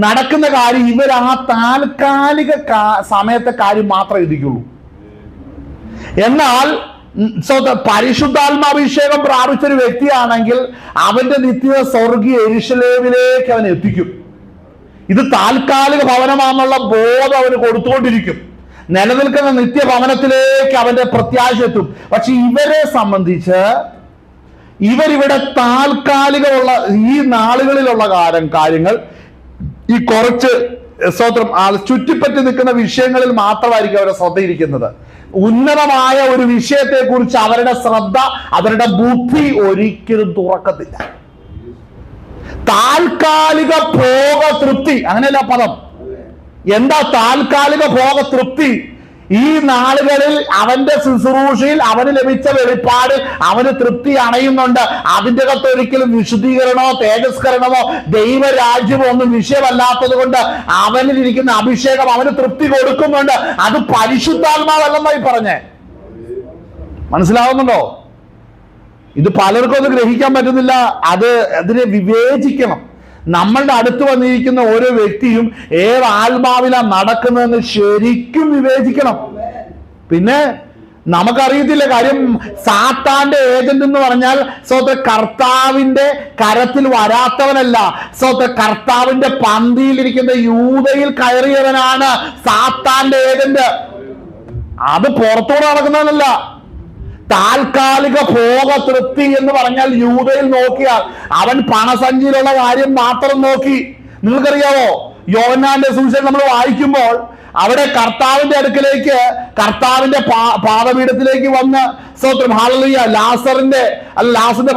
നടക്കുന്ന കാര്യം ഇവർ ആ താൽക്കാലിക സമയത്തെ കാര്യം മാത്രമേ എഴുതിക്കുള്ളൂ. എന്നാൽ പരിശുദ്ധാത്മാഭിഷേകം പ്രാപിച്ചൊരു വ്യക്തിയാണെങ്കിൽ അവന്റെ നിത്യത സ്വർഗീയ യെരൂശലേമിലേക്ക് അവൻ എത്തിക്കും. ഇത് താൽക്കാലിക ഭവനമാണെന്നുള്ള ബോധം അവന് കൊടുത്തുകൊണ്ടിരിക്കും. നിലനിൽക്കുന്ന നിത്യഭവനത്തിലേക്ക് അവന്റെ പ്രത്യാശ എത്തും. പക്ഷെ ഇവരെ സംബന്ധിച്ച് ഇവരിവിടെ താൽക്കാലികമുള്ള ഈ നാളുകളിലുള്ള കാര്യങ്ങൾ ഈ കുറച്ച് ചുറ്റിപ്പറ്റി നിൽക്കുന്ന വിഷയങ്ങളിൽ മാത്രമായിരിക്കും അവരുടെ ശ്രദ്ധയിരിക്കുന്നത്. ഉന്നതമായ ഒരു വിഷയത്തെ കുറിച്ച് അവരുടെ ശ്രദ്ധ, അവരുടെ ബുദ്ധി ഒരിക്കലും തുറക്കത്തില്ല. താൽക്കാലിക ഭോഗതൃപ്തി, അങ്ങനെയല്ല പദം. എന്താ താൽക്കാലിക ഭോഗതൃപ്തി? ഈ നാളുകളിൽ അവന്റെ ശുശ്രൂഷയിൽ അവന് ലഭിച്ച വെളിപ്പാട് അവന് തൃപ്തി അണയുന്നുണ്ട്. അതിൻ്റെ അകത്ത് ഒരിക്കലും വിശുദ്ധീകരണമോ തേജസ്കരണമോ ദൈവരാജ്യമോ ഒന്നും വിഷയമല്ലാത്തത് കൊണ്ട് അവനിലിരിക്കുന്ന അഭിഷേകം അവന് തൃപ്തി കൊടുക്കുന്നുണ്ട്. അത് പരിശുദ്ധാത്മാവല്ലെന്നായി പറഞ്ഞേ. മനസ്സിലാവുന്നുണ്ടോ? ഇത് പലർക്കും അത് ഗ്രഹിക്കാൻ പറ്റുന്നില്ല. അതിനെ വിവേചിക്കണം. നമ്മളുടെ അടുത്ത് വന്നിരിക്കുന്ന ഓരോ വ്യക്തിയും ഏത് ആത്മാവിലാണ് നടക്കുന്നതെന്ന് ശരിക്കും വിവേചിക്കണം. പിന്നെ നമുക്കറിയത്തില്ല കാര്യം. സാത്താന്റെ ഏജന്റ് എന്ന് പറഞ്ഞാൽ കർത്താവിന്റെ കരത്തിൽ വരാത്തവനല്ല. കർത്താവിന്റെ പന്തിയിലിരിക്കുന്ന യൂദയിൽ കയറിയവനാണ് സാത്താന്റെ ഏജന്റ്. അത് പുറത്തോടെ നടക്കുന്നവനല്ല. താൽക്കാലിക ഭോഗതൃപ്തി എന്ന് പറഞ്ഞാൽ യൂദയിൽ നോക്കിയാൽ അവൻ പണസഞ്ചിയിലുള്ള കാര്യം മാത്രം നോക്കി. നിങ്ങൾക്കറിയാവോ, യോഹന്നാന്റെ സുവിശേഷം നമ്മൾ വായിക്കുമ്പോൾ അവിടെ കർത്താവിന്റെ അടുക്കലേക്ക്, കർത്താവിന്റെ പാദപീഠത്തിലേക്ക് വന്ന് ഹല്ലേലൂയ ലാസറിന്റെ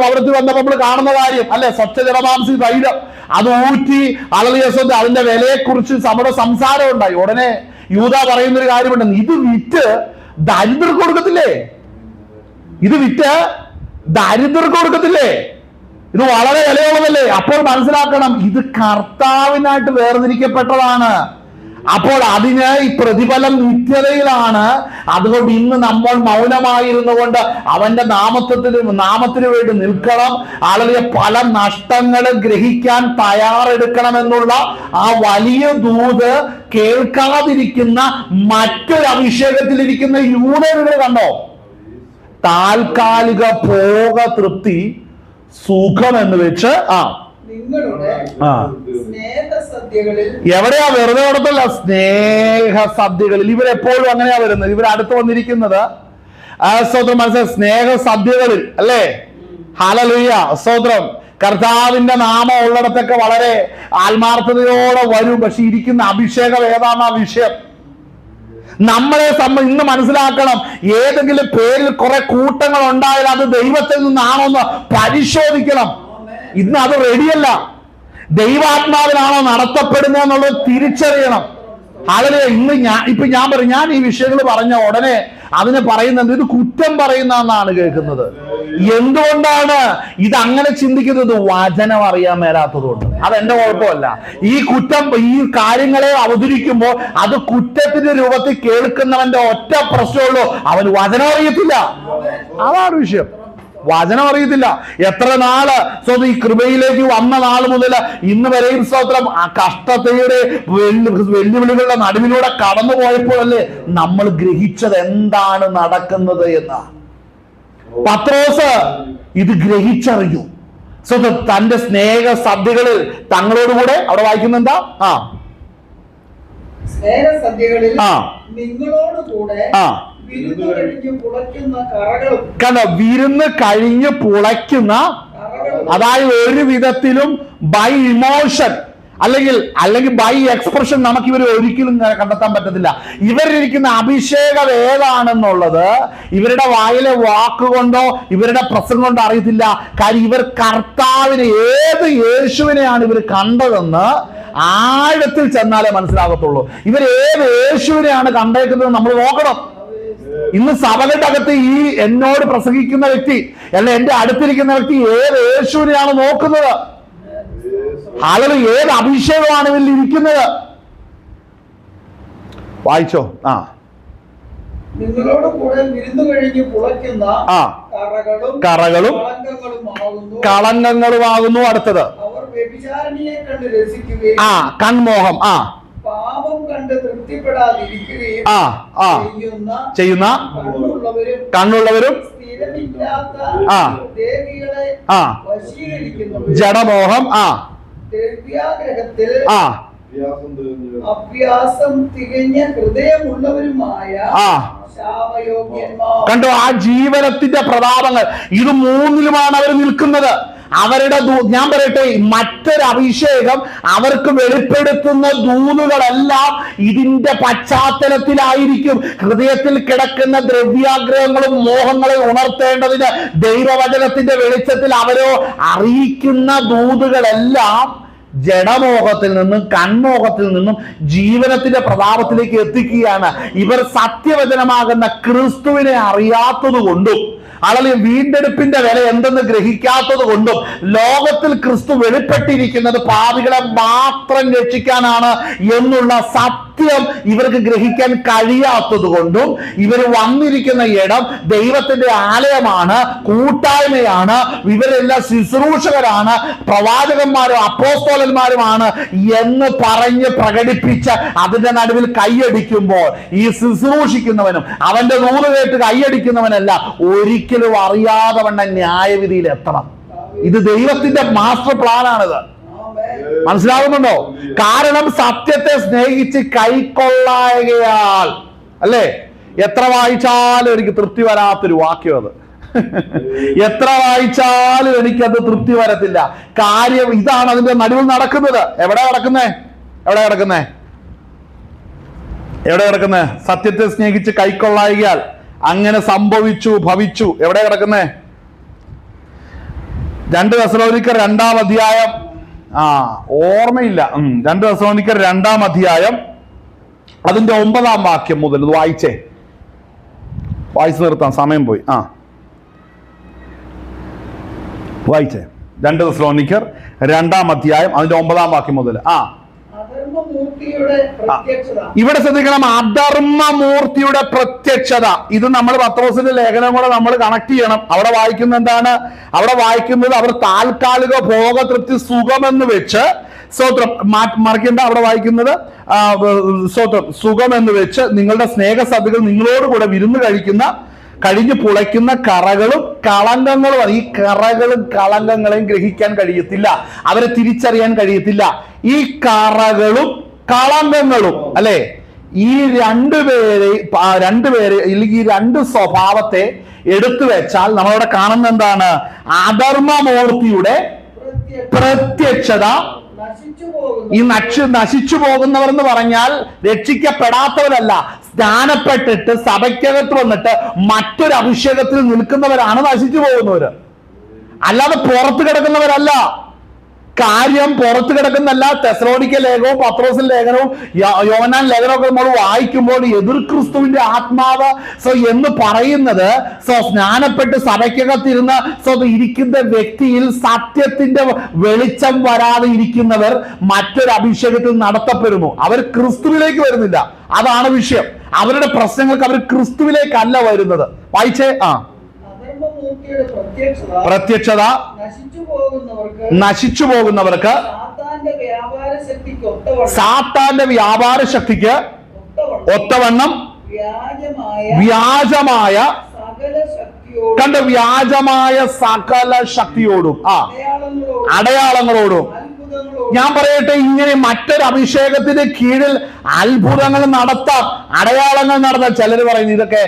ഭവനത്തിൽ വന്നപ്പോൾ നമ്മൾ കാണുന്ന കാര്യം അല്ലെ, സ്വച്ഛജലമാംസി തൈലം അത് ഊറ്റി ഹല്ലേലൂയ അതിന്റെ വിലയെക്കുറിച്ച് നമ്മുടെ സംസാരം ഉണ്ടായി. ഉടനെ യൂദ പറയുന്നൊരു കാര്യമുണ്ട്, ഇത് വിറ്റ് ദരിദ്രർക്ക് കൊടുക്കത്തില്ലേ? ഇത് വിറ്റ് ദരിദ്രർക്ക് കൊടുക്കത്തില്ലേ? ഇത് വളരെ വിലയുള്ളതല്ലേ? അപ്പോൾ മനസ്സിലാക്കണം, ഇത് കർത്താവിനായിട്ട് വേർതിരിക്കപ്പെട്ടതാണ്. അപ്പോൾ അതിന് ഈ പ്രതിഫലം നിത്യതയിലാണ്. അതുകൊണ്ട് ഇന്ന് നമ്മൾ മൗനമായിരുന്നു കൊണ്ട് അവന്റെ നാമത്തിന് വേണ്ടി നിൽക്കണം. ആളുകളെ പല നഷ്ടങ്ങളും ഗ്രഹിക്കാൻ തയ്യാറെടുക്കണമെന്നുള്ള ആ വലിയ ദൂത് കേൾക്കാതിരിക്കുന്ന മറ്റൊരു അഭിഷേകത്തിലിരിക്കുന്ന യൂതരുടെ കണ്ടോ. താൽക്കാലിക ഭോഗ തൃപ്തി സുഖം എന്ന് വെച്ച് നിങ്ങളുടെ സ്നേഹസദ്യകളിൽ, എവിടെയാ വെറുതെ കൊടുത്തല്ല, സ്നേഹ സദ്യകളിൽ. ഇവരെപ്പോഴും അങ്ങനെയാ വരുന്നത്. ഇവർ അടുത്ത് വന്നിരിക്കുന്നത് സ്തോത്രം മനസ്സിലായി, സ്നേഹ സദ്യകളിൽ അല്ലേ. ഹല്ലേലൂയ, സ്തോത്രം. കർത്താവിന്റെ നാമം ഉള്ളിടത്തൊക്കെ വളരെ ആത്മാർത്ഥതയോടെ വരും. പക്ഷെ ഇരിക്കുന്ന അഭിഷേകം ഏതാണ് ആ വിഷയം? നമ്മളെ ഇന്ന് മനസ്സിലാക്കണം, ഏതെങ്കിലും പേരിൽ കുറെ കൂട്ടങ്ങൾ ഉണ്ടായാൽ അത് ദൈവത്തിൽ നിന്നാണോ എന്ന് പരിശോധിക്കണം. ഇന്ന് അത് റെഡിയല്ല. ദൈവാത്മാവിനാണോ നടത്തപ്പെടുന്നത് എന്നുള്ളത് തിരിച്ചറിയണം. അതില് ഇന്ന് ഞാൻ പറയും, ഞാൻ ഈ വിഷയങ്ങൾ പറഞ്ഞ ഉടനെ അതിന് പറയുന്നത് ഇത് കുറ്റം പറയുന്നതെന്നാണ് കേൾക്കുന്നത്. എന്തുകൊണ്ടാണ് ഇത് അങ്ങനെ ചിന്തിക്കുന്നത്? വചനം അറിയാൻ മേലാത്തതുകൊണ്ട്. അതെന്റെ കുഴപ്പമല്ല. ഈ കാര്യങ്ങളെ അവതരിക്കുമ്പോൾ അത് കുറ്റത്തിന്റെ രൂപത്തിൽ കേൾക്കുന്നവന്റെ ഒറ്റ പ്രശ്നമുള്ളൂ, അവന് വചനം അറിയത്തില്ല. അതാണ് വിഷയം. വചനം അറിയത്തില്ല. എത്ര നാള് സ്വന്തം ഈ കൃപയിലേക്ക് വന്ന നാൾ മുതൽ ഇന്ന് വരെയും സ്തോത്രം ആ കഷ്ടതയുടെ വെല്ലുവിളികളുടെ നടുവിലൂടെ കടന്നു പോയപ്പോഴല്ലേ നമ്മൾ ഗ്രഹിച്ചത് എന്താണ് നടക്കുന്നത് എന്ന്. പത്രോസ് ഇത് ഗ്രഹിച്ചറിഞ്ഞു. സ്വന്തം തന്റെ സ്നേഹ സദ്യകളിൽ തങ്ങളോടുകൂടെ, അവിടെ വായിക്കുന്ന എന്താ, സ്നേഹസദ്യകളിൽ നിങ്ങളോടുകൂടെ കണ്ടോ, വിരുന്ന് കഴിഞ്ഞ് പുളയ്ക്കുന്ന, അതായത് ഒരു വിധത്തിലും ബൈ ഇമോഷൻ അല്ലെങ്കിൽ ബൈ എക്സ്പ്രഷൻ നമുക്ക് ഇവർ ഒരിക്കലും കണ്ടെത്താൻ പറ്റത്തില്ല. ഇവരിരിക്കുന്ന അഭിഷേകം ഏതാണെന്നുള്ളത് ഇവരുടെ വായിലെ വാക്കുകൊണ്ടോ ഇവരുടെ പ്രസംഗം കൊണ്ടോ അറിയത്തില്ല. കാര്യം ഇവർ കർത്താവിനെ, ഏത് യേശുവിനെയാണ് ഇവർ കണ്ടതെന്ന് ആഴത്തിൽ ചെന്നാലേ മനസ്സിലാകത്തുള്ളൂ. ഇവർ ഏത് യേശുവിനെയാണ് കണ്ടേക്കുന്നത് നമ്മൾ നോക്കണം. ഇന്ന് സഭകളുടെ അകത്ത് ഈ എന്നോട് പ്രസംഗിക്കുന്ന വ്യക്തി അല്ല എന്റെ അടുത്തിരിക്കുന്ന വ്യക്തി ഏത് യേശുവിനെയാണ് നോക്കുന്നത്? ആളുകൾ ഏത് അഭിഷേകമാണ് ഇതിൽ ഇരിക്കുന്നത്? വായിച്ചോ. നിങ്ങളോട് കൂടെ വിരുന്നു കഴിഞ്ഞ് പുളയ്ക്കുന്ന കറകളും കളങ്കങ്ങളുമാകുന്നു. അടുത്തത് അവർ വ്യഭിചാരിണിയെ കണ്ട് രസിക്കുകയും കൺമോഹം പാപം കണ്ട് തൃപ്തിപ്പെടാതിരിക്കുകയും ചെയ്യുന്ന കണ്ണുള്ളവരും സ്ഥിരമില്ലാത്ത ദേഹികളെ വശീകരിക്കുന്നവരും ജഡമോഹം ദ്രവ്യാഗ്രഹത്തിൽ അഭ്യാസം തികഞ്ഞ ഹൃദയമുള്ളവരുമായ കണ്ടോ ആ ജീവനത്തിന്റെ പ്രതാപങ്ങൾ. ഇത് മൂന്നിലുമാണ് അവർ നിൽക്കുന്നത്. അവരുടെ ഞാൻ പറയട്ടെ, മറ്റൊരു അഭിഷേകം അവർക്ക് വെളിപ്പെടുത്തുന്ന ദൂതുകളെല്ലാം ഇതിന്റെ പശ്ചാത്തലത്തിലായിരിക്കും. ഹൃദയത്തിൽ കിടക്കുന്ന ദ്രവ്യാഗ്രഹങ്ങളും മോഹങ്ങളെ ഉണർത്തേണ്ടതിന് ദൈവവചനത്തിന്റെ വെളിച്ചത്തിൽ അവരോ അറിയിക്കുന്ന ദൂതുകളെല്ലാം ജഡമോഹത്തിൽ നിന്നും കൺമോഹത്തിൽ നിന്നും ജീവനത്തിന്റെ പ്രതാപത്തിലേക്ക് എത്തിക്കുകയാണ്. ഇവർ സത്യവചനമാകുന്ന ക്രിസ്തുവിനെ അറിയാത്തത് കൊണ്ടും അല്ലെങ്കിൽ വീണ്ടെടുപ്പിന്റെ വില എന്തെന്ന് ഗ്രഹിക്കാത്തത് കൊണ്ടും ലോകത്തിൽ ക്രിസ്തു വെളിപ്പെട്ടിരിക്കുന്നത് പാപികളെ മാത്രം രക്ഷിക്കാനാണ് എന്നുള്ള സത്യം ഇവർക്ക് ഗ്രഹിക്കാൻ കഴിയാത്തത് കൊണ്ടും ഇവർ വന്നിരിക്കുന്ന ഇടം ദൈവത്തിന്റെ ആലയമാണ്, കൂട്ടായ്മയാണ്, ഇവരെല്ലാം ശുശ്രൂഷകരാണ്, പ്രവാചകന്മാരും അപ്പോസ്തലന്മാരുമാണ് എന്ന് പറഞ്ഞ് പ്രകടിപ്പിച്ച് അതിന്റെ നടുവിൽ കൈയടിക്കുമ്പോൾ ഈ ശുശ്രൂഷിക്കുന്നവനും അവന്റെ നൂറ് കേട്ട് കൈയടിക്കുന്നവനല്ല ഒരിക്കലും അറിയാതെ വണ്ണ ന്യായവിധിയിൽ എത്തണം. ഇത് ദൈവത്തിന്റെ മാസ്റ്റർ പ്ലാനാണിത്. മനസ്സിലാവുന്നുണ്ടോ? കാരണം സത്യത്തെ സ്നേഹിച്ച് കൈക്കൊള്ളായകയാൽ അല്ലേ. എത്ര വായിച്ചാലും എനിക്ക് തൃപ്തി വരാത്തൊരു വാക്യം അത്. എത്ര വായിച്ചാലും എനിക്കത് തൃപ്തി വരത്തില്ല. കാര്യം ഇതാണ് അതിന്റെ നടുവിൽ നടക്കുന്നത്. എവിടെ കിടക്കുന്നേ? സത്യത്തെ സ്നേഹിച്ച് കൈക്കൊള്ളായകയാൽ അങ്ങനെ സംഭവിച്ചു ഭവിച്ചു. എവിടെ കിടക്കുന്നേ? 2 തെസ്സലോനിക്കർ 2-ാം അധ്യായം. ഓർമ്മയില്ല. 2 തെസ്സലോനിക്കർ 2-ാം അധ്യായം അതിന്റെ 9-ാം വാക്യം മുതൽ വായിച്ചു നിർത്താം, സമയം പോയി. വായിച്ചേ. 2 തെസ്സലോനിക്കർ 2-ാം അധ്യായം അതിന്റെ 9-ാം വാക്യം മുതൽ. അധർമ്മമൂർത്തിയുടെ പ്രത്യക്ഷത. ഇവിടെ ശ്രദ്ധിക്കണം, അധർമ്മമൂർത്തിയുടെ പ്രത്യക്ഷത. ഇത് നമ്മൾ പത്രോസിന്റെ ലേഖനം കൂടെ നമ്മൾ കണക്ട് ചെയ്യണം. അവിടെ വായിക്കുന്ന എന്താണ്? അവിടെ വായിക്കുന്നത് അവർ താൽക്കാലിക ഭോഗതൃപ്തി സുഖമെന്ന് വെച്ച്, സ്തോത്രം, മറിക്കേണ്ട, അവിടെ വായിക്കുന്നത് സ്തോത്രം, സുഖമെന്ന് വെച്ച് നിങ്ങളുടെ സ്നേഹസഭകൾ നിങ്ങളോടുകൂടെ വിരുന്ന് കഴിഞ്ഞ് പുളയ്ക്കുന്ന കറകളും കളങ്കങ്ങളും. ഈ കറകളും കളങ്കങ്ങളെയും ഗ്രഹിക്കാൻ കഴിയത്തില്ല, അവരെ തിരിച്ചറിയാൻ കഴിയത്തില്ല. ഈ കറകളും കളങ്കങ്ങളും, അല്ലെ, ഈ രണ്ടുപേരെ അല്ലെങ്കിൽ ഈ രണ്ട് സ്വഭാവത്തെ എടുത്തു വെച്ചാൽ നമ്മളവിടെ കാണുന്ന എന്താണ്? അധർമ്മമൂർത്തിയുടെ പ്രത്യക്ഷത. ഈ നശിച്ചു പോകുന്നവർ എന്ന് പറഞ്ഞാൽ രക്ഷിക്കപ്പെടാത്തവരല്ല, സ്നാനപ്പെട്ടിട്ട് സഭയ്ക്കകത്ത് വന്നിട്ട് മറ്റൊരു അഭിഷേകത്തിൽ നിൽക്കുന്നവരാണ് നശിച്ചു പോകുന്നവര്, അല്ലാതെ പുറത്ത് കിടക്കുന്നവരല്ല. കാര്യം പുറത്ത് കിടക്കുന്നല്ല. തെസ്സലോനിക്ക ലേഖനവും പത്രോസിന്റെ ലേഖനവും യോഹന്നാൻ ലേഖനമൊക്കെ നമ്മൾ വായിക്കുമ്പോൾ എതിർ ക്രിസ്തുവിന്റെ ആത്മാവ് എന്ന് പറയുന്നത് സ്നാനപ്പെട്ട് സഭയ്ക്കകത്തിരുന്ന് ഇരിക്കുന്ന വ്യക്തിയിൽ സത്യത്തിന്റെ വെളിച്ചം വരാതെ ഇരിക്കുന്നവർ മറ്റൊരു അഭിഷേകത്തിൽ നടത്തപ്പെടുന്നു. അവർ ക്രിസ്തുവിലേക്ക് വരുന്നില്ല. അതാണ് വിഷയം. അവരുടെ പ്രശ്നങ്ങൾക്ക് അവർ ക്രിസ്തുവിലേക്കല്ല വരുന്നത്. വായിച്ചേ. പ്രത്യക്ഷത നശിച്ചു പോകുന്നവർക്ക് സാത്താന്റെ വ്യാപാര ശക്തിക്ക് ഒത്തവണ്ണം വ്യാജമായ കണ്ട വ്യാജമായ സകല ശക്തിയോടും അടയാളങ്ങളോടും. ഞാൻ പറയട്ടെ, ഇങ്ങനെ മറ്റൊരു അഭിഷേകത്തിന് കീഴിൽ അത്ഭുതങ്ങൾ നടത്താം, അടയാളങ്ങൾ നടത്താം. ചിലർ പറയുന്നു ഇതൊക്കെ,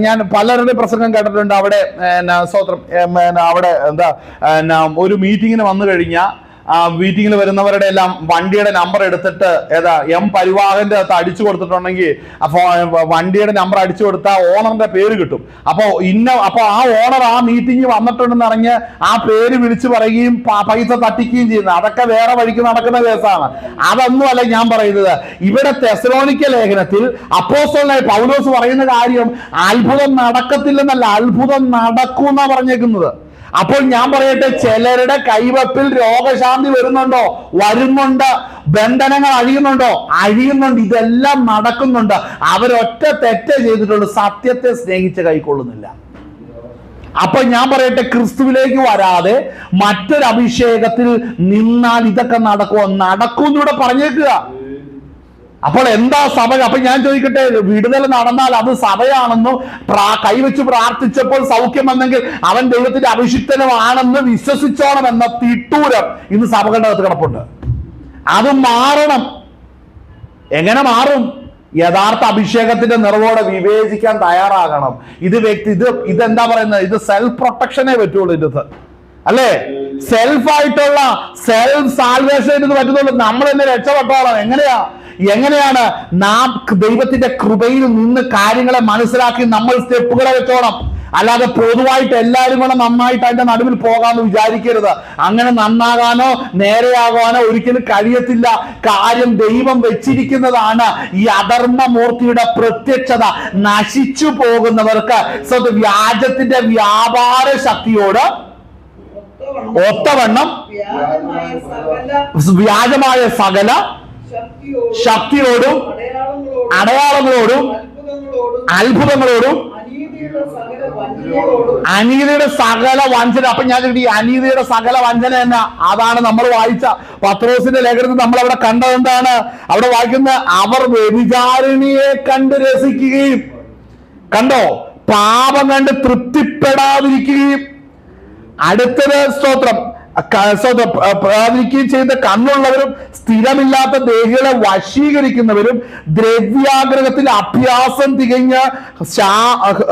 ഞാൻ പലരുടെ പ്രസംഗം കേട്ടിട്ടുണ്ട്. അവിടെ സ്തോത്രം, അവിടെ ഒരു മീറ്റിങ്ങിന് വന്നു കഴിഞ്ഞാൽ മീറ്റിങ്ങിൽ വരുന്നവരുടെ എല്ലാം വണ്ടിയുടെ നമ്പർ എടുത്തിട്ട് എം പരിവാഹന്റെ അകത്ത് അടിച്ചു കൊടുത്തിട്ടുണ്ടെങ്കിൽ അപ്പോൾ വണ്ടിയുടെ നമ്പർ അടിച്ചു കൊടുത്താൽ ഓണറിന്റെ പേര് കിട്ടും. അപ്പോൾ ആ ഓണർ ആ മീറ്റിംഗ് വന്നിട്ടുണ്ടെന്ന് അറിഞ്ഞ് ആ പേര് വിളിച്ചു പറയുകയും പൈസ തട്ടിക്കുകയും ചെയ്യുന്നത്, അതൊക്കെ വേറെ വഴിക്ക് നടക്കുന്ന കേസാണ്. അതൊന്നുമല്ല ഞാൻ പറയുന്നത്. ഇവിടെ തെസ്സലോനിക്ക ലേഖനത്തിൽ അപ്പോസ്തലനായ പൗലോസ് പറയുന്ന കാര്യം അത്ഭുതം നടക്കത്തില്ലെന്നല്ല, അത്ഭുതം നടക്കൂന്നാ പറഞ്ഞേക്കുന്നത്. അപ്പോൾ ഞാൻ പറയട്ടെ, ചിലരുടെ കൈവപ്പിൽ രോഗശാന്തി വരുന്നുണ്ട്, ബന്ധനങ്ങൾ അഴിയുന്നുണ്ട്, ഇതെല്ലാം നടക്കുന്നുണ്ട്. അവരൊറ്റ തെറ്റേ ചെയ്തിട്ടുള്ളൂ, സത്യത്തെ സ്നേഹിച്ച് കൈക്കൊള്ളുന്നില്ല. അപ്പൊ ഞാൻ പറയട്ടെ, ക്രിസ്തുവിലേക്ക് വരാതെ മറ്റൊരു അഭിഷേകത്തിൽ നിന്നാൽ ഇതൊക്കെ നടക്കും ഇവിടെ പറഞ്ഞേക്കുക. അപ്പോൾ എന്താ സഭ? അപ്പൊ ഞാൻ ചോദിക്കട്ടെ, വിടുതൽ നടന്നാൽ അത് സഭയാണെന്നും കൈവച്ച് പ്രാർത്ഥിച്ചപ്പോൾ സൗഖ്യം വന്നെങ്കിൽ അവൻ ദൈവത്തിന്റെ അഭിഷിക്തനുമാണെന്ന് വിശ്വസിച്ചോണം എന്ന തിട്ടൂരം ഇന്ന് സഭകളുടെ അകത്ത് കിടപ്പുണ്ട്. അത് മാറണം. എങ്ങനെ മാറും? യഥാർത്ഥ അഭിഷേകത്തിന്റെ നിറവോടെ വിവേചിക്കാൻ തയ്യാറാകണം. ഇതെന്താ പറയുന്നത്? ഇത് സെൽഫ് പ്രൊട്ടക്ഷനേ പറ്റുള്ളൂ. ഇതിന് അല്ലേ, സെൽഫായിട്ടുള്ള സെൽഫ് സാൽവേഷൻ ഇത് പറ്റുന്നുള്ളൂ. നമ്മൾ തന്നെ രക്ഷപ്പെട്ടോളാം. എങ്ങനെയാണ് നാം ദൈവത്തിന്റെ കൃപയിൽ നിന്ന് കാര്യങ്ങളെ മനസ്സിലാക്കി നമ്മൾ സ്റ്റെപ്പുകളെ വെച്ചോണം. അല്ലാതെ പൊതുവായിട്ട് എല്ലാവരും കൂടെ നന്നായിട്ട് അതിന്റെ നടുവിൽ പോകാമെന്ന് വിചാരിക്കരുത്. അങ്ങനെ നന്നാകാനോ നേരെയാകാനോ ഒരിക്കലും കഴിയത്തില്ല. കാര്യം ദൈവം വെച്ചിരിക്കുന്നതാണ് ഈ അധർമ്മമൂർത്തിയുടെ പ്രത്യക്ഷത. നശിച്ചു പോകുന്നവർക്ക് വ്യാജത്തിന്റെ വ്യാപാര ശക്തിയോട് ഒത്തവണ്ണം വ്യാജമായ സകല ശക്തിയോടും അടയാളങ്ങളോടും അത്ഭുതങ്ങളോടും അനീതിയുടെ സകല വഞ്ചന. അപ്പൊ ഞാൻ ഈ അനീതിയുടെ സകല വഞ്ചന തന്നെ അതാണ് നമ്മൾ വായിച്ച പത്രോസിന്റെ ലേഖനത്തിൽ നമ്മൾ അവിടെ കണ്ടത്. എന്താണ് അവിടെ വായിക്കുന്നത്? അവർ വ്യഭിചാരിണിയെ കണ്ട് രസിക്കുകയും കണ്ടോ പാപം കണ്ട് തൃപ്തിപ്പെടാതിരിക്കുകയും അടുത്തത് സ്തോത്രം പ്രാപിക്കുകയും ചെയ്ത കണ്ണുള്ളവരും സ്ഥിരമില്ലാത്ത ദേഹികളെ വശീകരിക്കുന്നവരും ദ്രവ്യാഗ്രഹത്തിൽ അഭ്യാസം തികഞ്ഞ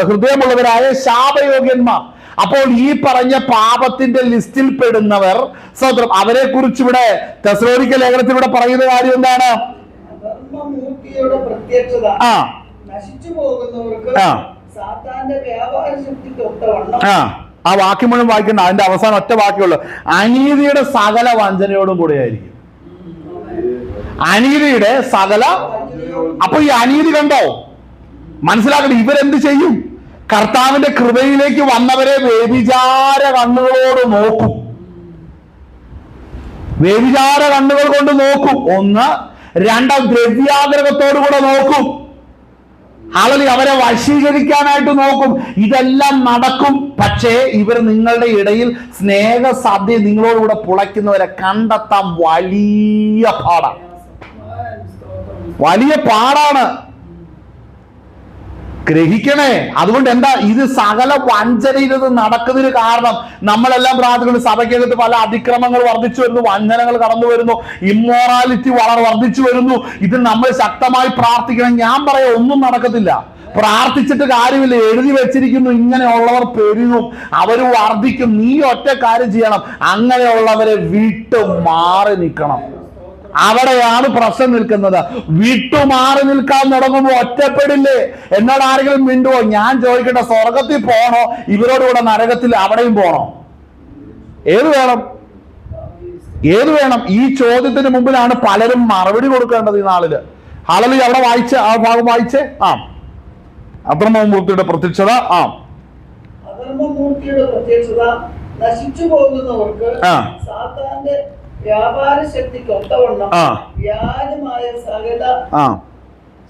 ഹൃദയമുള്ളവരായ ശാപയോഗ്യന്മാർ. അപ്പോൾ ഈ പറഞ്ഞ പാപത്തിന്റെ ലിസ്റ്റിൽ പെടുന്നവർ സ്തോത്രം, അവരെ കുറിച്ച് ഇവിടെ തെസ്സലോനിക്ക ലേഖനത്തിൽ ഇവിടെ പറയുന്ന കാര്യം എന്താണ്? നശിച്ചു പോകുന്നവർക്ക് സാത്താന്റെ വ്യാപാര ശക്തിക്ക് ഒത്തവണ്ണം. ആ വാക്യം മുഴുവൻ വായിക്കണ്ട, അതിന്റെ അവസാനം ഒറ്റ വാക്യമുള്ളൂ. അനീതിയുടെ സകല വഞ്ചനയോടും കൂടെ ആയിരിക്കും. അനീതിയുടെ സകല. അപ്പൊ ഈ അനീതി കണ്ടോ? മനസ്സിലാക്കണം. ഇവരെന്ത് ചെയ്യും? കർത്താവിന്റെ കൃപയിലേക്ക് വന്നവരെ വ്യഭിചാര കണ്ണുകളോട് നോക്കും. വ്യഭിചാര കണ്ണുകൾ കൊണ്ട് നോക്കും. ഒന്ന്. രണ്ടാം ദ്രവ്യാഗ്രഹത്തോടുകൂടെ നോക്കും. അവരെ വശീകരിക്കാനായിട്ട് നോക്കും. ഇതെല്ലാം നടക്കും. പക്ഷേ ഇവർ നിങ്ങളുടെ ഇടയിൽ സ്നേഹസാധ്യ നിങ്ങളോടുകൂടെ പുളയ്ക്കുന്നവരെ കണ്ടെത്താൻ വലിയ പാടാണ്. ഗ്രഹിക്കണേ. അതുകൊണ്ട് എന്താ ഇത് സകല വഞ്ചനയിൽ ഇത് നടക്കുന്നതിന് കാരണം നമ്മളെല്ലാം പ്രാർത്ഥിക്കുന്നു. സഭയ്ക്കകത്ത് പല അതിക്രമങ്ങൾ വർദ്ധിച്ചു വരുന്നു, വഞ്ചനകൾ കടന്നു വരുന്നു, ഇമ്മോറാലിറ്റി വളരെ വർദ്ധിച്ചു വരുന്നു. ഇത് നമ്മൾ ശക്തമായി പ്രാർത്ഥിക്കണം. ഞാൻ പറയാം, ഒന്നും നടക്കത്തില്ല. പ്രാർത്ഥിച്ചിട്ട് കാര്യമില്ല. എഴുതി വെച്ചിരിക്കുന്നു, ഇങ്ങനെയുള്ളവർ പെരുകും, അവർ വർദ്ധിക്കും. നീ ഒറ്റ കാര്യം ചെയ്യണം, അങ്ങനെയുള്ളവരെ വിട്ടു മാറി നിൽക്കണം. അവിടെയാണ് പ്രശ്നം നിൽക്കുന്നത്. വിട്ടുമാറി നിൽക്കാൻ തുടങ്ങുമ്പോൾ ഒറ്റപ്പെടില്ലേ? എന്നോട് ആരെങ്കിലും മിണ്ടുവോ? ഞാൻ ചോദിക്കട്ടെ, സ്വർഗത്തിൽ പോണോ ഇവരോടുകൂടെ നരകത്തിൽ അവിടെയും പോണോ? ഏത് വേണം? ഈ ചോദ്യത്തിന് മുമ്പിലാണ് പലരും മറുപടി കൊടുക്കേണ്ടത് ഈ നാളില്. ഹല്ലേലൂയ. അവിടെ വായിച്ച ആ ഭാഗം വായിച്ചേ. അധർമ്മമൂർത്തിയുടെ പ്രത്യക്ഷത. അധർമ്മമൂർത്തിയുടെ പ്രത്യക്ഷത നശിച്ചു പോകുന്നവർക്ക് സാത്താന്റെ വ്യാപാര ശക്തിക്ക് ഒത്തവണ്ണം വ്യാജമായ സകല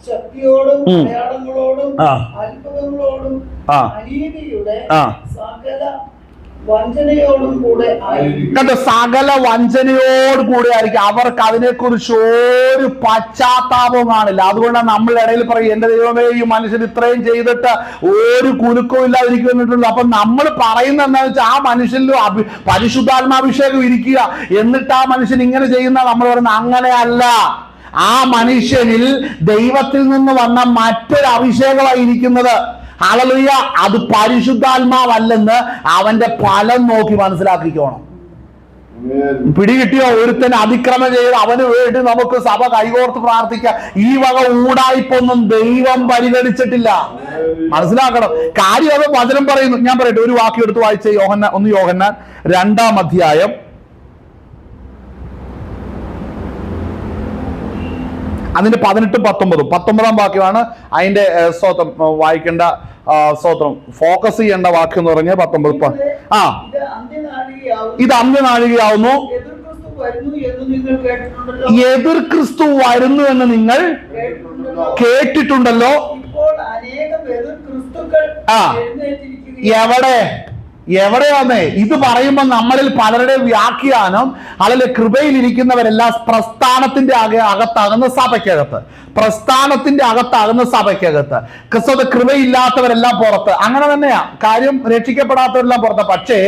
ശക്തിയോടും അടയാളങ്ങളോടും അത്ഭുതങ്ങളോടും അനീതിയുടെ സകല വഞ്ചനയോടും കൂടെ കണ്ടോ? സകല വഞ്ചനയോട് കൂടെ ആയിരിക്കും. അവർക്ക് അതിനെക്കുറിച്ച് ഒരു പശ്ചാത്താപവും കാണില്ല. അതുകൊണ്ടാണ് നമ്മളുടെ ഇടയിൽ പറയും, എന്റെ ദൈവമേ, ഈ മനുഷ്യൻ ഇത്രയും ചെയ്തിട്ട് ഒരു കുലുക്കവും ഇല്ലാതിരിക്കുന്നുള്ളൂ. അപ്പൊ നമ്മൾ പറയുന്നത് എന്താണെന്ന് വെച്ചാൽ, ആ മനുഷ്യനിലും പരിശുദ്ധാത്മാഭിഷേകം ഇരിക്കുക, എന്നിട്ട് ആ മനുഷ്യൻ ഇങ്ങനെ ചെയ്യുന്ന നമ്മൾ പറയുന്നത് അങ്ങനെയല്ല. ആ മനുഷ്യനിൽ ദൈവത്തിൽ നിന്ന് വന്ന മറ്റൊരു അഭിഷേകമായി ഇരിക്കുന്നത്. ഹല്ലേലൂയ. അത് പരിശുദ്ധാത്മാവല്ലെന്ന് അവന്റെ ഫലം നോക്കി മനസ്സിലാക്കിക്കോണം. പിടികിട്ടിയോ? ഒരുത്തൻ അതിക്രമം ചെയ്ത് അവന് വേണ്ടി നമുക്ക് സഭ കൈകോർത്ത് പ്രാർത്ഥിക്കാം. ഈ വക ഊടായിപ്പൊന്നും ദൈവം പരിഗണിച്ചിട്ടില്ല. മനസ്സിലാക്കണം കാര്യം. അത് വചനം പറയുന്നു. ഞാൻ പറയട്ടെ, ഒരു വാക്യം എടുത്ത് വായിച്ച യോഹന്നാൻ 2-ാം അധ്യായം അതിന്റെ 18-19 വാക്യമാണ് അതിന്റെ സ്തോത്രം വായിക്കേണ്ട. സ്തോത്രം ഫോക്കസ് ചെയ്യേണ്ട വാക്യം എന്ന് പറഞ്ഞാൽ 19. ഇത് അന്ത്യനാഴികയാവുന്നു. എതിർ ക്രിസ്തു വരുന്നു എന്ന് നിങ്ങൾ കേട്ടിട്ടുണ്ടല്ലോ. എവിടെയാന്നേ ഇത് പറയുമ്പോൾ നമ്മളിൽ പലരുടെ വ്യാഖ്യാനം, അല്ലെങ്കിൽ കൃപയിലിരിക്കുന്നവരെല്ലാം പ്രസ്ഥാനത്തിന്റെ അകത്താകുന്ന സഭയ്ക്കകത്ത്, ക്രിസ്തുവിന്റെ കൃപയില്ലാത്തവരെല്ലാം പുറത്ത്. അങ്ങനെ തന്നെയാ കാര്യം. രക്ഷിക്കപ്പെടാത്തവരെല്ലാം പുറത്ത്. പക്ഷേ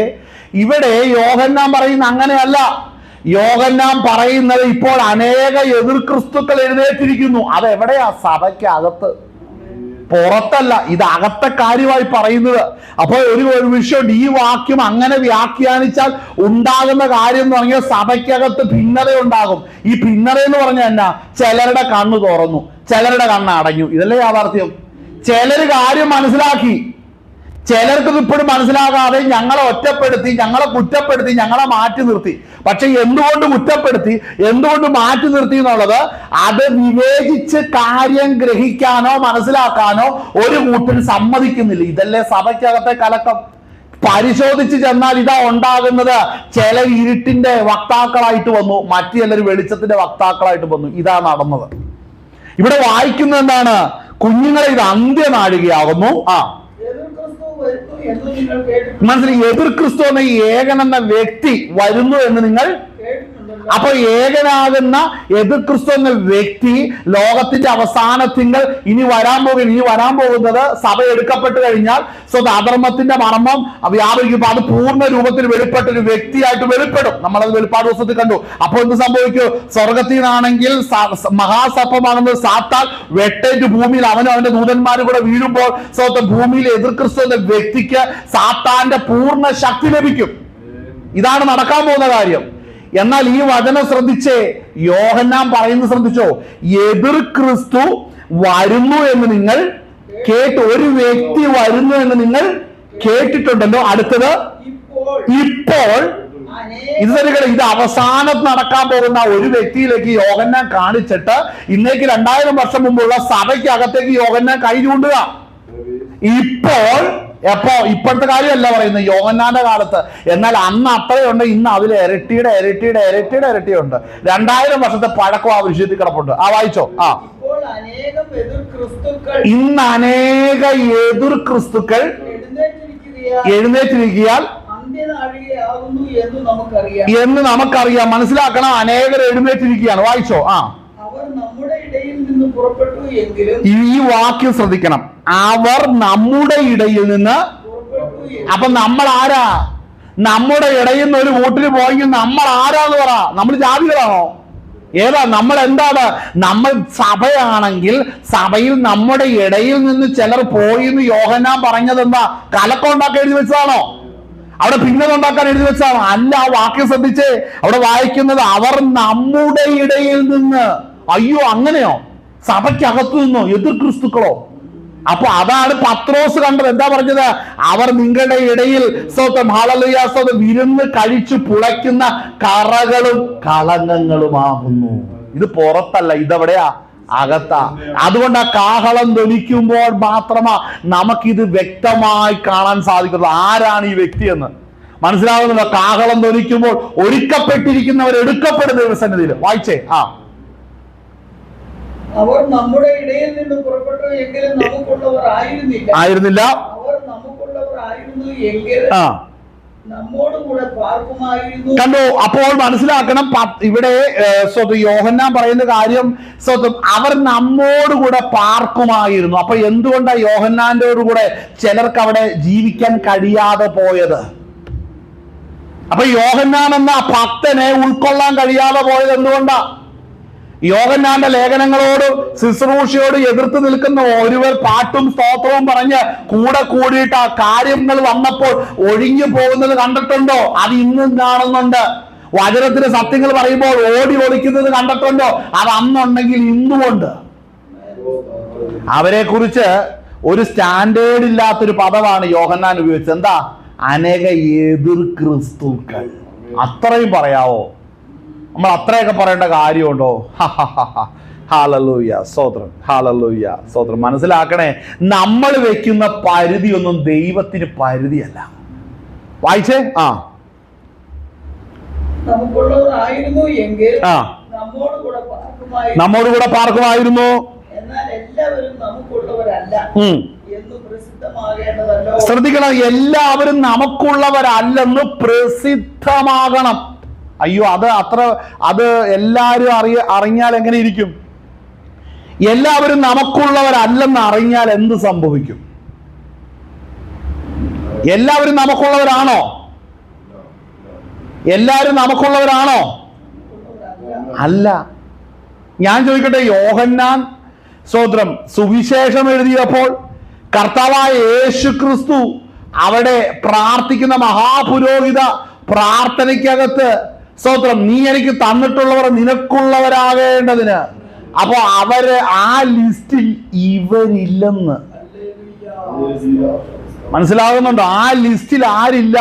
ഇവിടെ യോഹന്നാൻ പറയുന്ന അങ്ങനെയല്ല. യോഹന്നാൻ പറയുന്നത് ഇപ്പോൾ അനേക എതിർ ക്രിസ്തുക്കൾ എഴുന്നേറ്റിരിക്കുന്നു. അതെവിടെയാ? സഭയ്ക്കകത്ത്, പുറത്തല്ല. ഇത് അകത്തെ കാര്യമായി പറയുന്നത്. അപ്പോൾ ഒരു വിഷയമുണ്ട്. ഈ വാക്യം അങ്ങനെ വ്യാഖ്യാനിച്ചാൽ ഉണ്ടാകുന്ന കാര്യം എന്ന് പറഞ്ഞാൽ സഭയ്ക്കകത്ത് ഭിന്നത ഉണ്ടാകും. ഈ ഭിന്നത എന്ന് പറഞ്ഞാൽ എന്നാ? ചിലരുടെ കണ്ണ് തുറന്നു, ചിലരുടെ കണ്ണ് അടഞ്ഞു. ഇതല്ലേ യാഥാർത്ഥ്യം? ചിലർ കാര്യം മനസ്സിലാക്കി, ചിലർക്ക് ഇപ്പോഴും മനസ്സിലാകാതെ ഞങ്ങളെ ഒറ്റപ്പെടുത്തി, ഞങ്ങളെ കുറ്റപ്പെടുത്തി, ഞങ്ങളെ മാറ്റി നിർത്തി. പക്ഷെ എന്തുകൊണ്ട് കുറ്റപ്പെടുത്തി, എന്തുകൊണ്ട് മാറ്റി നിർത്തി എന്നുള്ളത് അത് വിവേചിച്ച് കാര്യം ഗ്രഹിക്കാനോ മനസ്സിലാക്കാനോ ഒരു കൂട്ടരും സമ്മതിക്കുന്നില്ല. ഇതല്ലേ സഭയ്ക്കകത്തെ കലക്കം. പരിശോധിച്ച് ചെന്നാൽ ഇതാ ഉണ്ടാകുന്നത്. ചിലർ ഇരുട്ടിന്റെ വക്താക്കളായിട്ട് വന്നു, മറ്റു ചിലർ വെളിച്ചത്തിന്റെ വക്താക്കളായിട്ട് വന്നു. ഇതാ നടന്നത്. ഇവിടെ വായിക്കുന്നത് എന്താണ്? കുഞ്ഞുങ്ങളെ, ഇത് അന്ത്യനാഴികയാകുന്നു. മനസ്സിലായി? എതിർ ക്രിസ്തു എന്ന ഏകൻ എന്ന വ്യക്തി വരുന്നു എന്ന് നിങ്ങൾ. അപ്പൊ ഏകനാകുന്ന എതിർ ക്രിസ്തു എന്ന വ്യക്തി ലോകത്തിന്റെ അവസാനത്തിങ്കൾ ഇനി വരാൻ പോകുന്നത് സഭ എടുക്കപ്പെട്ട് കഴിഞ്ഞാൽ അധർമ്മത്തിന്റെ മർമ്മം വ്യാപരിക്കുമ്പോൾ അത് പൂർണ്ണ രൂപത്തിൽ വെളിപ്പെട്ട ഒരു വ്യക്തിയായിട്ട് വെളിപ്പെടും. നമ്മളത് വെളിപ്പാട് ദിവസത്തിൽ കണ്ടു. അപ്പൊ എന്ത് സംഭവിക്കും? സ്വർഗത്തിൽ നിന്നാണെങ്കിൽ മഹാസർപ്പമാണെന്ന് സാത്താൻ വെട്ടേറ്റ് ഭൂമിയിൽ അവനും അവന്റെ ദൂതന്മാരും കൂടെ വീഴുമ്പോൾ ഭൂമിയിൽ എതിർ ക്രിസ്തു എന്ന വ്യക്തിക്ക് സാത്താന്റെ പൂർണ്ണ ശക്തി ലഭിക്കും. ഇതാണ് നടക്കാൻ പോകുന്ന കാര്യം. എന്നാൽ ഈ വചനം ശ്രദ്ധിച്ചേ, യോഹന്നാൻ പറയുന്നത് ശ്രദ്ധിച്ചോ? എതിർ ക്രിസ്തു വരുന്നു എന്ന് നിങ്ങൾ കേട്ടു. ഒരു വ്യക്തി വരുന്നു എന്ന് നിങ്ങൾ കേട്ടിട്ടുണ്ടല്ലോ. അടുത്തത് ഇപ്പോൾ. ഇത് അവസാനം നടക്കാൻ പോകുന്ന ഒരു വ്യക്തിയിലേക്ക് യോഹന്നാൻ കാണിച്ചിട്ട് ഇന്നേക്ക് 2000 വർഷം മുമ്പുള്ള സഭയ്ക്കകത്തേക്ക് യോഹന്നാൻ കൈ ചൂണ്ടുക. ഇപ്പോൾ എപ്പോ? ഇപ്പോഴത്തെ കാര്യമല്ല പറയുന്നത്, യോഹന്നാന്റെ കാലത്ത്. എന്നാൽ അന്ന് അത്രയുണ്ട്, ഇന്ന് അതിൽ ഇരട്ടിയുടെ ഇരട്ടിയുടെ ഇരട്ടിയുടെ ഇരട്ടിയുണ്ട്. 2000 വർഷത്തെ പഴക്കം ആ വിഷയത്തിൽ കിടപ്പുണ്ട്. വായിച്ചോ. ഇന്ന് അനേക എതിർ ക്രിസ്തുക്കൾ എഴുന്നേറ്റിരിക്കിയാൽ എന്ന് നമുക്കറിയാം. മനസ്സിലാക്കണം, അനേകർ എഴുന്നേറ്റിരിക്കുകയാണ്. വായിച്ചോ. ഈ വാക്യം ശ്രദ്ധിക്കണം, അവർ നമ്മുടെ ഇടയിൽ നിന്ന്. അപ്പൊ നമ്മൾ ആരാ? നമ്മുടെ ഇടയിൽ നിന്ന് ഒരു വോട്ടിന് പോയെങ്കിൽ നമ്മൾ ആരാന്ന് പറ? നമ്മൾ ജാതികളാണോ? ഏതാ? നമ്മൾ എന്താണ്? നമ്മൾ സഭയാണെങ്കിൽ സഭയിൽ നമ്മുടെ ഇടയിൽ നിന്ന് ചിലർ പോയി എന്ന് യോഹന്നാൻ പറഞ്ഞത് എന്താ? കലക്കം ഉണ്ടാക്കാൻ എഴുതി വെച്ചതാണോ? അവിടെ ഭിന്നത ഉണ്ടാക്കാൻ എഴുതി വെച്ചതാണോ? അല്ല. ആ വാക്യം ശ്രദ്ധിച്ചേ, അവിടെ വായിക്കുന്നത് അവർ നമ്മുടെ ഇടയിൽ നിന്ന്. അയ്യോ, അങ്ങനെയോ? സഭയ്ക്കകത്തു നിന്നോ? എതിർ ക്രിസ്തുക്കളോ? അപ്പൊ അതാണ് പത്രോസ് കണ്ടത്. എന്താ പറഞ്ഞത്? അവർ നിങ്ങളുടെ ഇടയിൽ സ്വന്തം ഹല്ലേലൂയ സ്വന്തം വിരുന്ന് കഴിച്ചു പുളയ്ക്കുന്ന കറകളും കളങ്കങ്ങളുമാകുന്നു. ഇത് പുറത്തല്ല, ഇതെവിടെയാ? അകത്താ. അതുകൊണ്ട് ആ കാഹളം ധ്വനിക്കുമ്പോൾ മാത്രമാ നമുക്കിത് വ്യക്തമായി കാണാൻ സാധിക്കുള്ളൂ. ആരാണ് ഈ വ്യക്തി എന്ന് മനസ്സിലാകുന്നില്ല. കാഹളം ധ്വനിക്കുമ്പോൾ ഒരുക്കപ്പെട്ടിരിക്കുന്നവർ എടുക്കപ്പെടുന്ന ദൈവസന്നിധിയിൽ. വായിച്ചേ. അവർ നമ്മുടെ ഇടയിൽ നിന്ന് പുറപ്പെട്ടു എങ്കിലും നമുക്കുള്ളവർ ആയിരുന്നില്ല. അവർ നമുക്കുള്ളവർ ആയിരുന്നു എങ്കിൽ നമ്മോടുകൂടെ പാർക്കുമായിരുന്നു. കണ്ടോ? അപ്പോൾ മനസ്സിലാക്കണം, ഇവിടെ യോഹന്നാൻ പറയുന്ന കാര്യം അവർ നമ്മോടുകൂടെ പാർക്കുമായിരുന്നു. അപ്പൊ എന്തുകൊണ്ടാ യോഹന്നാന്റെ കൂടെ ചിലർക്ക് അവിടെ ജീവിക്കാൻ കഴിയാതെ പോയത്? അപ്പൊ യോഹന്നാൻ എന്ന ഭക്തനെ ഉൾക്കൊള്ളാൻ കഴിയാതെ പോയത് എന്തുകൊണ്ടാ? യോഹന്നാന്റെ ലേഖനങ്ങളോട് ശുശ്രൂഷയോട് എതിർത്ത് നിൽക്കുന്ന ഒരുവർ പാട്ടും സ്തോത്രവും പറഞ്ഞ് കൂടെ കൂടിയിട്ട് ആ കാര്യങ്ങൾ വന്നപ്പോൾ ഒഴിഞ്ഞു പോകുന്നത് കണ്ടിട്ടുണ്ടോ? അത് ഇന്നും കാണുന്നുണ്ട്. വചനത്തിന് സത്യങ്ങൾ പറയുമ്പോൾ ഓടി ഒളിക്കുന്നത് കണ്ടിട്ടുണ്ടോ? അത് അന്നുണ്ടെങ്കിൽ ഇന്നുമുണ്ട്. അവരെ കുറിച്ച് ഒരു സ്റ്റാൻഡേർഡ് ഇല്ലാത്തൊരു പദമാണ് യോഹന്നാൻ ഉപയോഗിച്ചത്. എന്താ? അനേക എതിർ ക്രിസ്തുക്കൾ. അത്രയും പറയാവോ? നമ്മൾ അത്രയൊക്കെ പറയേണ്ട കാര്യമുണ്ടോ? ഹല്ലേലൂയ, സ്തോത്രം, ഹല്ലേലൂയ, സ്തോത്രം. മനസ്സിലാക്കണേ, നമ്മൾ വെക്കുന്ന പരിധിയൊന്നും ദൈവത്തിന് പരിധിയല്ല. വായിച്ചേ. നമുക്കുള്ളവരായിരുന്നു എങ്കിൽ നമ്മോട് കൂടെ പാർക്കുമായിരുന്നു. എന്നാൽ എല്ലാവരും നമുക്കുള്ളവരല്ല എന്ന് പ്രസിദ്ധമാകേണ്ടതല്ലോ. ശ്രദ്ധിക്കണം, എല്ലാവരും നമുക്കുള്ളവരല്ലെന്ന് പ്രസിദ്ധമാകണം. അയ്യോ, അത് എല്ലാവരും അറിഞ്ഞാൽ എങ്ങനെ ഇരിക്കും? എല്ലാവരും നമുക്കുള്ളവരല്ലെന്ന് അറിഞ്ഞാൽ എന്ത് സംഭവിക്കും? എല്ലാവരും നമുക്കുള്ളവരാണോ? എല്ലാവരും നമുക്കുള്ളവരാണോ? അല്ല. ഞാൻ ചോദിക്കട്ടെ, യോഹന്നാൻ സ്തോത്രം സുവിശേഷം എഴുതിയപ്പോൾ കർത്താവായ യേശു ക്രിസ്തു അവിടെ പ്രാർത്ഥിക്കുന്ന മഹാപുരോഹിത പ്രാർത്ഥനയ്ക്കകത്ത് സ്തോത്രം, നീ എനിക്ക് തന്നിട്ടുള്ളവർ നിനക്കുള്ളവരാകേണ്ടതിന്. അപ്പൊ അവര് ആ ലിസ്റ്റിൽ ഇവരില്ലെന്ന് മനസ്സിലാകുന്നുണ്ടോ? ആ ലിസ്റ്റിൽ ആരില്ല?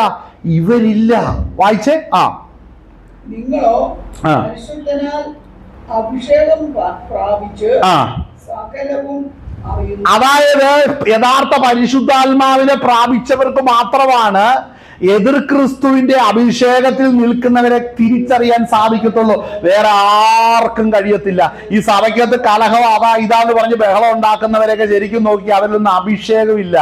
ഇവരില്ല. വായിച്ചേ. നിങ്ങളോ പരിശുദ്ധനാൽ അഭിഷേകം പ്രാപിച്ച് സകലവും. അതായത് യഥാർത്ഥ പരിശുദ്ധാത്മാവിനെ പ്രാപിച്ചവർക്ക് മാത്രമാണ് എതിർ ക്രിസ്തുവിന്റെ അഭിഷേകത്തിൽ നിൽക്കുന്നവരെ തിരിച്ചറിയാൻ സാധിക്കത്തുള്ളൂ. വേറെ ആർക്കും കഴിയത്തില്ല. ഈ സഭയ്ക്കകത്ത് കലഹം ഇതാന്ന് പറഞ്ഞ് ബഹളം ഉണ്ടാക്കുന്നവരെയൊക്കെ ശരിക്കും നോക്കി അവരിലൊന്നും അഭിഷേകമില്ല.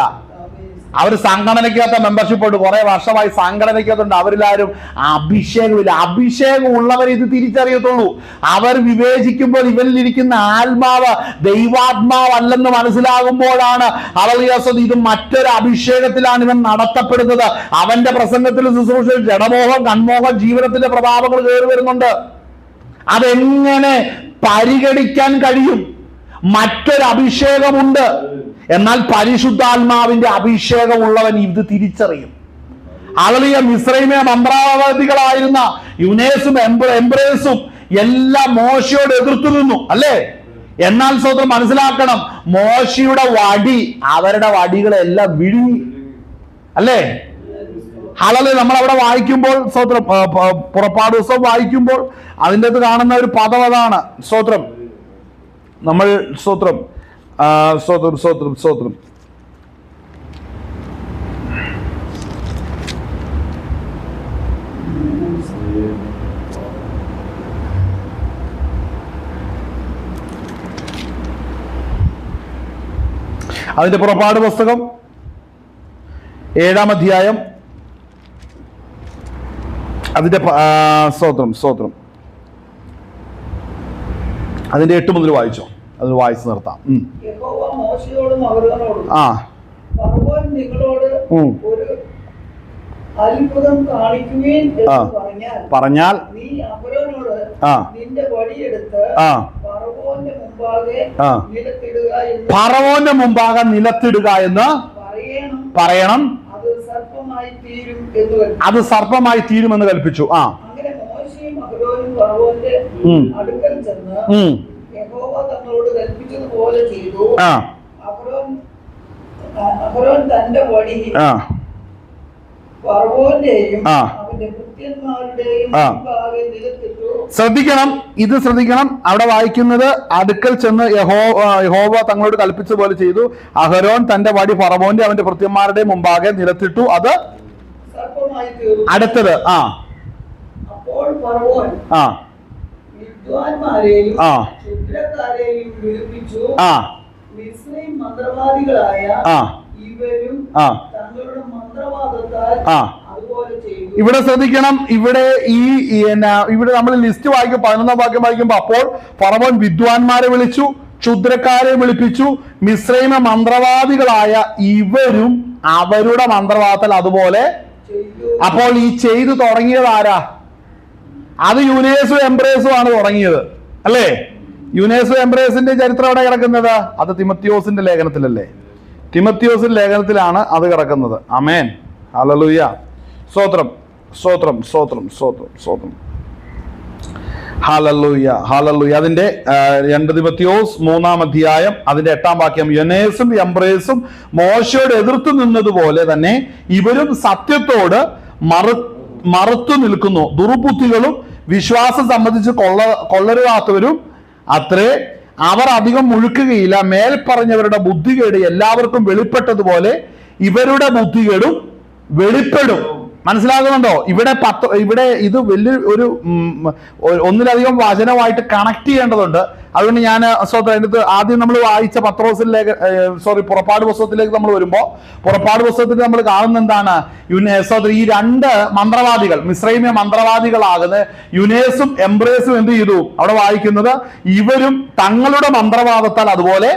അവർ സംഘടനയ്ക്കകത്ത് മെമ്പർഷിപ്പ് ഉണ്ട്, കുറെ വർഷമായി സംഘടനയ്ക്കകത്തുണ്ട്, അവരിലാരും അഭിഷേകമില്ല. അഭിഷേകം ഉള്ളവർ ഇത് തിരിച്ചറിയത്തുള്ളൂ. അവർ വിവേചിക്കുമ്പോൾ ഇവരിലിരിക്കുന്ന ആത്മാവ് ദൈവാത്മാവല്ലെന്ന് മനസ്സിലാകുമ്പോഴാണ് ഇത് മറ്റൊരു അഭിഷേകത്തിലാണ് ഇവൻ നടത്തപ്പെടുന്നത്. അവന്റെ പ്രസംഗത്തിലും ശുശ്രൂഷയിൽ ജഡമോഹം, കൺമോഹം, ജീവനത്തിന്റെ പ്രഭാവങ്ങൾ കയറി വരുന്നുണ്ട്. അതെങ്ങനെ പരിഗണിക്കാൻ കഴിയും? മറ്റൊരു അഭിഷേകമുണ്ട്. എന്നാൽ പരിശുദ്ധാത്മാവിന്റെ അഭിഷേകമുള്ളവൻ ഇത് തിരിച്ചറിയും. ഹല്ലേലൂയ. മിസ്രൈമിലെ മന്ത്രവാദികളായിരുന്ന യുനേസും എംബ്രേസും എല്ലാം മോശയോട് എതിർത്തു നിന്നു, അല്ലേ? എന്നാൽ സ്വന്തം മനസ്സിലാക്കണം, മോശയുടെ വടി അവരുടെ വടികളെല്ലാം വിഴുങ്ങി, അല്ലേ? ഹല്ലേലൂയ. നമ്മൾ അവിടെ വായിക്കുമ്പോൾ സ്തോത്രം, പുറപ്പാട് ദിവസം വായിക്കുമ്പോൾ അതിൻ്റെ അകത്ത് കാണുന്ന ഒരു പദം അതാണ്. സ്തോത്രം, നമ്മൾ സ്തോത്രം, സ്തോത്രം, സ്തോത്രം, സ്തോത്രം. അതിന്റെ പുറപ്പാട് പുസ്തകം 7-ാം അധ്യായം അതിന്റെ സ്തോത്രം അതിന്റെ 8 മുതൽ വായിച്ചോ. അത് വായിച്ചു നിർത്താം. യഹോവ മോശയോടും അഹരോനോടും ഫറവോൻ നിങ്ങളോട് ഒരു അത്ഭുതം കാണിക്കുവിൻ എന്ന് പറഞ്ഞാൽ നീ അഹരോനോട് നിന്റെ വടിയെടുത്ത് ഫറവോന്റെ മുമ്പാകെ നിലത്തിടുക എന്ന് പറയണം. അത് സർപ്പമായി തീരുമെന്ന് കൽപ്പിച്ചു. അങ്ങനെ മോശയും അഹരോനും ഫറവോന്റെ അടുക്കൽ ചെന്ന് യഹോവ തങ്ങളോട് കൽപ്പിച്ചതുപോലെ ചെയ്തു. അഹരോൻ തന്റെ വടി ഫറവോന്റെയും അവന്റെ ഭൃത്യന്മാരുടെയും മുമ്പാകെ നിലത്തിട്ടു. ശ്രദ്ധിക്കണം. അവിടെ വായിക്കുന്നത് അടുക്കൽ ചെന്ന് യഹോവ തങ്ങളോട് കൽപ്പിച്ച പോലെ ചെയ്തു. അഹരോൻ തന്റെ വടി ഫറവോന്റെ അവന്റെ ഭൃത്യന്മാരുടെ മുമ്പാകെ നിലത്തിട്ടു. അത് അടുത്തത് അപ്പോൾ ഫറവോൻ വിദ്വാൻമാരെയും ക്ഷുദ്രക്കാരെയും വിളിപ്പിച്ചു. മിസ്രയീം മന്ത്രവാദികളായ ഇവരും തങ്ങളുടെ മന്ത്രവാദത്താൽ അതുപോലെ ചെയ്തു. ഇവിടെ ശ്രദ്ധിക്കണം. ഇവിടെ നമ്മൾ ലിസ്റ്റ് വായിക്കും, 11-ാം വാക്യം വായിക്കുമ്പോ അപ്പോൾ ഫറവോൻ വിദ്വാൻമാരെ വിളിച്ചു, ക്ഷുദ്രക്കാരെ വിളിപ്പിച്ചു, മിസ്രയീമ മന്ത്രവാദികളായ ഇവരും അവരുടെ മന്ത്രവാദത്തിൽ അതുപോലെ. അപ്പോൾ ഈ ചെയ്തു തുടങ്ങിയത് ആരാ? അത് യൂനേസും എംബ്രേസും ആണ് തുടങ്ങിയത്, അല്ലേ? യൂനേസും എംബ്രേസിന്റെ ചരിത്രം എവിടെ കിടക്കുന്നത്? അത് തിമത്തിയോസിന്റെ ലേഖനത്തിലല്ലേ? തിമത്തിയോസിന്റെ ലേഖനത്തിലാണ് അത് കിടക്കുന്നത്. ആമേൻ, ഹല്ലേലൂയ, സ്തോത്രം. ഹല്ലേലൂയ. അതിന്റെ 2 തിമത്തിയോസ് 3-ാം അധ്യായം അതിന്റെ 8-ാം വാക്യം, യൂനേസും എംബ്രേസും മോശയോട് എതിർത്തു നിന്നതുപോലെ തന്നെ ഇവരും സത്യത്തോട് മറുത്തു നിൽക്കുന്നു. ദുർബുദ്ധികളും വിശ്വാസം സംബന്ധിച്ച് കൊള്ളരുതാത്തവരും അത്രേ. അവർ അധികം മുഴുക്കുകയില്ല. മേൽ പറഞ്ഞവരുടെ ബുദ്ധികേട് എല്ലാവർക്കും വെളിപ്പെട്ടതുപോലെ ഇവരുടെ ബുദ്ധികേടും വെളിപ്പെടും. മനസ്സിലാകുന്നുണ്ടോ? ഇവിടെ ഇത് വലിയ ഒന്നിലധികം വചനമായിട്ട് കണക്ട് ചെയ്യേണ്ടതുണ്ട്. അതുകൊണ്ട് ഞാൻ അതിനകത്ത് ആദ്യം നമ്മൾ വായിച്ച പുറപ്പാട് പുസ്തകത്തിലേക്ക് നമ്മൾ വരുമ്പോൾ പുറപ്പാട് പുസ്തകത്തിൽ നമ്മൾ കാണുന്ന എന്താണ്? ഈ 2 മന്ത്രവാദികൾ, മിസ്രയീമ്യ മന്ത്രവാദികളാകുന്ന യുനേസും എംബ്രേസും എന്ത് ചെയ്തു? അവിടെ വായിക്കുന്നത് ഇവരും തങ്ങളുടെ മന്ത്രവാദത്താൽ അതുപോലെ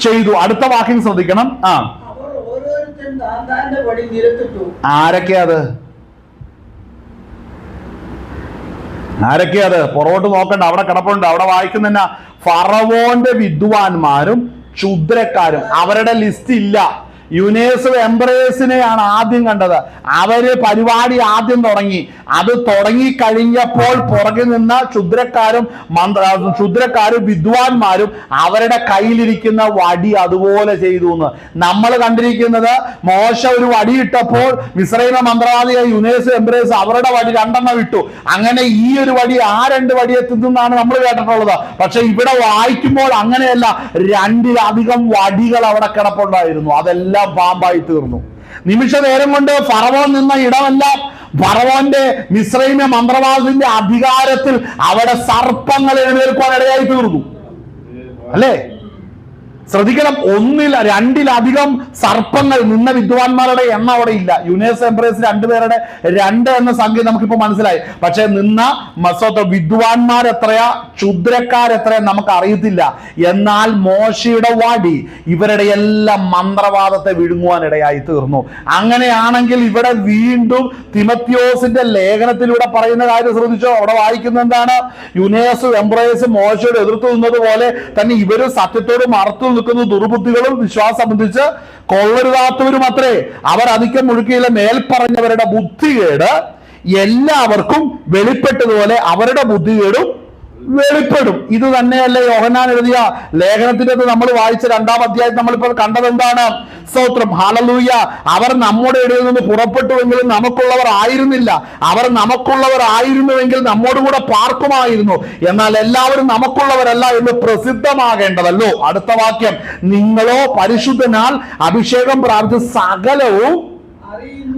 ചെയ്തു. അടുത്ത വാക്യം ശ്രദ്ധിക്കണം. ആരൊക്കെയത്? പുറകോട്ട് നോക്കണ്ട, അവിടെ കിടപ്പുണ്ട്. അവിടെ വായിക്കുന്ന ഫറവോന്റെ വിദ്വാൻമാരും ക്ഷുദ്രക്കാരും. അവരുടെ ലിസ്റ്റ് ഇല്ല. യുനേസും എംബ്രേസിനെയാണ് ആദ്യം കണ്ടത്. അവര് പരിപാടി ആദ്യം തുടങ്ങി. അത് തുടങ്ങി കഴിഞ്ഞപ്പോൾ പുറകിൽ നിന്ന് ക്ഷുദ്രക്കാരും വിദ്വാൻമാരും അവരുടെ കയ്യിലിരിക്കുന്ന വടി അതുപോലെ ചെയ്തു എന്ന് നമ്മൾ കണ്ടിരിക്കുന്നത്. മോശ ഒരു വടിയിട്ടപ്പോൾ മിസ്രയീമ മന്ത്രവാദിയായ യുനേസ് എംബ്രേസ് അവരുടെ വടി 2 ഇട്ടു. അങ്ങനെ ഈ ഒരു വടി ആ 2 വടി എത്തുന്നതാണ് നമ്മൾ കേട്ടിട്ടുള്ളത്. പക്ഷെ ഇവിടെ വായിക്കുമ്പോൾ അങ്ങനെയല്ല. 2-ലധികം വടികൾ അവിടെ കിടപ്പുണ്ടായിരുന്നു. അതെല്ലാം പാമ്പായി തീർന്നു. നിമിഷ നേരം കൊണ്ട് ഫറവോൻ നിന്ന ഇടമെല്ലാം ഫറവോന്റെ മിസ്രയീമ്യ മന്ത്രവാദത്തിന്റെ അധികാരത്തിൽ അവിടെ സർപ്പങ്ങൾ എഴുന്നേൽക്കുവാൻ ഇടയായി തീർന്നു, അല്ലേ? ശ്രദ്ധിക്കണം. 2-ലധികം സർപ്പങ്ങൾ നിന്ന വിദ്വാൻമാരുടെ എണ്ണം അവിടെ ഇല്ല. യുനേസ് എംബ്രേസ് 2 പേരുടെ 2 എന്ന സംഖ്യ നമുക്കിപ്പോ മനസ്സിലായി. പക്ഷെ നിന്ന വിദ്വാൻമാരെത്രയാ ക്ഷുദ്രക്കാരെത്രയാ നമുക്ക് അറിയത്തില്ല. എന്നാൽ മോശയുടെ വടി ഇവരുടെ എല്ലാം മന്ത്രവാദത്തെ വിഴുങ്ങുവാൻ ഇടയായി തീർന്നു. അങ്ങനെയാണെങ്കിൽ ഇവിടെ വീണ്ടും തിമത്തിയോസിന്റെ ലേഖനത്തിലൂടെ പറയുന്ന കാര്യം ശ്രദ്ധിച്ചോ. അവിടെ വായിക്കുന്ന എന്താണ്? യുനേസും എംബ്രേസും മോശയോട് എതിർത്തു നിന്നതുപോലെ തന്നെ ഇവരും സത്യത്തോട് മറുത്തു നിൽക്കുന്ന ദുർബുദ്ധികളും വിശ്വാസം സംബന്ധിച്ച് കൊള്ളരുതാത്തവരും അത്രേ. അവർ അധികം മുഴുക്കിയില്ല. മേൽപ്പറഞ്ഞവരുടെ ബുദ്ധികേട് എല്ലാവർക്കും വെളിപ്പെട്ടതുപോലെ അവരുടെ ബുദ്ധികേടും വെളിപ്പെടും. ഇത് തന്നെയല്ലേ യോഹന്നാൻ എഴുതിയ ലേഖനത്തിന്റെ നമ്മൾ വായിച്ച 2-ാം അധ്യായം നമ്മളിപ്പോൾ കണ്ടത് എന്താണ്? സ്തോത്രം, ഹല്ലേലൂയ. അവർ നമ്മുടെ ഇടയിൽ നിന്ന് പുറപ്പെട്ടുവെങ്കിലും നമുക്കുള്ളവർ ആയിരുന്നില്ല. അവർ നമുക്കുള്ളവർ ആയിരുന്നുവെങ്കിൽ നമ്മോടുകൂടെ പാർക്കുമായിരുന്നു. എന്നാൽ എല്ലാവരും നമുക്കുള്ളവരല്ല എന്ന് പ്രസിദ്ധമാകേണ്ടതല്ലോ. അടുത്ത വാക്യം, നിങ്ങളോ പരിശുദ്ധനാൽ അഭിഷേകം പ്രാപിച്ച സകലവും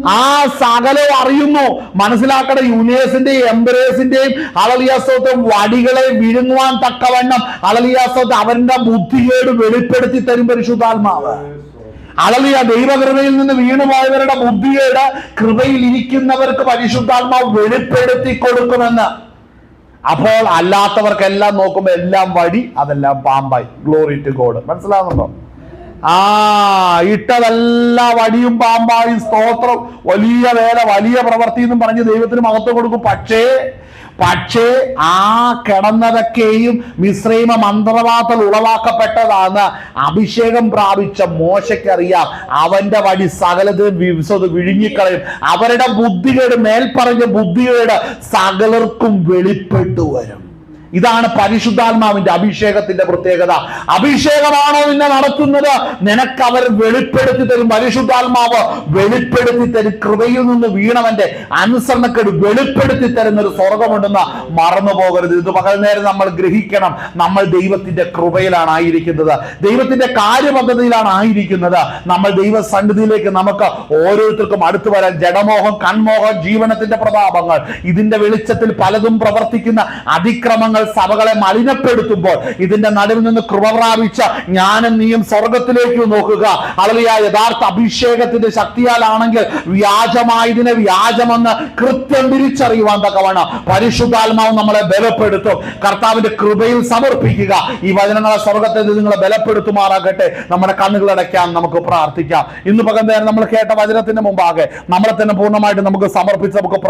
ആ സകലവും അറിയുന്നു. മനസ്സിലാക്കണ, യൂണിവേഴ്സിന്റെയും എംബറേഴ്സിന്റെയും അളലിയാസ്തോത്രം വടികളെ വിഴുങ്ങുവാൻ തക്കവണ്ണം അളലിയാസ്തോത്രം അവന്റെ ബുദ്ധികേട് വെളിപ്പെടുത്തി തരും പരിശുദ്ധാത്മാവ്. അളലിയ ദൈവകൃപയിൽ നിന്ന് വീണുപോയവരുടെ ബുദ്ധികേട് കൃപയിൽ ഇരിക്കുന്നവർക്ക് പരിശുദ്ധാത്മാവ് വെളിപ്പെടുത്തി കൊടുക്കുമെന്ന്. അപ്പോൾ അല്ലാത്തവർക്കെല്ലാം നോക്കുമ്പോൾ എല്ലാം വടി, അതെല്ലാം പാമ്പായി. Glory to God. മനസ്സിലാകുന്നുണ്ടോ? ഇട്ടതെല്ലാം വടിയും പാമ്പായും. സ്തോത്രം. വലിയ വേല, വലിയ പ്രവൃത്തി എന്നും പറഞ്ഞ് ദൈവത്തിന് മഹത്വം കൊടുക്കും. പക്ഷേ ആ കിടന്നതൊക്കെയും മിസ്രൈമ മന്ത്രവാദത്തിൽ ഉളവാക്കപ്പെട്ടതാണ്. അഭിഷേകം പ്രാപിച്ച മോശയ്ക്കറിയാം അവന്റെ വടി സകലതും വിഴുങ്ങിക്കളയും. അവരുടെ ബുദ്ധികേട്, മേൽപ്പറഞ്ഞ ബുദ്ധികേട് സകലർക്കും വെളിപ്പെട്ടു വരും. ഇതാണ് പരിശുദ്ധാത്മാവിന്റെ അഭിഷേകത്തിന്റെ പ്രത്യേകത. അഭിഷേകമാണോ നിന്നെ നടത്തുന്നത്, നിനക്ക് അവർ വെളിപ്പെടുത്തി തരും. പരിശുദ്ധാത്മാവ് വെളിപ്പെടുത്തി തരും. കൃപയിൽ നിന്ന് വീണവന്റെ അനുസരണക്കേട് വെളിപ്പെടുത്തി തരുന്ന ഒരു സ്വർഗമുണ്ടെന്ന് മറന്നു പോകരുത്. ഇത് പകൽ നേരം നമ്മൾ ഗ്രഹിക്കണം. നമ്മൾ ദൈവത്തിന്റെ കൃപയിലാണ് ആയിരിക്കുന്നത്, ദൈവത്തിന്റെ കാര്യപദ്ധതിയിലാണ് ആയിരിക്കുന്നത്. നമ്മൾ ദൈവസന്നിധിയിലേക്ക് നമുക്ക് ഓരോരുത്തർക്കും അടുത്തു വരാൻ ജഡമോഹം, കൺമോഹം, ജീവനത്തിന്റെ പ്രതാപങ്ങൾ, ഇതിന്റെ വെളിച്ചത്തിൽ പലതും പ്രവർത്തിക്കുന്ന അതിക്രമങ്ങൾ സഭകളെ മലിനപ്പെടുത്തുമ്പോൾ ഇതിന്റെ നടുവിൽ നിന്ന് കൃപ പ്രാപിച്ച ഞാനും നീയും സ്വർഗത്തിലേക്ക് നോക്കുക. അളവിയ യഥാർത്ഥ അഭിഷേകത്തിന്റെ ശക്തിയാലാണെങ്കിൽ വ്യാജമായതിനെ വ്യാജമെന്ന് കൃത്യം തിരിച്ചറിയുവാൻ തക്കവണ്ണം പരിശുദ്ധാത്മാവ് നമ്മളെ ബലപ്പെടുത്തും. കർത്താവിന്റെ കൃപയിൽ സമർപ്പിക്കുക. ഈ വചനങ്ങളെ സ്വർഗത്തിൽ നിങ്ങളെ ബലപ്പെടുത്തുമാറാകട്ടെ. നമ്മുടെ കണ്ണുകൾ അടയ്ക്കാം, നമുക്ക് പ്രാർത്ഥിക്കാം. ഇന്ന് പകൽ നേരം നമ്മൾ കേട്ട വചനത്തിന്റെ മുമ്പാകെ നമ്മളെ തന്നെ പൂർണ്ണമായിട്ട് നമുക്ക് സമർപ്പിച്ച് നമുക്ക്